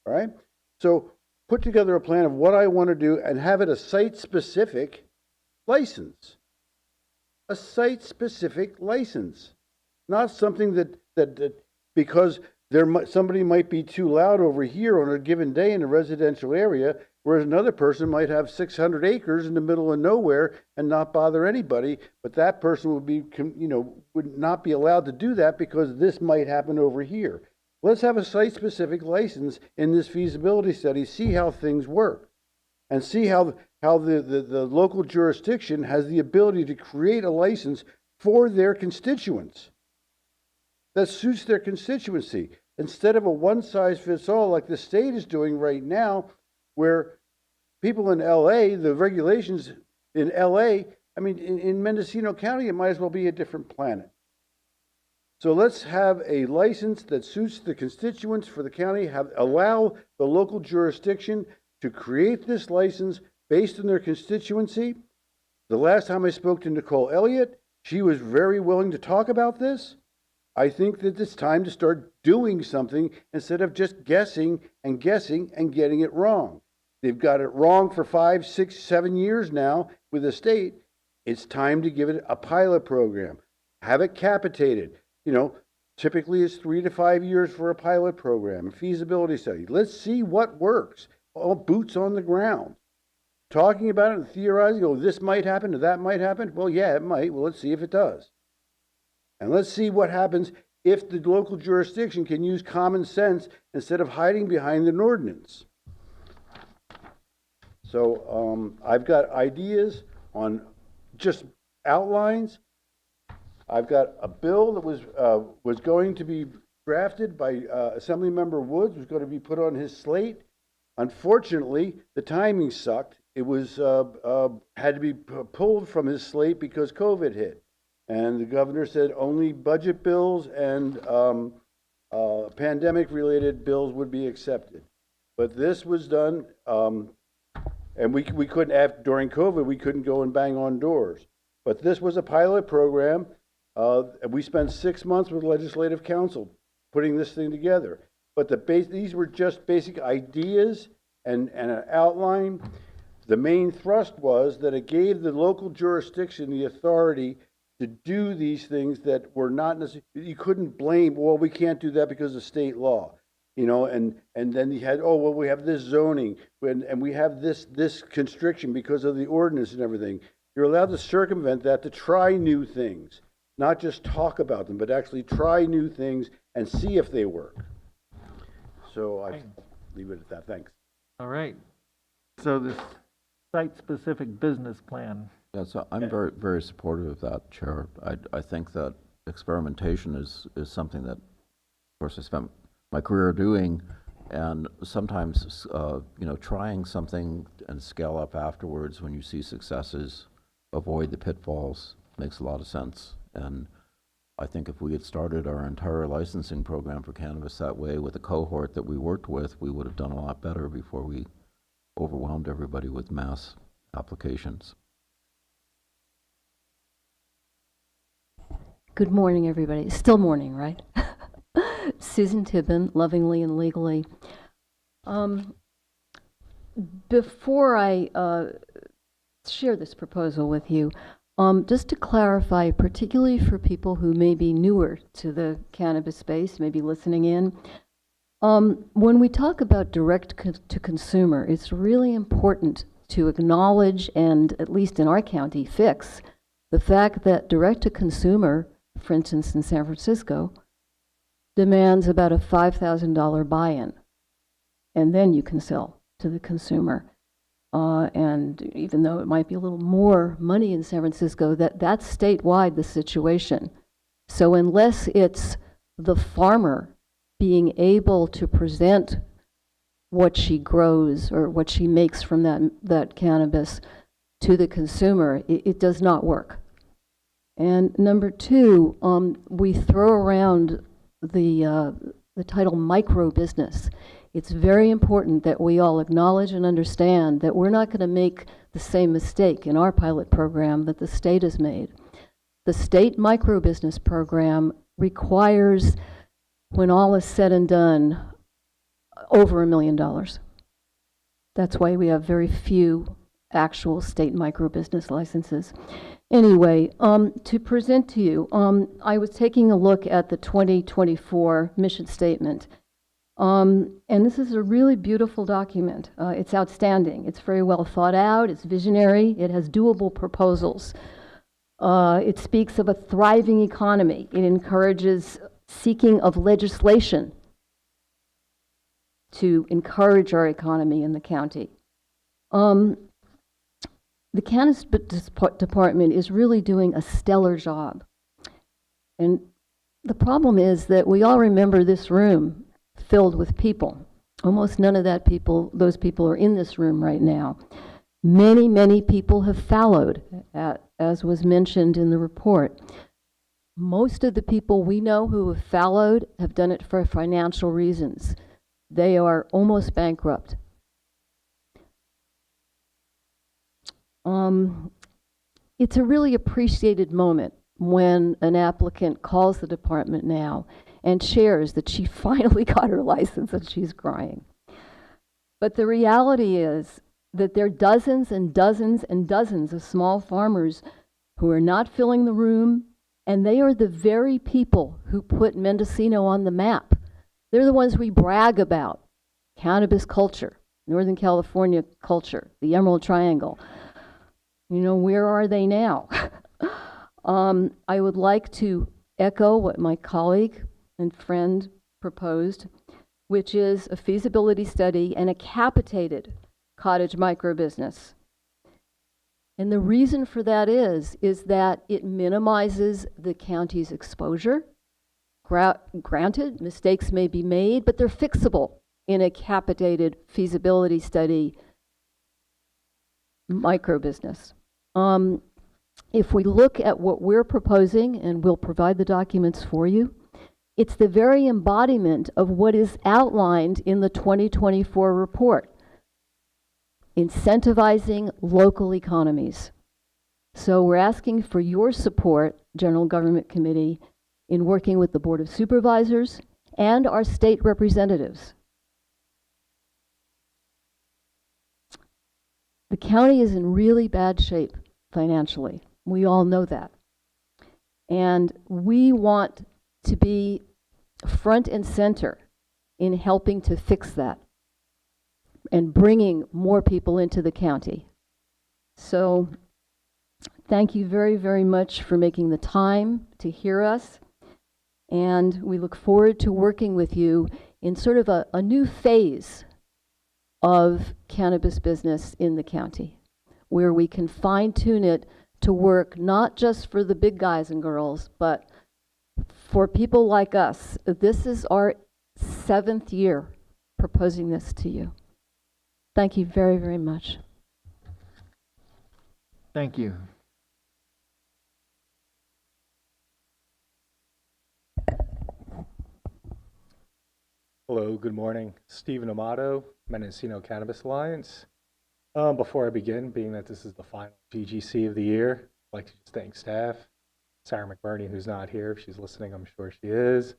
All right? So put together a plan of what I want to do and have it a site-specific license. A site-specific license. Not something that because somebody might be too loud over here on a given day in a residential area, whereas another person might have 600 acres in the middle of nowhere and not bother anybody, but that person would not be allowed to do that because this might happen over here. Let's have a site-specific license in this feasibility study, see how things work, and see how the local jurisdiction has the ability to create a license for their constituents that suits their constituency, instead of a one-size-fits-all like the state is doing right now, where people in LA, the regulations in LA, in Mendocino County, it might as well be a different planet. So let's have a license that suits the constituents for the county, allow the local jurisdiction to create this license based on their constituency. The last time I spoke to Nicole Elliott, she was very willing to talk about this. I think that it's time to start doing something instead of just guessing and getting it wrong. They've got it wrong for 5, 6, 7 years now with the state. It's time to give it a pilot program. Have it capitated. Typically it's 3 to 5 years for a pilot program, a feasibility study. Let's see what works. All boots on the ground. Talking about it and theorizing, this might happen or that might happen. Well, yeah, it might. Well, let's see if it does. And let's see what happens if the local jurisdiction can use common sense instead of hiding behind an ordinance. So I've got ideas on just outlines. I've got a bill that was going to be drafted by Assemblymember Woods, was going to be put on his slate. Unfortunately, the timing sucked. It was had to be pulled from his slate because COVID hit. And the governor said only budget bills and pandemic-related bills would be accepted. But this was done, and we couldn't, during COVID, we couldn't go and bang on doors. But this was a pilot program. We spent 6 months with Legislative Council putting this thing together. But these were just basic ideas and an outline. The main thrust was that it gave the local jurisdiction the authority to do these things that were not necessarily, you couldn't blame, well, we can't do that because of state law, and then you had, we have this zoning, and we have this constriction because of the ordinance and everything. You're allowed to circumvent that, to try new things, not just talk about them, but actually try new things and see if they work. So I leave it at that. Thanks. All right. So this site-specific business plan. Yeah, so I'm very, very supportive of that, Chair. I think that experimentation is something that, of course, I spent my career doing, and sometimes, trying something and scale up afterwards when you see successes, avoid the pitfalls, makes a lot of sense. And I think if we had started our entire licensing program for cannabis that way with a cohort that we worked with, we would have done a lot better before we overwhelmed everybody with mass applications. Good morning, everybody. Still morning, right? Susan Tibbin, Lovingly and Legally. Before I share this proposal with you, just to clarify, particularly for people who may be newer to the cannabis space, maybe listening in, when we talk about direct to consumer, it's really important to acknowledge and, at least in our county, fix The fact that direct-to-consumer, for instance in San Francisco, demands about a $5,000 buy-in, and then you can sell to the consumer. And even though it might be a little more money in San Francisco, that's statewide, the situation. So unless it's the farmer being able to present what she grows or what she makes from that cannabis to the consumer, it does not work. And number two, we throw around the title micro business. It's very important that we all acknowledge and understand that we're not going to make the same mistake in our pilot program that the state has made. The state micro business program requires, when all is said and done, over $1 million. That's why we have very few actual state micro business licenses. Anyway, to present to you, I was taking a look at the 2024 mission statement. And this is a really beautiful document. It's outstanding. It's very well thought out. It's visionary. It has doable proposals. It speaks of a thriving economy. It encourages seeking of legislation to encourage our economy in the county. The Cannabis Department is really doing a stellar job. And the problem is that we all remember this room filled with people. Almost none of those people are in this room right now. Many, many people have fallowed, as was mentioned in the report. Most of the people we know who have fallowed have done it for financial reasons. They are almost bankrupt. It's a really appreciated moment when an applicant calls the department now and shares that she finally got her license and she's crying. But the reality is that there are dozens and dozens and dozens of small farmers who are not filling the room, and they are the very people who put Mendocino on the map. They're the ones we brag about. Cannabis culture, Northern California culture, the Emerald Triangle. You know, where are they now? I would like to echo what my colleague and friend proposed, which is a feasibility study and a capitated cottage microbusiness. And the reason for that is that it minimizes the county's exposure. Granted, mistakes may be made, but they're fixable in a capitated feasibility study microbusiness. If we look at what we're proposing, and we'll provide the documents for you, it's the very embodiment of what is outlined in the 2024 report, incentivizing local economies. So we're asking for your support, General Government Committee, in working with the Board of Supervisors and our state representatives. The county is in really bad shape financially. We all know that. And we want to be front and center in helping to fix that and bringing more people into the county. So thank you very, very much for making the time to hear us. And we look forward to working with you in sort of a new phase of cannabis business in the county, where we can fine-tune it to work not just for the big guys and girls, but for people like us. This is our 7th year proposing this to you. Thank you very, very much. Thank you. Hello, good morning. Stephen Amato, Mendocino Cannabis Alliance. Before I begin, being that this is the final GGC of the year, I'd like to just thank staff, Sarah McBurney, who's not here. If she's listening, I'm sure she is,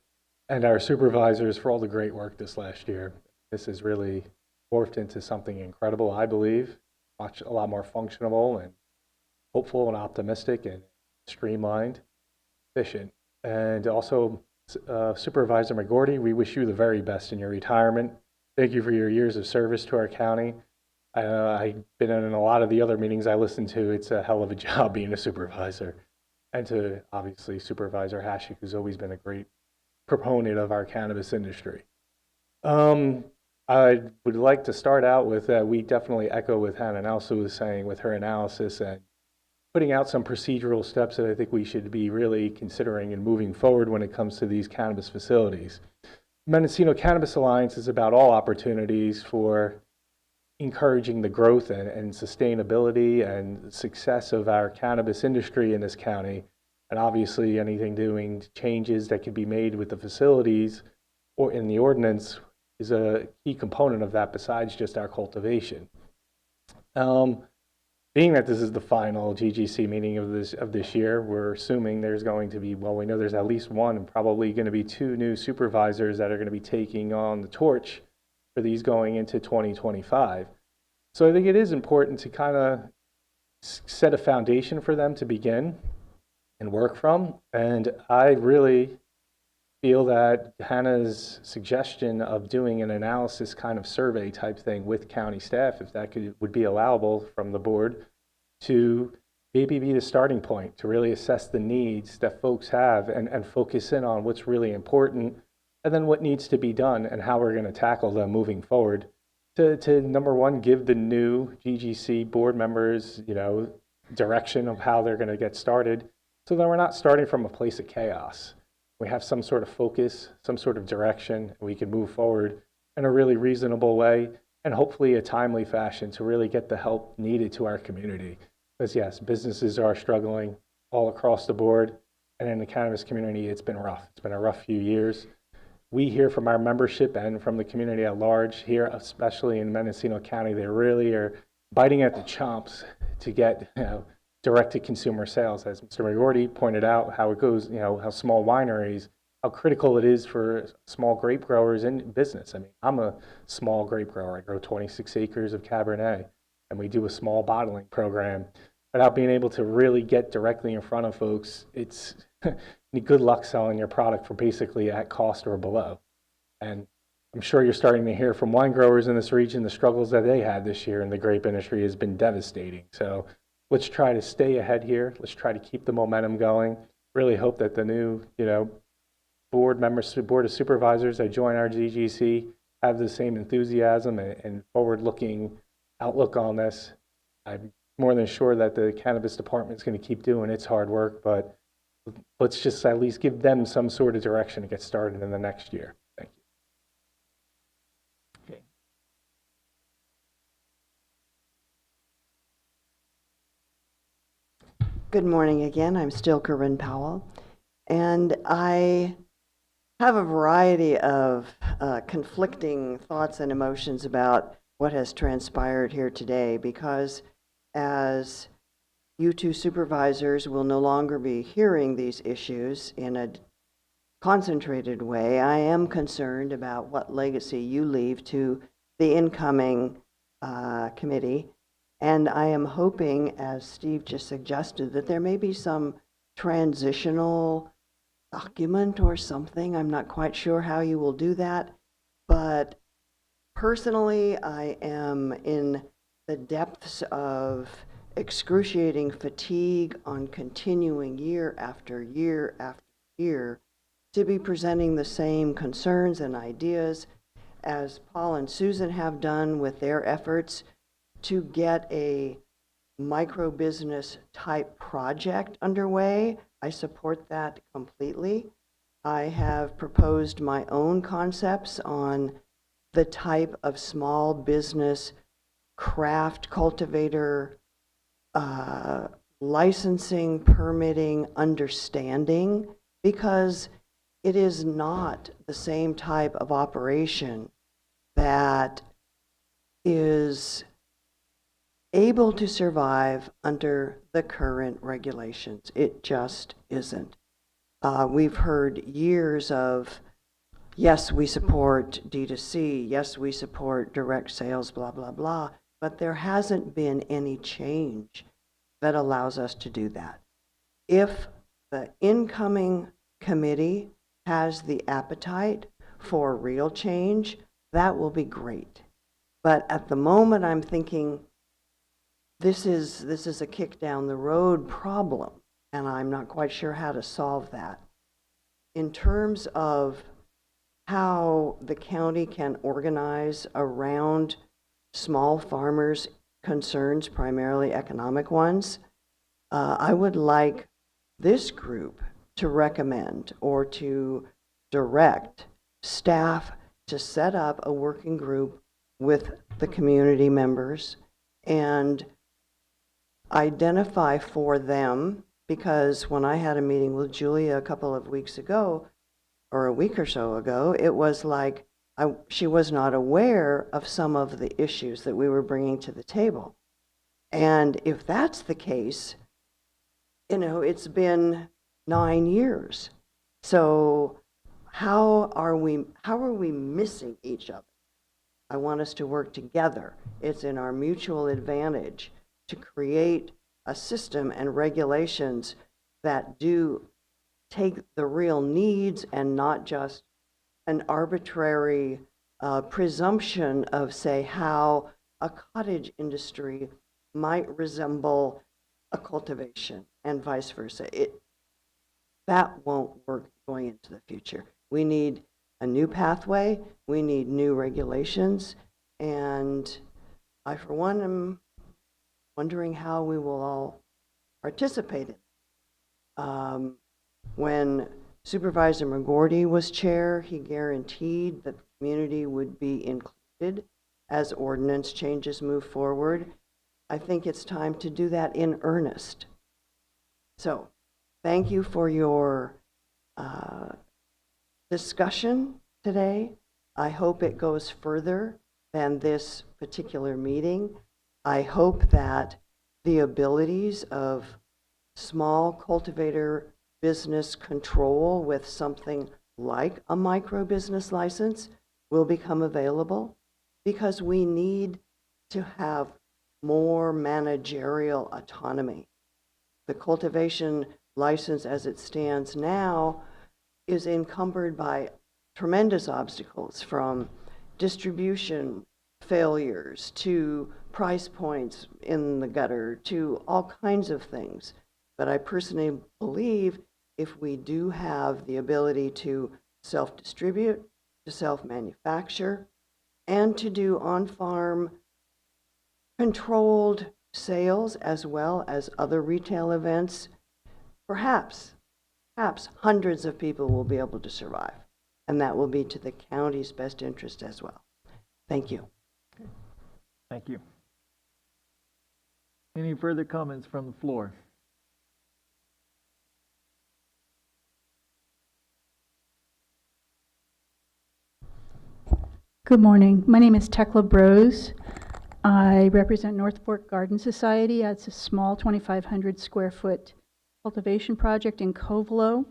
and our supervisors for all the great work this last year. This has really morphed into something incredible, I believe, much a lot more functional and hopeful and optimistic and streamlined, efficient. And also, Supervisor McGordy, we wish you the very best in your retirement. Thank you for your years of service to our county. I've been in a lot of the other meetings I listen to. It's a hell of a job being a supervisor. And to obviously Supervisor Hashik, who's always been a great proponent of our cannabis industry. I would like to start out with we definitely echo what Hannah Nelson was saying with her analysis and putting out some procedural steps that I think we should be really considering and moving forward when it comes to these cannabis facilities. Mendocino Cannabis Alliance is about all opportunities for encouraging the growth and sustainability and success of our cannabis industry in this county. And obviously anything doing changes that could be made with the facilities or in the ordinance is a key component of that besides just our cultivation. Being that this is the final GGC meeting of this year, we're assuming there's going to be, well, we know there's at least one and probably going to be 2 new supervisors that are going to be taking on the torch for these going into 2025. So I think it is important to kind of set a foundation for them to begin and work from. And I really feel that Hannah's suggestion of doing an analysis kind of survey type thing with county staff, if that would be allowable from the board, to maybe be the starting point to really assess the needs that folks have and focus in on what's really important and then what needs to be done and how we're going to tackle them moving forward to number one, give the new GGC board members, direction of how they're going to get started so that we're not starting from a place of chaos. We have some sort of focus, some sort of direction, and we can move forward in a really reasonable way and hopefully a timely fashion to really get the help needed to our community. Because yes, businesses are struggling all across the board, and in the cannabis community, it's been rough. It's been a rough few years. We hear from our membership and from the community at large here, especially in Mendocino County, they really are biting at the chops to get, direct-to-consumer sales, as Mr. Magorty pointed out, how it goes, how small wineries, how critical it is for small grape growers in business. I mean, I'm a small grape grower. I grow 26 acres of Cabernet, and we do a small bottling program. Without being able to really get directly in front of folks, it's good luck selling your product for basically at cost or below. And I'm sure you're starting to hear from wine growers in this region the struggles that they had this year in the grape industry has been devastating. So let's try to stay ahead here. Let's try to keep the momentum going. Really hope that the new, board members, board of supervisors that join our GGC have the same enthusiasm and forward-looking outlook on this. I'm more than sure that the cannabis department is going to keep doing its hard work, but let's just at least give them some sort of direction to get started in the next year. Thank you. Okay. Good morning again. I'm still Corinne Powell, and I have a variety of conflicting thoughts and emotions about what has transpired here today, because as you two supervisors will no longer be hearing these issues in a concentrated way, I am concerned about what legacy you leave to the incoming committee. And I am hoping, as Steve just suggested, that there may be some transitional document or something. I'm not quite sure how you will do that. But personally, I am in the depths of excruciating fatigue on continuing year after year after year to be presenting the same concerns and ideas as Paul and Susan have done with their efforts to get a micro-business type project underway. I support that completely. I have proposed my own concepts on the type of small business craft cultivator licensing, permitting, understanding, because it is not the same type of operation that is able to survive under the current regulations. It just isn't. We've heard years of, yes, we support D2C, yes, we support direct sales, blah, blah, blah, but there hasn't been any change that allows us to do that. If the incoming committee has the appetite for real change, that will be great. But at the moment, I'm thinking, this is a kick down the road problem, and I'm not quite sure how to solve that. In terms of how the county can organize around small farmers' concerns, primarily economic ones, I would like this group to recommend or to direct staff to set up a working group with the community members and identify for them, because when I had a meeting with Julia a couple of weeks ago, or a week or so ago, it was like she was not aware of some of the issues that we were bringing to the table. And if that's the case, you know, it's been 9 years. So how are we missing each other? I want us to work together. It's in our mutual advantage to create a system and regulations that do take the real needs and not just an arbitrary presumption of, say, how a cottage industry might resemble a cultivation and vice versa. That won't work going into the future. We need a new pathway, we need new regulations, and I, for one, am wondering how we will all participate in it. When Supervisor McGordy was chair, he guaranteed that the community would be included as ordinance changes move forward. I think it's time to do that in earnest. So, thank you for your discussion today. I hope it goes further than this particular meeting. I hope that the abilities of small cultivator business control with something like a micro business license will become available, because we need to have more managerial autonomy. The cultivation license as it stands now is encumbered by tremendous obstacles, from distribution failures to price points in the gutter to all kinds of things. But I personally believe if we do have the ability to self-distribute, to self-manufacture, and to do on-farm controlled sales as well as other retail events, perhaps hundreds of people will be able to survive. And that will be to the county's best interest as well. Thank you. Thank you. Any further comments from the floor? Good morning. My name is Tekla Brose. I represent North Fork Garden Society. It's a small 2,500 square foot cultivation project in Covelo.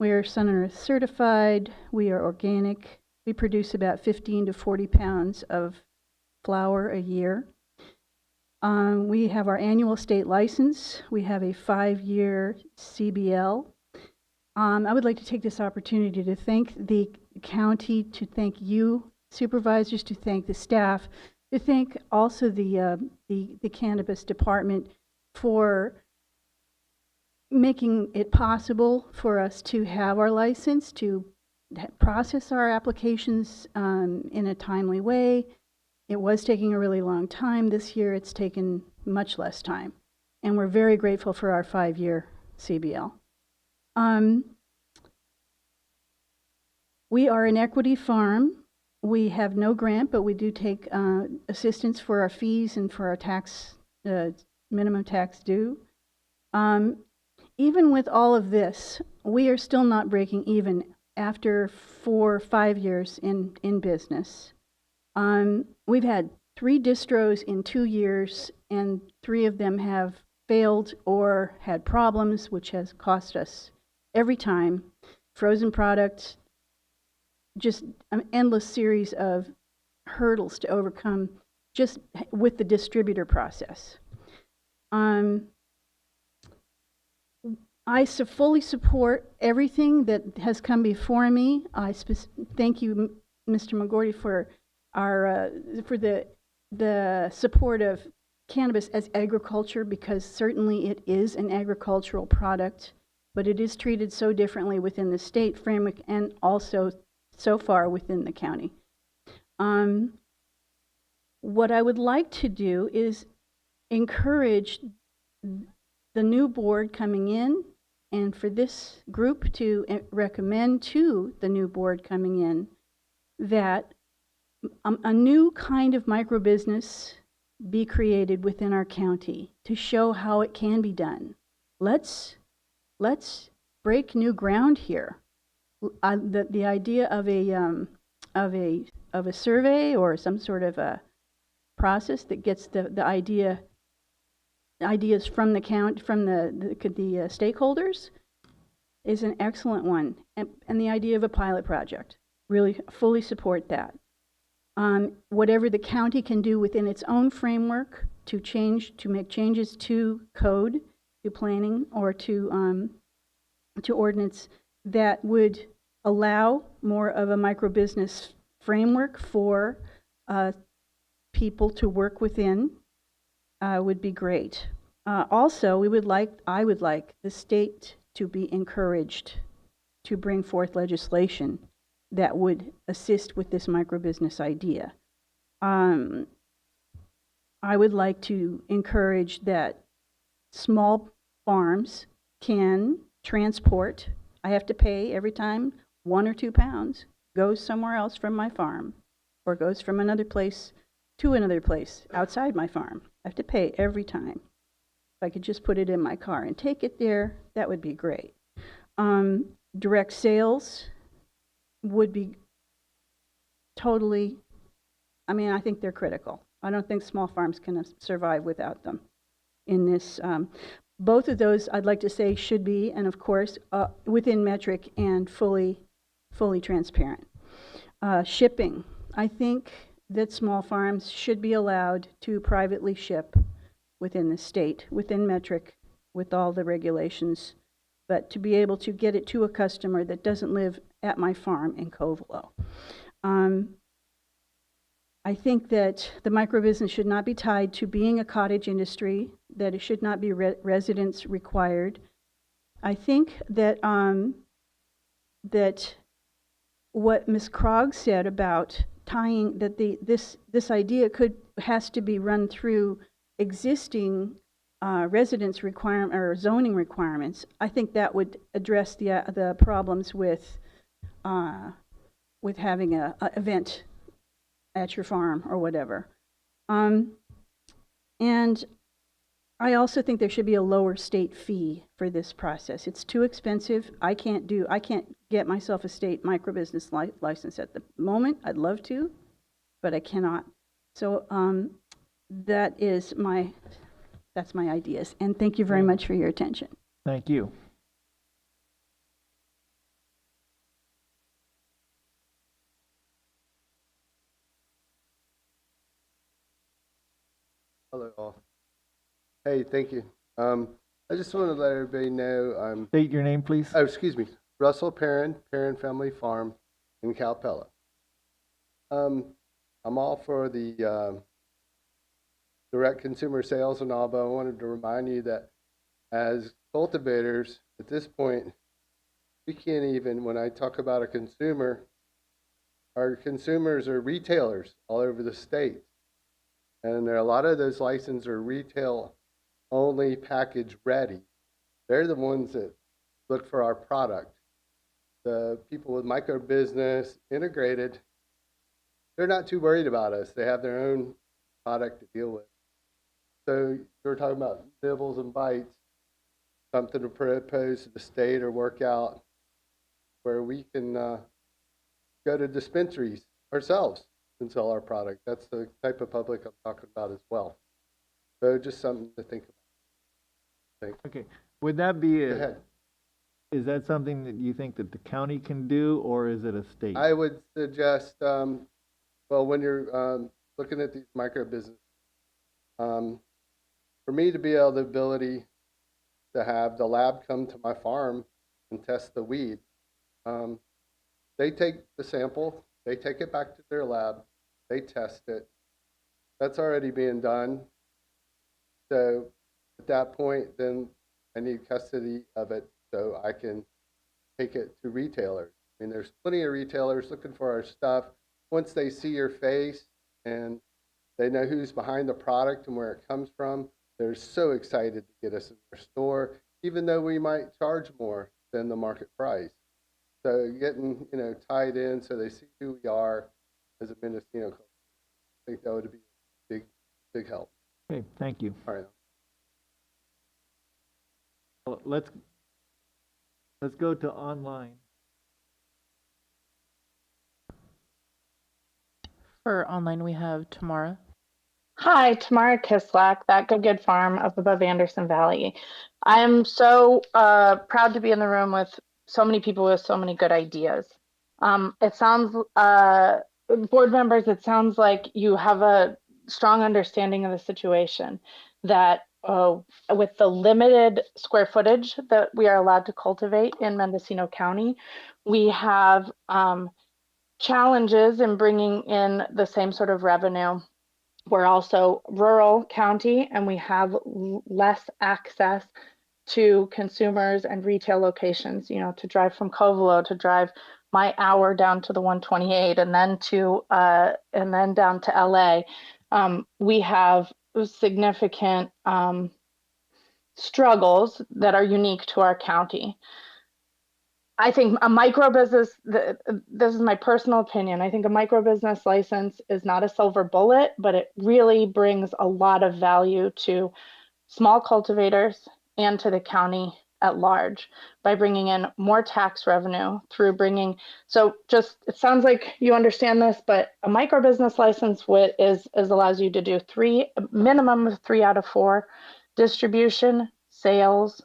We are Sun and Earth certified. We are organic. We produce about 15 to 40 pounds of flower a year. We have our annual state license. We have a 5-year CBL. I would like to take this opportunity to thank the county, to thank you, supervisors, to thank the staff, to thank also the cannabis department for making it possible for us to have our license, to process our applications in a timely way. It was taking a really long time. This year it's taken much less time. And we're very grateful for our 5-year CBL. We are an equity farm. We have no grant, but we do take assistance for our fees and for our tax, minimum tax due. Even with all of this, we are still not breaking even after 4 or 5 years in business. We've had 3 distros in 2 years, and 3 of them have failed or had problems, which has cost us every time frozen products, just an endless series of hurdles to overcome just with the distributor process. I fully support everything that has come before me. I thank you, Mr. McGordy, for for the support of cannabis as agriculture, because certainly it is an agricultural product, but it is treated so differently within the state framework and also so far within the county. What I would like to do is encourage the new board coming in, and for this group to recommend to the new board coming in that a new kind of microbusiness be created within our county to show how it can be done. Let's break new ground here. The idea of a survey or some sort of a process that gets the ideas from the stakeholders is an excellent one, and the idea of a pilot project, really fully support that. Whatever the county can do within its own framework to make changes to code, to planning, or to ordinance that would allow more of a microbusiness framework for people to work within would be great. Also, I would like the state to be encouraged to bring forth legislation that would assist with this microbusiness idea. I would like to encourage that small farms can transport. I have to pay every time 1 or 2 pounds goes somewhere else from my farm, or goes from another place to another place outside my farm. I have to pay every time. If I could just put it in my car and take it there, that would be great. Direct sales would be totally, I think they're critical. I don't think small farms can survive without them in this. Both of those, I'd like to say, should be, and of course, within metric and fully transparent. Shipping. I think that small farms should be allowed to privately ship within the state, within metric, with all the regulations, but to be able to get it to a customer that doesn't live at my farm in Covelo. I think that the microbusiness should not be tied to being a cottage industry, that it should not be residence required. I think that that what Ms. Krog said about tying that this idea has to be run through existing residence requirement or zoning requirements. I think that would address the problems with having an event at your farm or whatever. And I also think there should be a lower state fee for this process. It's too expensive. I can't get myself a state microbusiness license at the moment. I'd love to, but I cannot. So that's my ideas. And thank you very much for your attention. Thank you. Hello all. Hey, thank you. I just want to let everybody know State your name, please. Oh, excuse me. Russell Perrin, Perrin Family Farm in Calpella. I'm all for the direct consumer sales and all, but I wanted to remind you that as cultivators, at this point, we can't even, when I talk about a consumer, our consumers are retailers all over the state. And there are a lot of those licenses are retail only, package ready. They're the ones that look for our product. The people with micro business integrated, they're not too worried about us. They have their own product to deal with. So you're talking about nibbles and bites, something to propose to the state or work out where we can go to dispensaries ourselves and sell our product. That's the type of public I'm talking about as well. So just something to think about. Okay. Would that be Go ahead. Is that something that you think that the county can do, or is it a state? I would suggest, well, when you're looking at these micro businesses, for me to be able the ability to have the lab come to my farm and test the weed, they take the sample, they take it back to their lab, they test it. That's already being done. So at that point, then I need custody of it so I can take it to retailers. I mean, there's plenty of retailers looking for our stuff. Once they see your face and they know who's behind the product and where it comes from, they're so excited to get us in their store, even though we might charge more than the market price. So getting, tied in so they see who we are as a Mendocino culture, I think that would be a big help. Okay, thank you. All right. Well, let's go to online. For online, we have Tamara. Hi, Tamara Kislak, That Good Good Farm up above Anderson Valley. I am so proud to be in the room with so many people with so many good ideas. It sounds, board members, it sounds like you have a strong understanding of the situation, that with the limited square footage that we are allowed to cultivate in Mendocino County, we have challenges in bringing in the same sort of revenue. We're also rural county, and we have less access to consumers and retail locations. To drive from Covelo, to drive my hour down to the 128, and then down to LA. We have significant struggles that are unique to our county. I think a micro business, this is my personal opinion, I think a micro business license is not a silver bullet, but it really brings a lot of value to small cultivators and to the county at large by bringing in more tax revenue through bringing, it sounds like you understand this, but a micro business license allows you to do minimum of 3 out of 4, distribution, sales,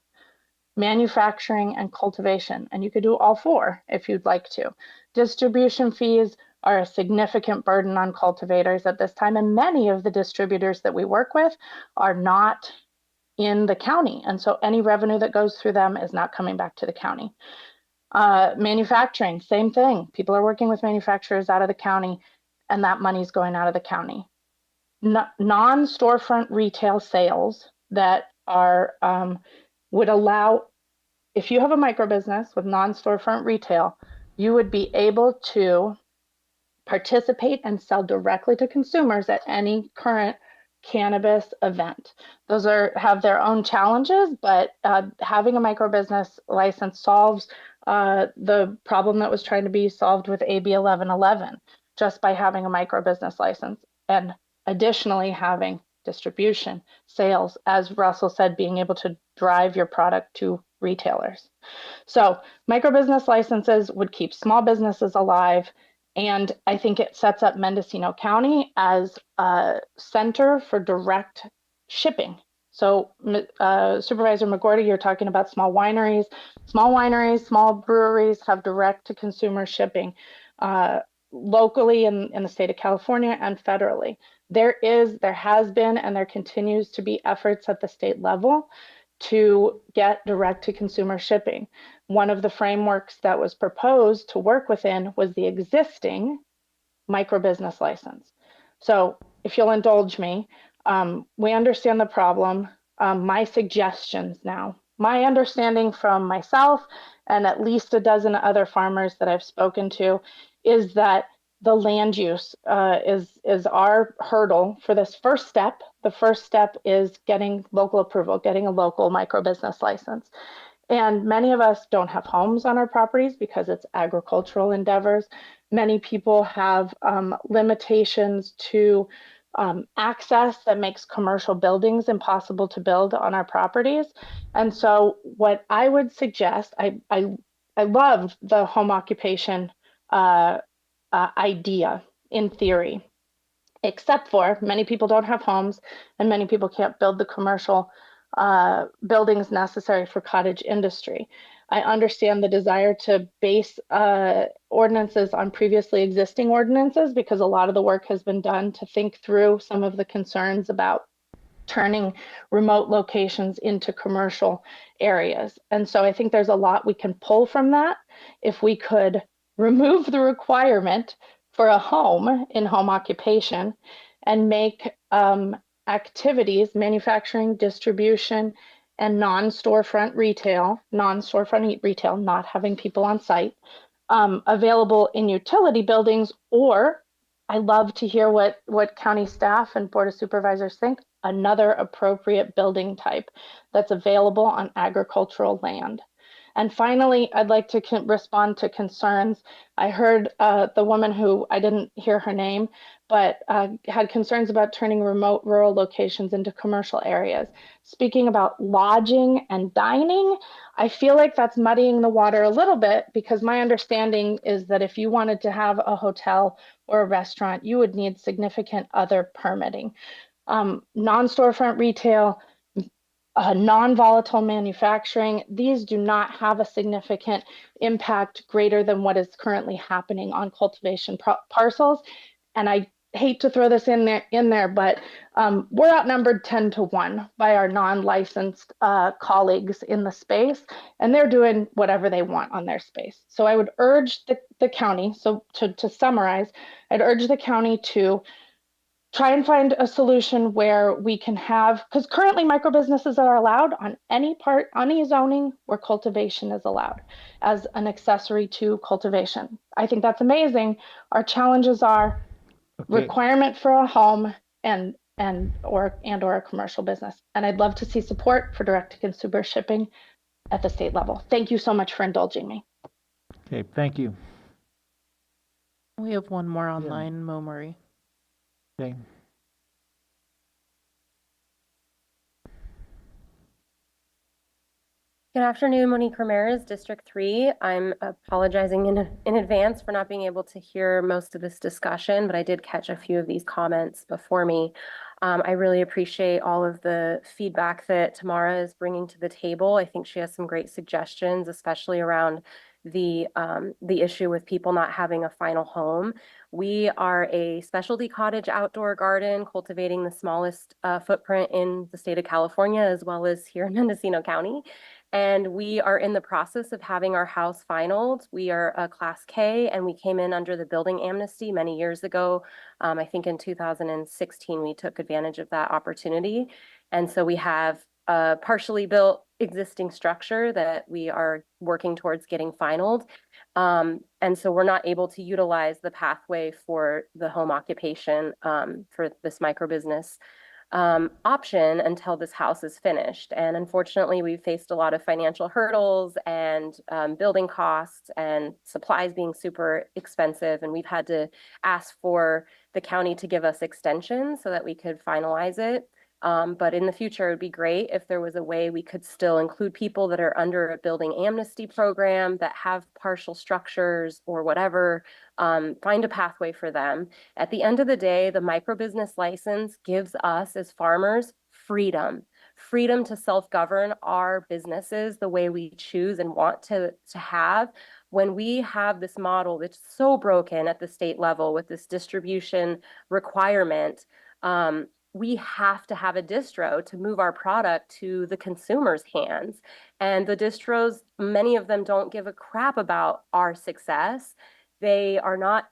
manufacturing, and cultivation, and you could do all 4 if you'd like to. Distribution fees are a significant burden on cultivators at this time, and many of the distributors that we work with are not in the county, and so any revenue that goes through them is not coming back to the county. Manufacturing, same thing. People are working with manufacturers out of the county, and that money's going out of the county. Non-storefront retail sales that are would allow, if you have a micro business with non-storefront retail, you would be able to participate and sell directly to consumers at any current cannabis event. Those have their own challenges, but having a micro business license solves the problem that was trying to be solved with AB 1111, just by having a micro business license, and additionally having distribution, sales, as Russell said, being able to drive your product to retailers. So micro business licenses would keep small businesses alive, and I think it sets up Mendocino County as a center for direct shipping. So Supervisor McGordy, you're talking about small wineries. Small breweries have direct to consumer shipping locally in the state of California and federally. There has been, and there continues to be efforts at the state level to get direct to consumer shipping. One of the frameworks that was proposed to work within was the existing micro business license. So if you'll indulge me, we understand the problem. My suggestions now, my understanding from myself and at least a dozen other farmers that I've spoken to, is that the land use is our hurdle for this first step. The first step is getting local approval, getting a local micro business license. And many of us don't have homes on our properties because it's agricultural endeavors. Many people have limitations to access that makes commercial buildings impossible to build on our properties. And so what I would suggest, I love the home occupation idea in theory, except for many people don't have homes and many people can't build the commercial buildings necessary for cottage industry. I understand the desire to base ordinances on previously existing ordinances because a lot of the work has been done to think through some of the concerns about turning remote locations into commercial areas. And so I think there's a lot we can pull from that if we could remove the requirement for a home in home occupation and make activities, manufacturing, distribution, and non-storefront retail, not having people on site, available in utility buildings, or I love to hear what county staff and board of supervisors think, another appropriate building type that's available on agricultural land. And finally, I'd like to respond to concerns. I heard the woman who, I didn't hear her name, but had concerns about turning remote rural locations into commercial areas. Speaking about lodging and dining, I feel like that's muddying the water a little bit, because my understanding is that if you wanted to have a hotel or a restaurant, you would need significant other permitting. Non-storefront retail, non-volatile manufacturing, these do not have a significant impact greater than what is currently happening on cultivation parcels. And I hate to throw this in there, but we're outnumbered 10-1 by our non-licensed colleagues in the space, and they're doing whatever they want on their space. So I would urge the county, so to summarize, I'd urge the county to try and find a solution where we can have, because currently micro businesses are allowed on any zoning where cultivation is allowed as an accessory to cultivation. I think that's amazing. Our challenges are requirement for a home or a commercial business. And I'd love to see support for direct to consumer shipping at the state level. Thank you so much for indulging me. Okay, thank you. We have one more online, Mo Murray. Okay. Good afternoon, Monique Ramirez, District 3. I'm apologizing in advance for not being able to hear most of this discussion, but I did catch a few of these comments before me. I really appreciate all of the feedback that Tamara is bringing to the table. I think she has some great suggestions, especially around the issue with people not having a final home. We are a specialty cottage outdoor garden cultivating the smallest footprint in the state of California, as well as here in Mendocino County. And we are in the process of having our house finalized. We are a Class K, and we came in under the building amnesty many years ago. I think in 2016, we took advantage of that opportunity. And so we have a partially built existing structure that we are working towards getting finalized. And so we're not able to utilize the pathway for the home occupation for this micro business option until this house is finished. And unfortunately, we've faced a lot of financial hurdles and building costs and supplies being super expensive. And we've had to ask for the county to give us extensions so that we could finalize it. But in the future, it would be great if there was a way we could still include people that are under a building amnesty program that have partial structures or whatever, find a pathway for them. At the end of the day, the microbusiness license gives us as farmers freedom to self-govern our businesses the way we choose and want to have. When we have this model that's so broken at the state level with this distribution requirement, we have to have a distro to move our product to the consumer's hands. And the distros, many of them don't give a crap about our success. They are not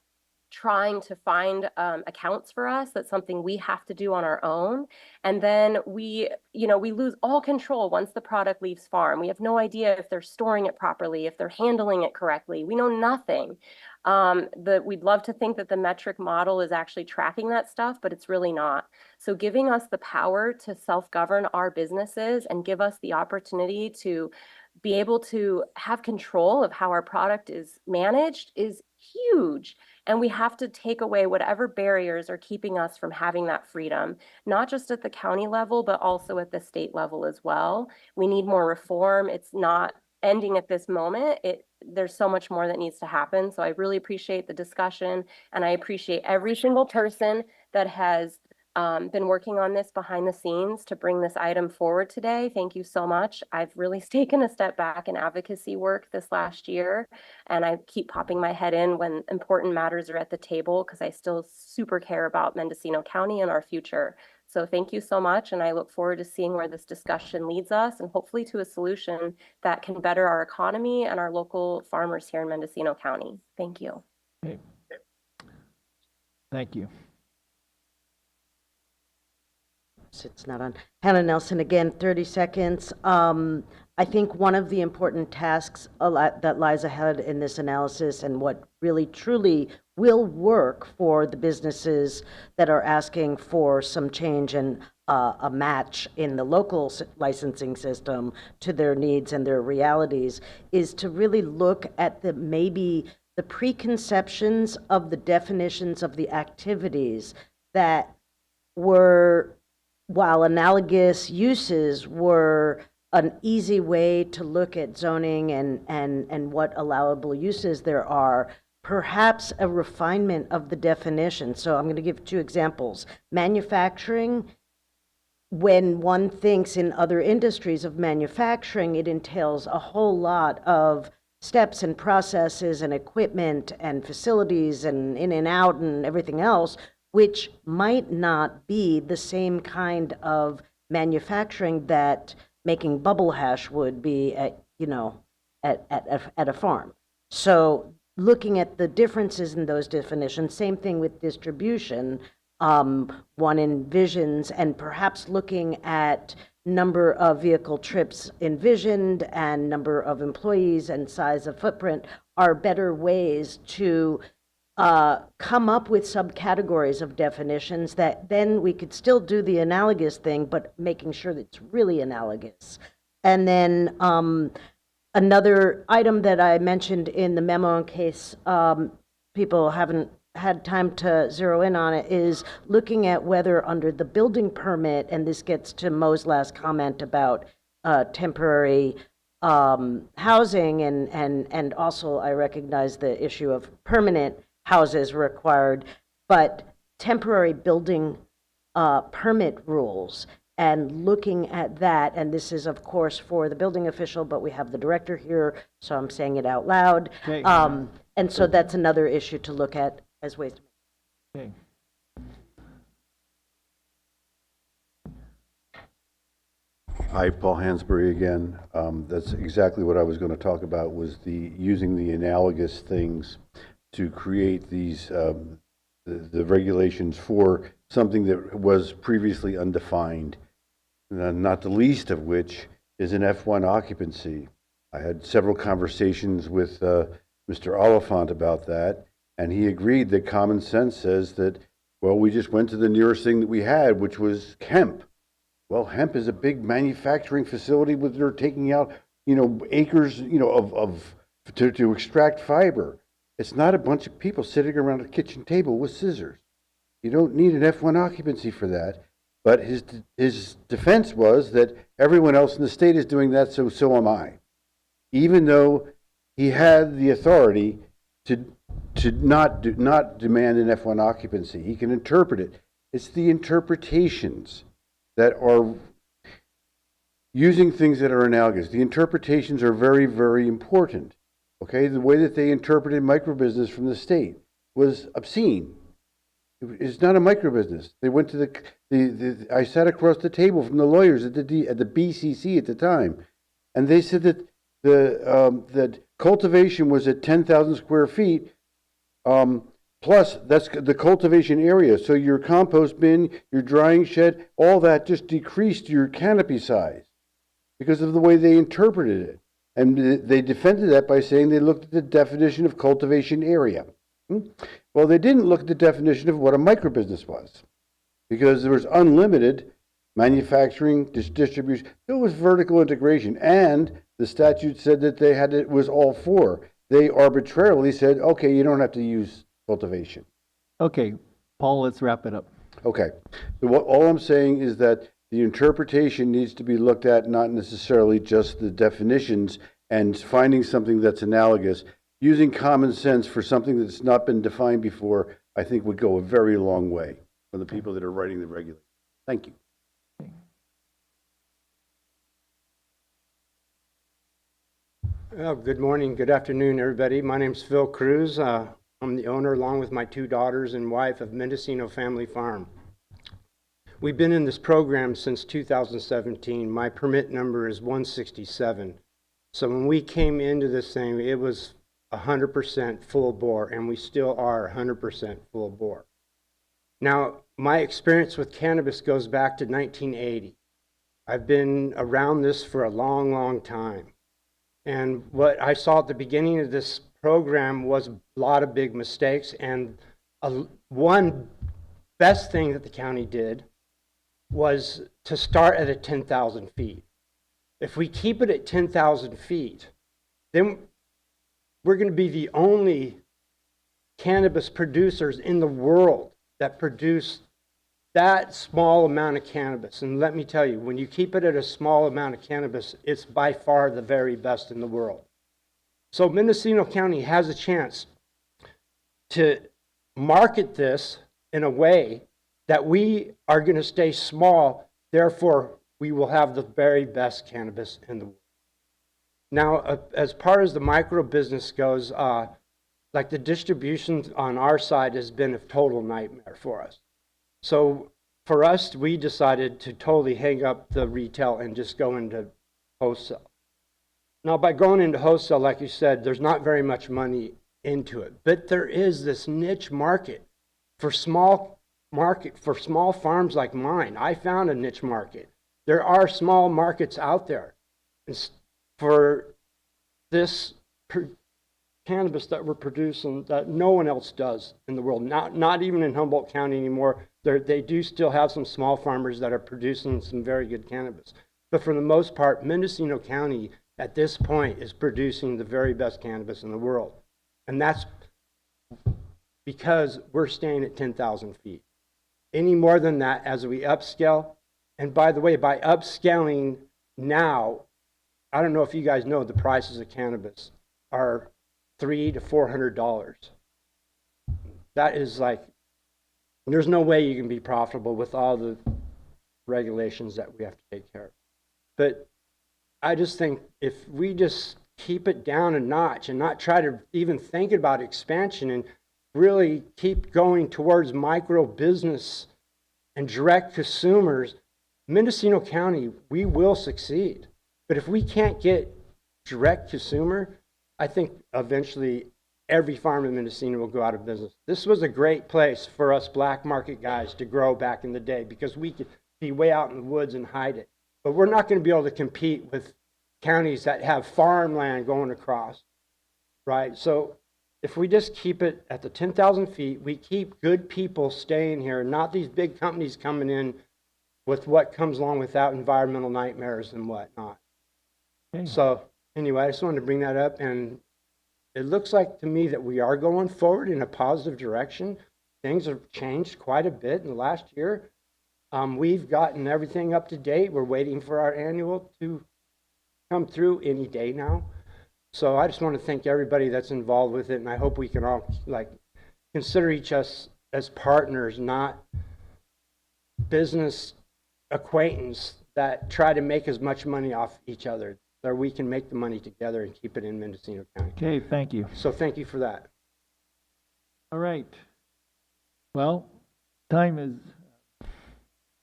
trying to find accounts for us. That's something we have to do on our own. And then we lose all control once the product leaves farm. We have no idea if they're storing it properly, if they're handling it correctly. We know nothing. We'd love to think that the metric model is actually tracking that stuff, but it's really not. So giving us the power to self-govern our businesses and give us the opportunity to be able to have control of how our product is managed is huge. And we have to take away whatever barriers are keeping us from having that freedom, not just at the county level, but also at the state level as well. We need more reform. It's not ending at this moment. There's so much more that needs to happen. So I really appreciate the discussion, and I appreciate every single person that has been working on this behind the scenes to bring this item forward today. Thank you so much. I've really taken a step back in advocacy work this last year, and I keep popping my head in when important matters are at the table because I still super care about Mendocino County and our future. So thank you so much, and I look forward to seeing where this discussion leads us and hopefully to a solution that can better our economy and our local farmers here in Mendocino County. Thank you. Okay. Thank you. It's not on. Hannah Nelson, again, 30 seconds. I think one of the important tasks that lies ahead in this analysis, and what really truly will work for the businesses that are asking for some change and a match in the local licensing system to their needs and their realities, is to really look at maybe the preconceptions of the definitions of the activities that were, while analogous uses were an easy way to look at zoning and what allowable uses there are, perhaps a refinement of the definition. So I'm going to give 2 examples. Manufacturing, when one thinks in other industries of manufacturing, it entails a whole lot of steps and processes and equipment and facilities and in and out and everything else, which might not be the same kind of manufacturing that making bubble hash would be at, at a farm. So looking at the differences in those definitions, same thing with distribution, one envisions, and perhaps looking at number of vehicle trips envisioned and number of employees and size of footprint are better ways to come up with subcategories of definitions that then we could still do the analogous thing, but making sure that it's really analogous. And then another item that I mentioned in the memo, in case people haven't had time to zero in on it, is looking at whether under the building permit, and this gets to Mo's last comment about temporary housing, and also I recognize the issue of permanent houses required, but temporary building permit rules, and looking at that, and this is of course for the building official, but we have the director here, so I'm saying it out loud. Okay. And so that's another issue to look at as ways to Okay. Hi, Paul Hansberry again. That's exactly what I was going to talk about, was using the analogous things to create these the regulations for something that was previously undefined, not the least of which is an F1 occupancy. I had several conversations with Mr. Oliphant about that, and he agreed that common sense says that, well, we just went to the nearest thing that we had, which was hemp. Well, hemp is a big manufacturing facility where they're taking out, acres, to extract fiber. It's not a bunch of people sitting around a kitchen table with scissors. You don't need an F1 occupancy for that. But his defense was that everyone else in the state is doing that, so am I. Even though he had the authority to not demand an F1 occupancy. He can interpret it. It's the interpretations that are using things that are analogous. The interpretations are very, very important. Okay, the way that they interpreted microbusiness from the state was obscene. It's not a microbusiness. They went to I sat across the table from the lawyers at the BCC at the time, and they said that that cultivation was at 10,000 square feet, plus that's the cultivation area. So your compost bin, your drying shed, all that just decreased your canopy size because of the way they interpreted it. And they defended that by saying they looked at the definition of cultivation area. Well, they didn't look at the definition of what a microbusiness was, because there was unlimited manufacturing, distribution. There was vertical integration, and the statute said that it was all four. They arbitrarily said, okay, you don't have to use cultivation. Okay, Paul, let's wrap it up. Okay. So all I'm saying is that the interpretation needs to be looked at, not necessarily just the definitions, and finding something that's analogous. Using common sense for something that's not been defined before, I think would go a very long way for the people that are writing the regulations. Thank you. Good morning, good afternoon, everybody. My name's Phil Cruz. I'm the owner, along with my 2 daughters and wife, of Mendocino Family Farm. We've been in this program since 2017. My permit number is 167. So when we came into this thing, it was 100% full bore, and we still are 100% full bore. Now, my experience with cannabis goes back to 1980. I've been around this for a long, long time. And what I saw at the beginning of this program was a lot of big mistakes. And one best thing that the county did was to start at 10,000 feet. If we keep it at 10,000 feet, then we're going to be the only cannabis producers in the world that produce that small amount of cannabis. And let me tell you, when you keep it at a small amount of cannabis, it's by far the very best in the world. So Mendocino County has a chance to market this in a way that we are going to stay small, therefore we will have the very best cannabis in the world. Now, as far as the micro business goes, like the distribution on our side has been a total nightmare for us. So for us, we decided to totally hang up the retail and just go into wholesale. Now, by going into wholesale, like you said, there's not very much money into it, but there is this niche market for small farms like mine. I found a niche market. There are small markets out there for this cannabis that we're producing that no one else does in the world, not even in Humboldt County anymore. They do still have some small farmers that are producing some very good cannabis. But for the most part, Mendocino County at this point is producing the very best cannabis in the world. And that's because we're staying at 10,000 feet. Any more than that, as we upscale, and by the way, by upscaling now, I don't know if you guys know, the prices of cannabis are $300 to $400. That is like, there's no way you can be profitable with all the regulations that we have to take care of. But I just think if we just keep it down a notch and not try to even think about expansion and really keep going towards micro business and direct consumers, Mendocino County, we will succeed. But if we can't get direct consumer, I think eventually every farm in Mendocino will go out of business. This was a great place for us black market guys to grow back in the day because we could be way out in the woods and hide it. But we're not going to be able to compete with counties that have farmland going across, right? So if we just keep it at the 10,000 feet, we keep good people staying here, not these big companies coming in with what comes along with that, environmental nightmares and whatnot. Okay. So anyway, I just wanted to bring that up, and it looks like to me that we are going forward in a positive direction. Things have changed quite a bit in the last year. We've gotten everything up to date. We're waiting for our annual to come through any day now. So I just want to thank everybody that's involved with it, and I hope we can all consider each us as partners, not business acquaintance that try to make as much money off each other, so we can make the money together and keep it in Mendocino County. Okay, thank you. So thank you for that. All right. Well, time is,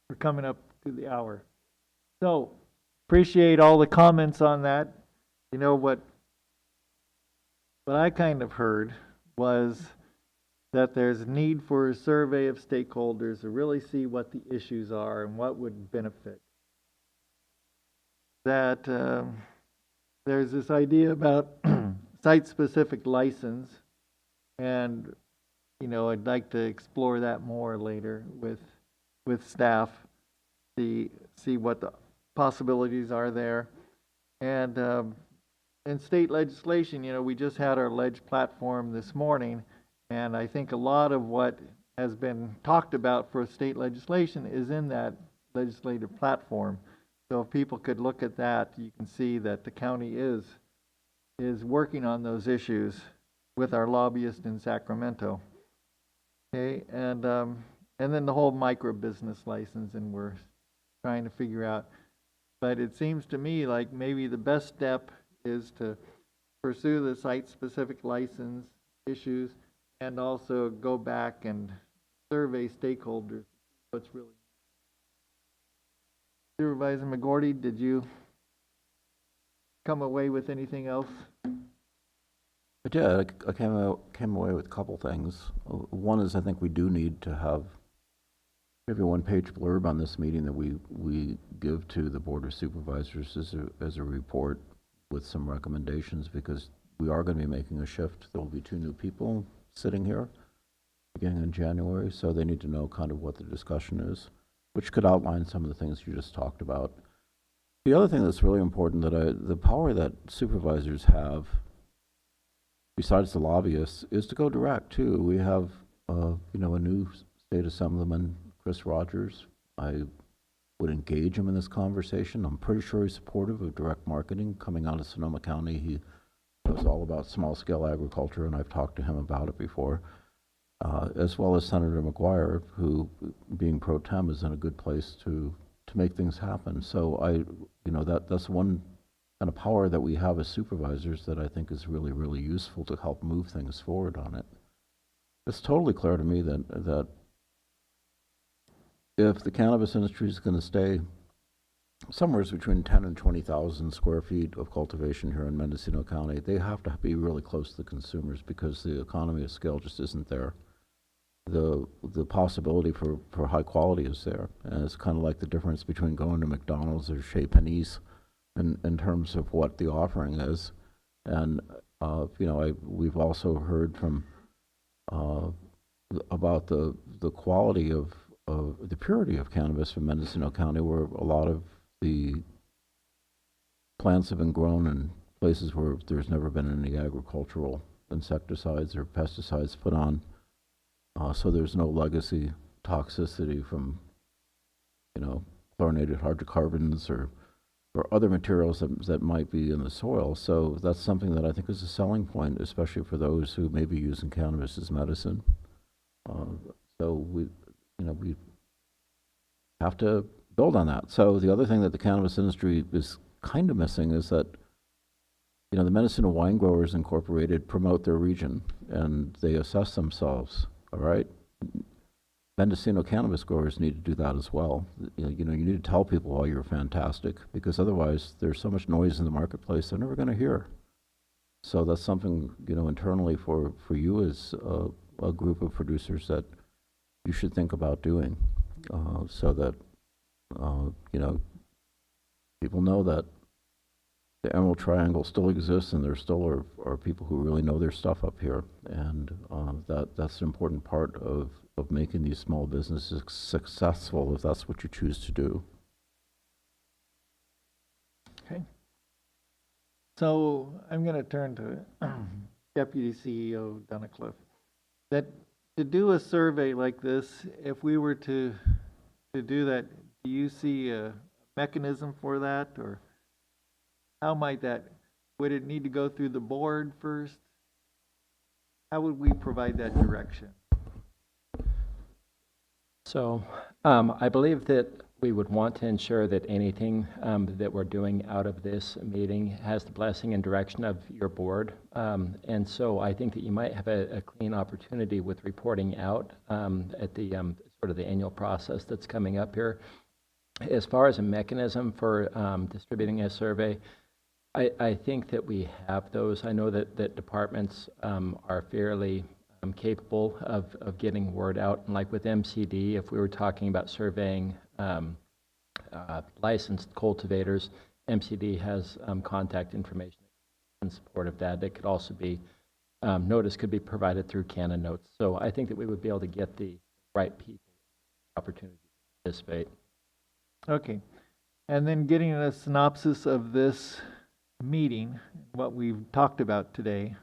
we're coming up to the hour. So appreciate all the comments on that. You know what I kind of heard was that there's a need for a survey of stakeholders to really see what the issues are and what would benefit. That there's this idea about site-specific license, and I'd like to explore that more later with staff, see what the possibilities are there. And in state legislation, we just had our ledge platform this morning, and I think a lot of what has been talked about for state legislation is in that legislative platform. So if people could look at that, you can see that the county is working on those issues with our lobbyist in Sacramento. Okay, and then the whole micro business license, and we're trying to figure out. But it seems to me like maybe the best step is to pursue the site-specific license issues and also go back and survey stakeholders. What's really Supervisor McGordy, did you come away with anything else? I did. I came away with a couple things. One is I think we do need to have have a one-page blurb on this meeting that we give to the Board of Supervisors as a report with some recommendations, because we are going to be making a shift. There will be 2 new people sitting here beginning in January, so they need to know kind of what the discussion is, which could outline some of the things you just talked about. The other thing that's really important, the power that supervisors have, besides the lobbyists, is to go direct too. We have, a new state assemblyman, Chris Rogers. I would engage him in this conversation. I'm pretty sure he's supportive of direct marketing coming out of Sonoma County. He knows all about small-scale agriculture, and I've talked to him about it before, as well as Senator McGuire, who, being pro tem, is in a good place to make things happen. So that's one kind of power that we have as supervisors that I think is really, really useful to help move things forward on it. It's totally clear to me that if the cannabis industry is going to stay somewhere between 10 and 20,000 square feet of cultivation here in Mendocino County, they have to be really close to the consumers, because the economy of scale just isn't there. The possibility for high quality is there, and it's kind of like the difference between going to McDonald's or Chez Panisse in terms of what the offering is. And we've also heard from about the quality of the purity of cannabis from Mendocino County, where a lot of the plants have been grown in places where there's never been any agricultural insecticides or pesticides put on. So there's no legacy toxicity from, chlorinated hydrocarbons or other materials that might be in the soil. So that's something that I think is a selling point, especially for those who may be using cannabis as medicine. So we have to build on that. So the other thing that the cannabis industry is kind of missing is that, the Mendocino Wine Growers Incorporated promote their region, and they assess themselves, all right? Mendocino cannabis growers need to do that as well. You need to tell people why you're fantastic, because otherwise there's so much noise in the marketplace they're never going to hear. So that's something, internally for you as a group of producers that you should think about doing, so that, people know that the Emerald Triangle still exists, and there still are people who really know their stuff up here, and that's an important part of making these small businesses successful, if that's what you choose to do. Okay. So I'm going to turn to Deputy CEO Dunicliffe. That to do a survey like this, if we were to do that, do you see a mechanism for that, or how might that, would it need to go through the board first? How would we provide that direction? So I believe that we would want to ensure that anything that we're doing out of this meeting has the blessing and direction of your board. And so I think that you might have a clean opportunity with reporting out at the sort of the annual process that's coming up here. As far as a mechanism for distributing a survey, I think that we have those. I know that departments are fairly capable of getting word out. And like with MCD, if we were talking about surveying licensed cultivators, MCD has contact information in support of that. It could also be, notice could be provided through Canon Notes. So I think that we would be able to get the right people opportunity to participate. Okay. And then getting a synopsis of this meeting, what we've talked about today,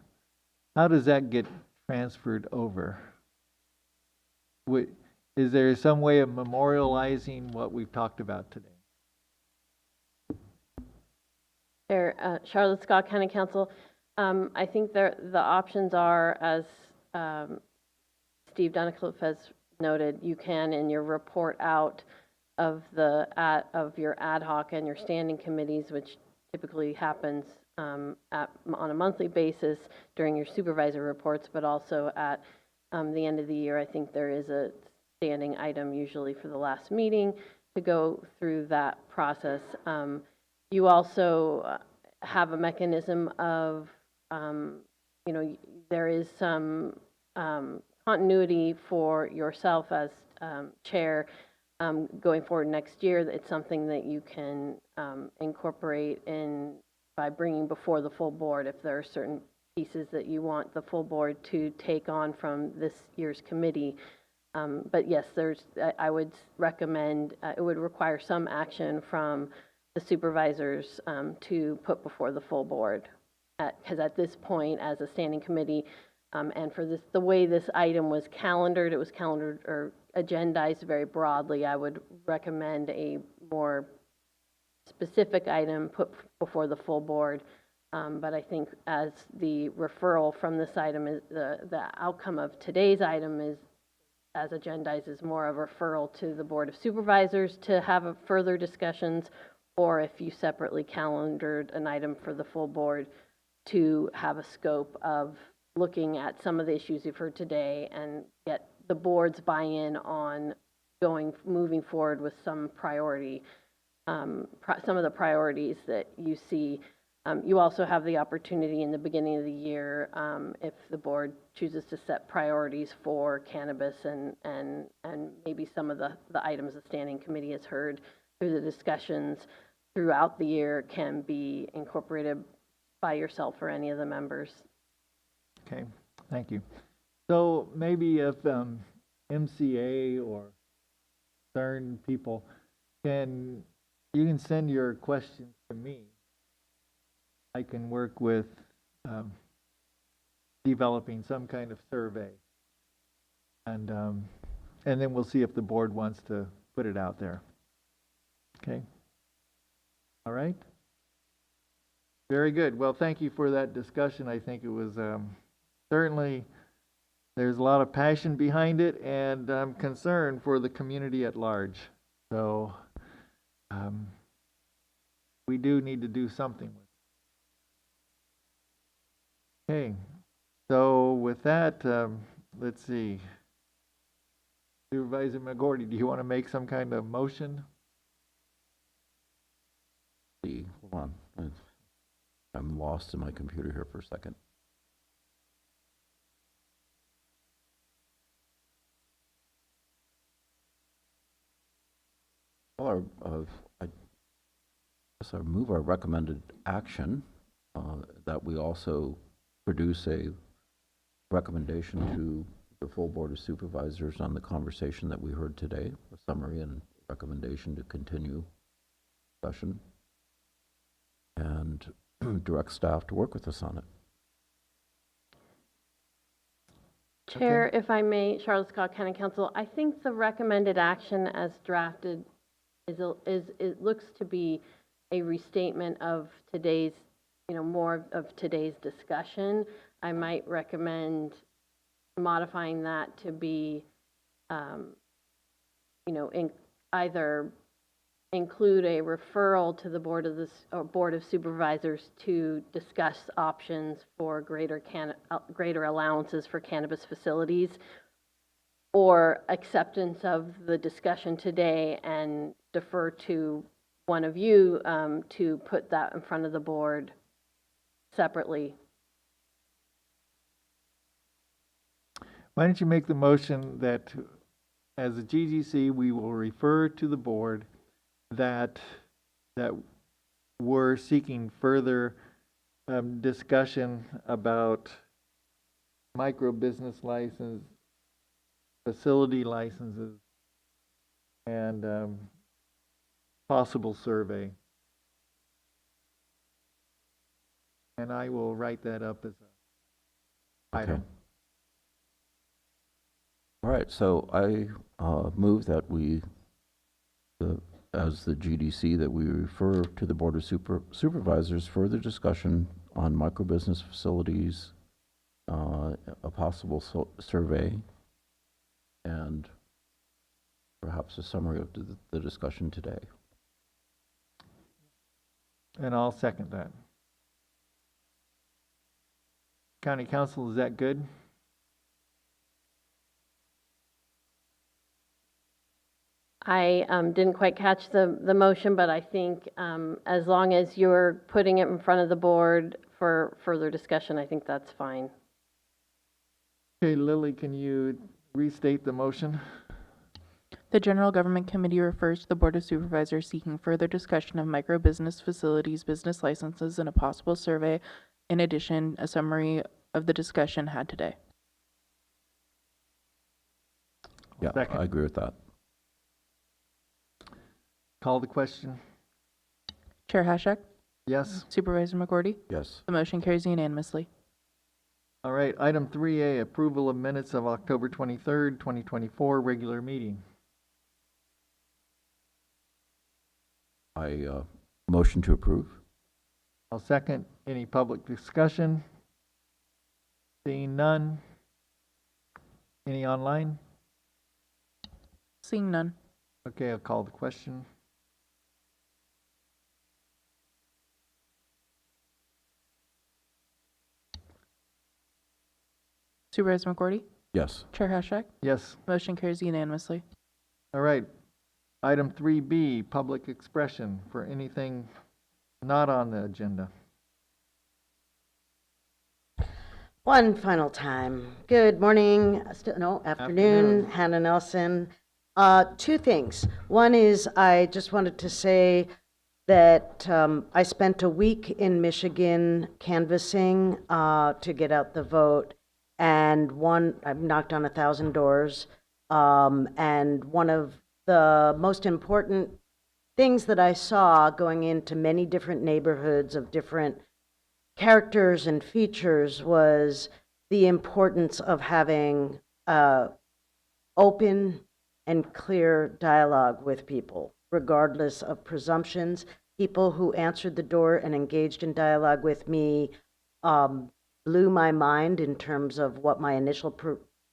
how does that get transferred over? Is there some way of memorializing what we've talked about today? Chair, Charlotte Scott, County Council. I think the options are, as Steve Dunicliffe has noted, you can in your report out of your ad hoc and your standing committees, which typically happens on a monthly basis during your supervisor reports, but also at the end of the year. I think there is a standing item usually for the last meeting to go through that process. You also have a mechanism of, there is some continuity for yourself as chair going forward next year, it's something that you can incorporate in by bringing before the full board if there are certain pieces that you want the full board to take on from this year's committee. But yes, I would recommend, it would require some action from the supervisors to put before the full board. Because at this point, as a standing committee, and for this, the way this item was calendared, it was calendared or agendized very broadly. I would recommend a more specific item put before the full board. But I think as the referral from this item is the outcome of today's item is as agendized is more a referral to the Board of Supervisors to have a further discussions, or if you separately calendared an item for the full board to have a scope of looking at some of the issues you've heard today and get the board's buy-in on moving forward with some priority, some of the priorities that you see. You also have the opportunity in the beginning of the year, if the board chooses to set priorities for cannabis and maybe some of the items the standing committee has heard through the discussions throughout the year can be incorporated by yourself or any of the members. Okay, thank you. So maybe if MCA or CERN people you can send your questions to me. I can work with developing some kind of survey, and then we'll see if the board wants to put it out there. Okay. All right. Very good. Well, thank you for that discussion. I think it was certainly there's a lot of passion behind it, and I'm concerned for the community at large. So we do need to do something with it. Okay, so with that, let's see. Supervisor McGordy, do you want to make some kind of motion? Hold on. I'm lost in my computer here for a second. Well, I guess I move our recommended action that we also produce a recommendation to the full Board of Supervisors on the conversation that we heard today, a summary and recommendation to continue discussion, and direct staff to work with us on it. Chair, if I may, Charlotte Scott County Council, I think the recommended action as drafted it looks to be a restatement of today's, more of today's discussion. I might recommend modifying that to be, either include a referral to the Board of Supervisors to discuss options for greater allowances for cannabis facilities, or acceptance of the discussion today and defer to one of you to put that in front of the board separately. Why don't you make the motion that as a GGC, we will refer to the board that we're seeking further discussion about micro business license, facility licenses, and possible survey. And I will write that up as an item. All right, so I move that we, as the GDC, that we refer to the Board of Supervisors further discussion on microbusiness facilities, a possible survey, and perhaps a summary of the discussion today. And I'll second that. County Council, is that good? I didn't quite catch the motion, but I think as long as you're putting it in front of the board for further discussion, I think that's fine. Okay, Lily, can you restate the motion? The General Government Committee refers to the Board of Supervisors seeking further discussion of micro business facilities, business licenses, and a possible survey. In addition, a summary of the discussion had today. Yeah, Second. I agree with that. Call the question. Chair Hashak? Yes. Supervisor McGorty? Yes. The motion carries unanimously. All right, item 3A, approval of minutes of October 23rd, 2024, regular meeting. I motion to approve. I'll second. Any public discussion? Seeing none. Any online? Seeing none. Okay, I'll call the question. Supervisor McGorty? Yes. Chair Hashak? Yes. Motion carries unanimously. All right. Item 3B, public expression for anything not on the agenda. One final time. Good morning, afternoon, Hannah Nelson. Two things. One is I just wanted to say that I spent a week in Michigan canvassing to get out the vote, and I've knocked on 1,000 doors, and one of the most important things that I saw going into many different neighborhoods of different characters and features was the importance of having open and clear dialogue with people, regardless of presumptions. People who answered the door and engaged in dialogue with me blew my mind in terms of what my initial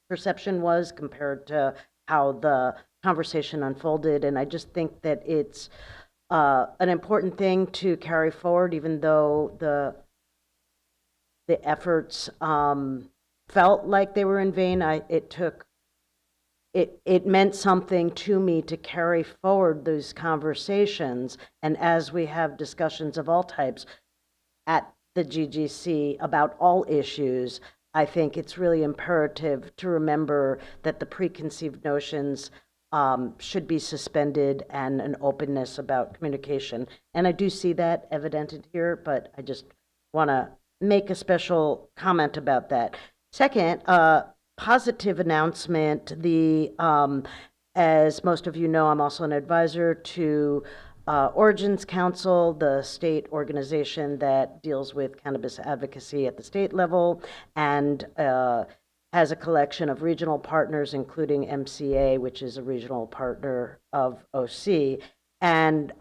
perception was compared to how the conversation unfolded. And I just think that it's an important thing to carry forward, even though the efforts felt like they were in vain. It meant something to me to carry forward those conversations. And as we have discussions of all types at the GGC about all issues, I think it's really imperative to remember that the preconceived notions should be suspended and an openness about communication. And I do see that evidented here, but I just want to make a special comment about that. Second, positive announcement. As most of you know, I'm also an advisor to Origins Council, the state organization that deals with cannabis advocacy at the state level, and has a collection of regional partners, including MCA, which is a regional partner of OC. And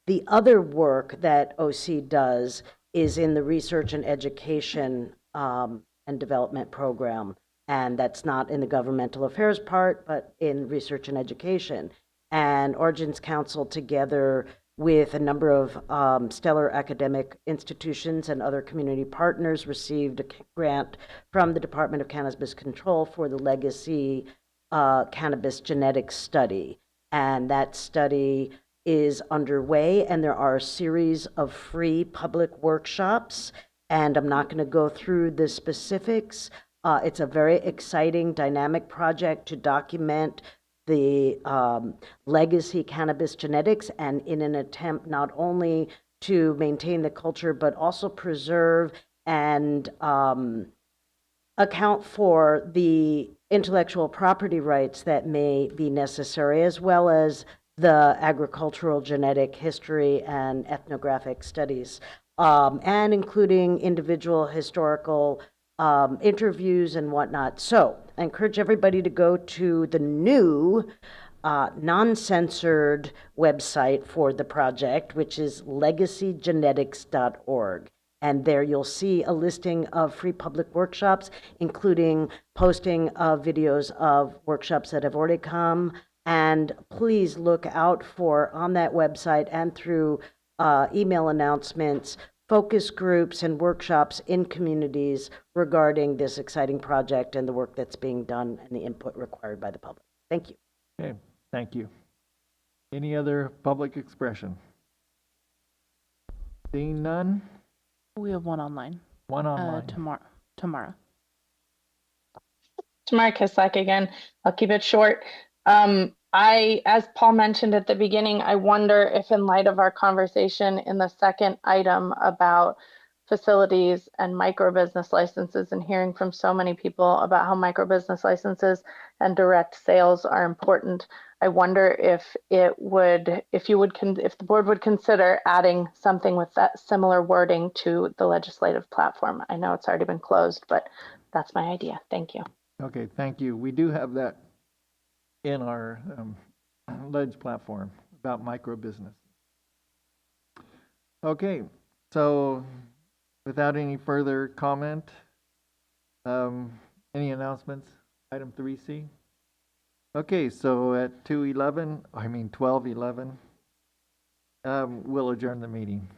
the other work that OC does is in the research and education and development program. And that's not in the governmental affairs part, but in research and education. And Origins Council, together with a number of stellar academic institutions and other community partners, received a grant from the Department of Cannabis Control for the Legacy Cannabis Genetics Study. And that study is underway, and there are a series of free public workshops, and I'm not going to go through the specifics. It's a very exciting, dynamic project to document the legacy cannabis genetics, and in an attempt not only to maintain the culture, but also preserve and account for the intellectual property rights that may be necessary, as well as the agricultural genetic history and ethnographic studies, and including individual historical interviews and whatnot. So I encourage everybody to go to the new non-censored website for the project, which is legacygenetics.org. And there you'll see a listing of free public workshops, including posting of videos of workshops that have already come. And please look out for, on that website and through email announcements, focus groups and workshops in communities regarding this exciting project and the work that's being done and the input required by the public. Thank you. Okay, thank you. Any other public expression? Seeing none? We have one online. One online. Tamara. Tamara Kislak again. I'll keep it short. I as Paul mentioned at the beginning, I wonder if in light of our conversation in the second item about facilities and micro business licenses and hearing from so many people about how micro business licenses and direct sales are important, I wonder if the board would consider adding something with that similar wording to the legislative platform. I know it's already been closed, but that's my idea. Thank you. Okay, thank you. We do have that in our ledge platform about micro business. Okay, so without any further comment, any announcements? Item 3C? Okay, so at 12:11, we'll adjourn the meeting.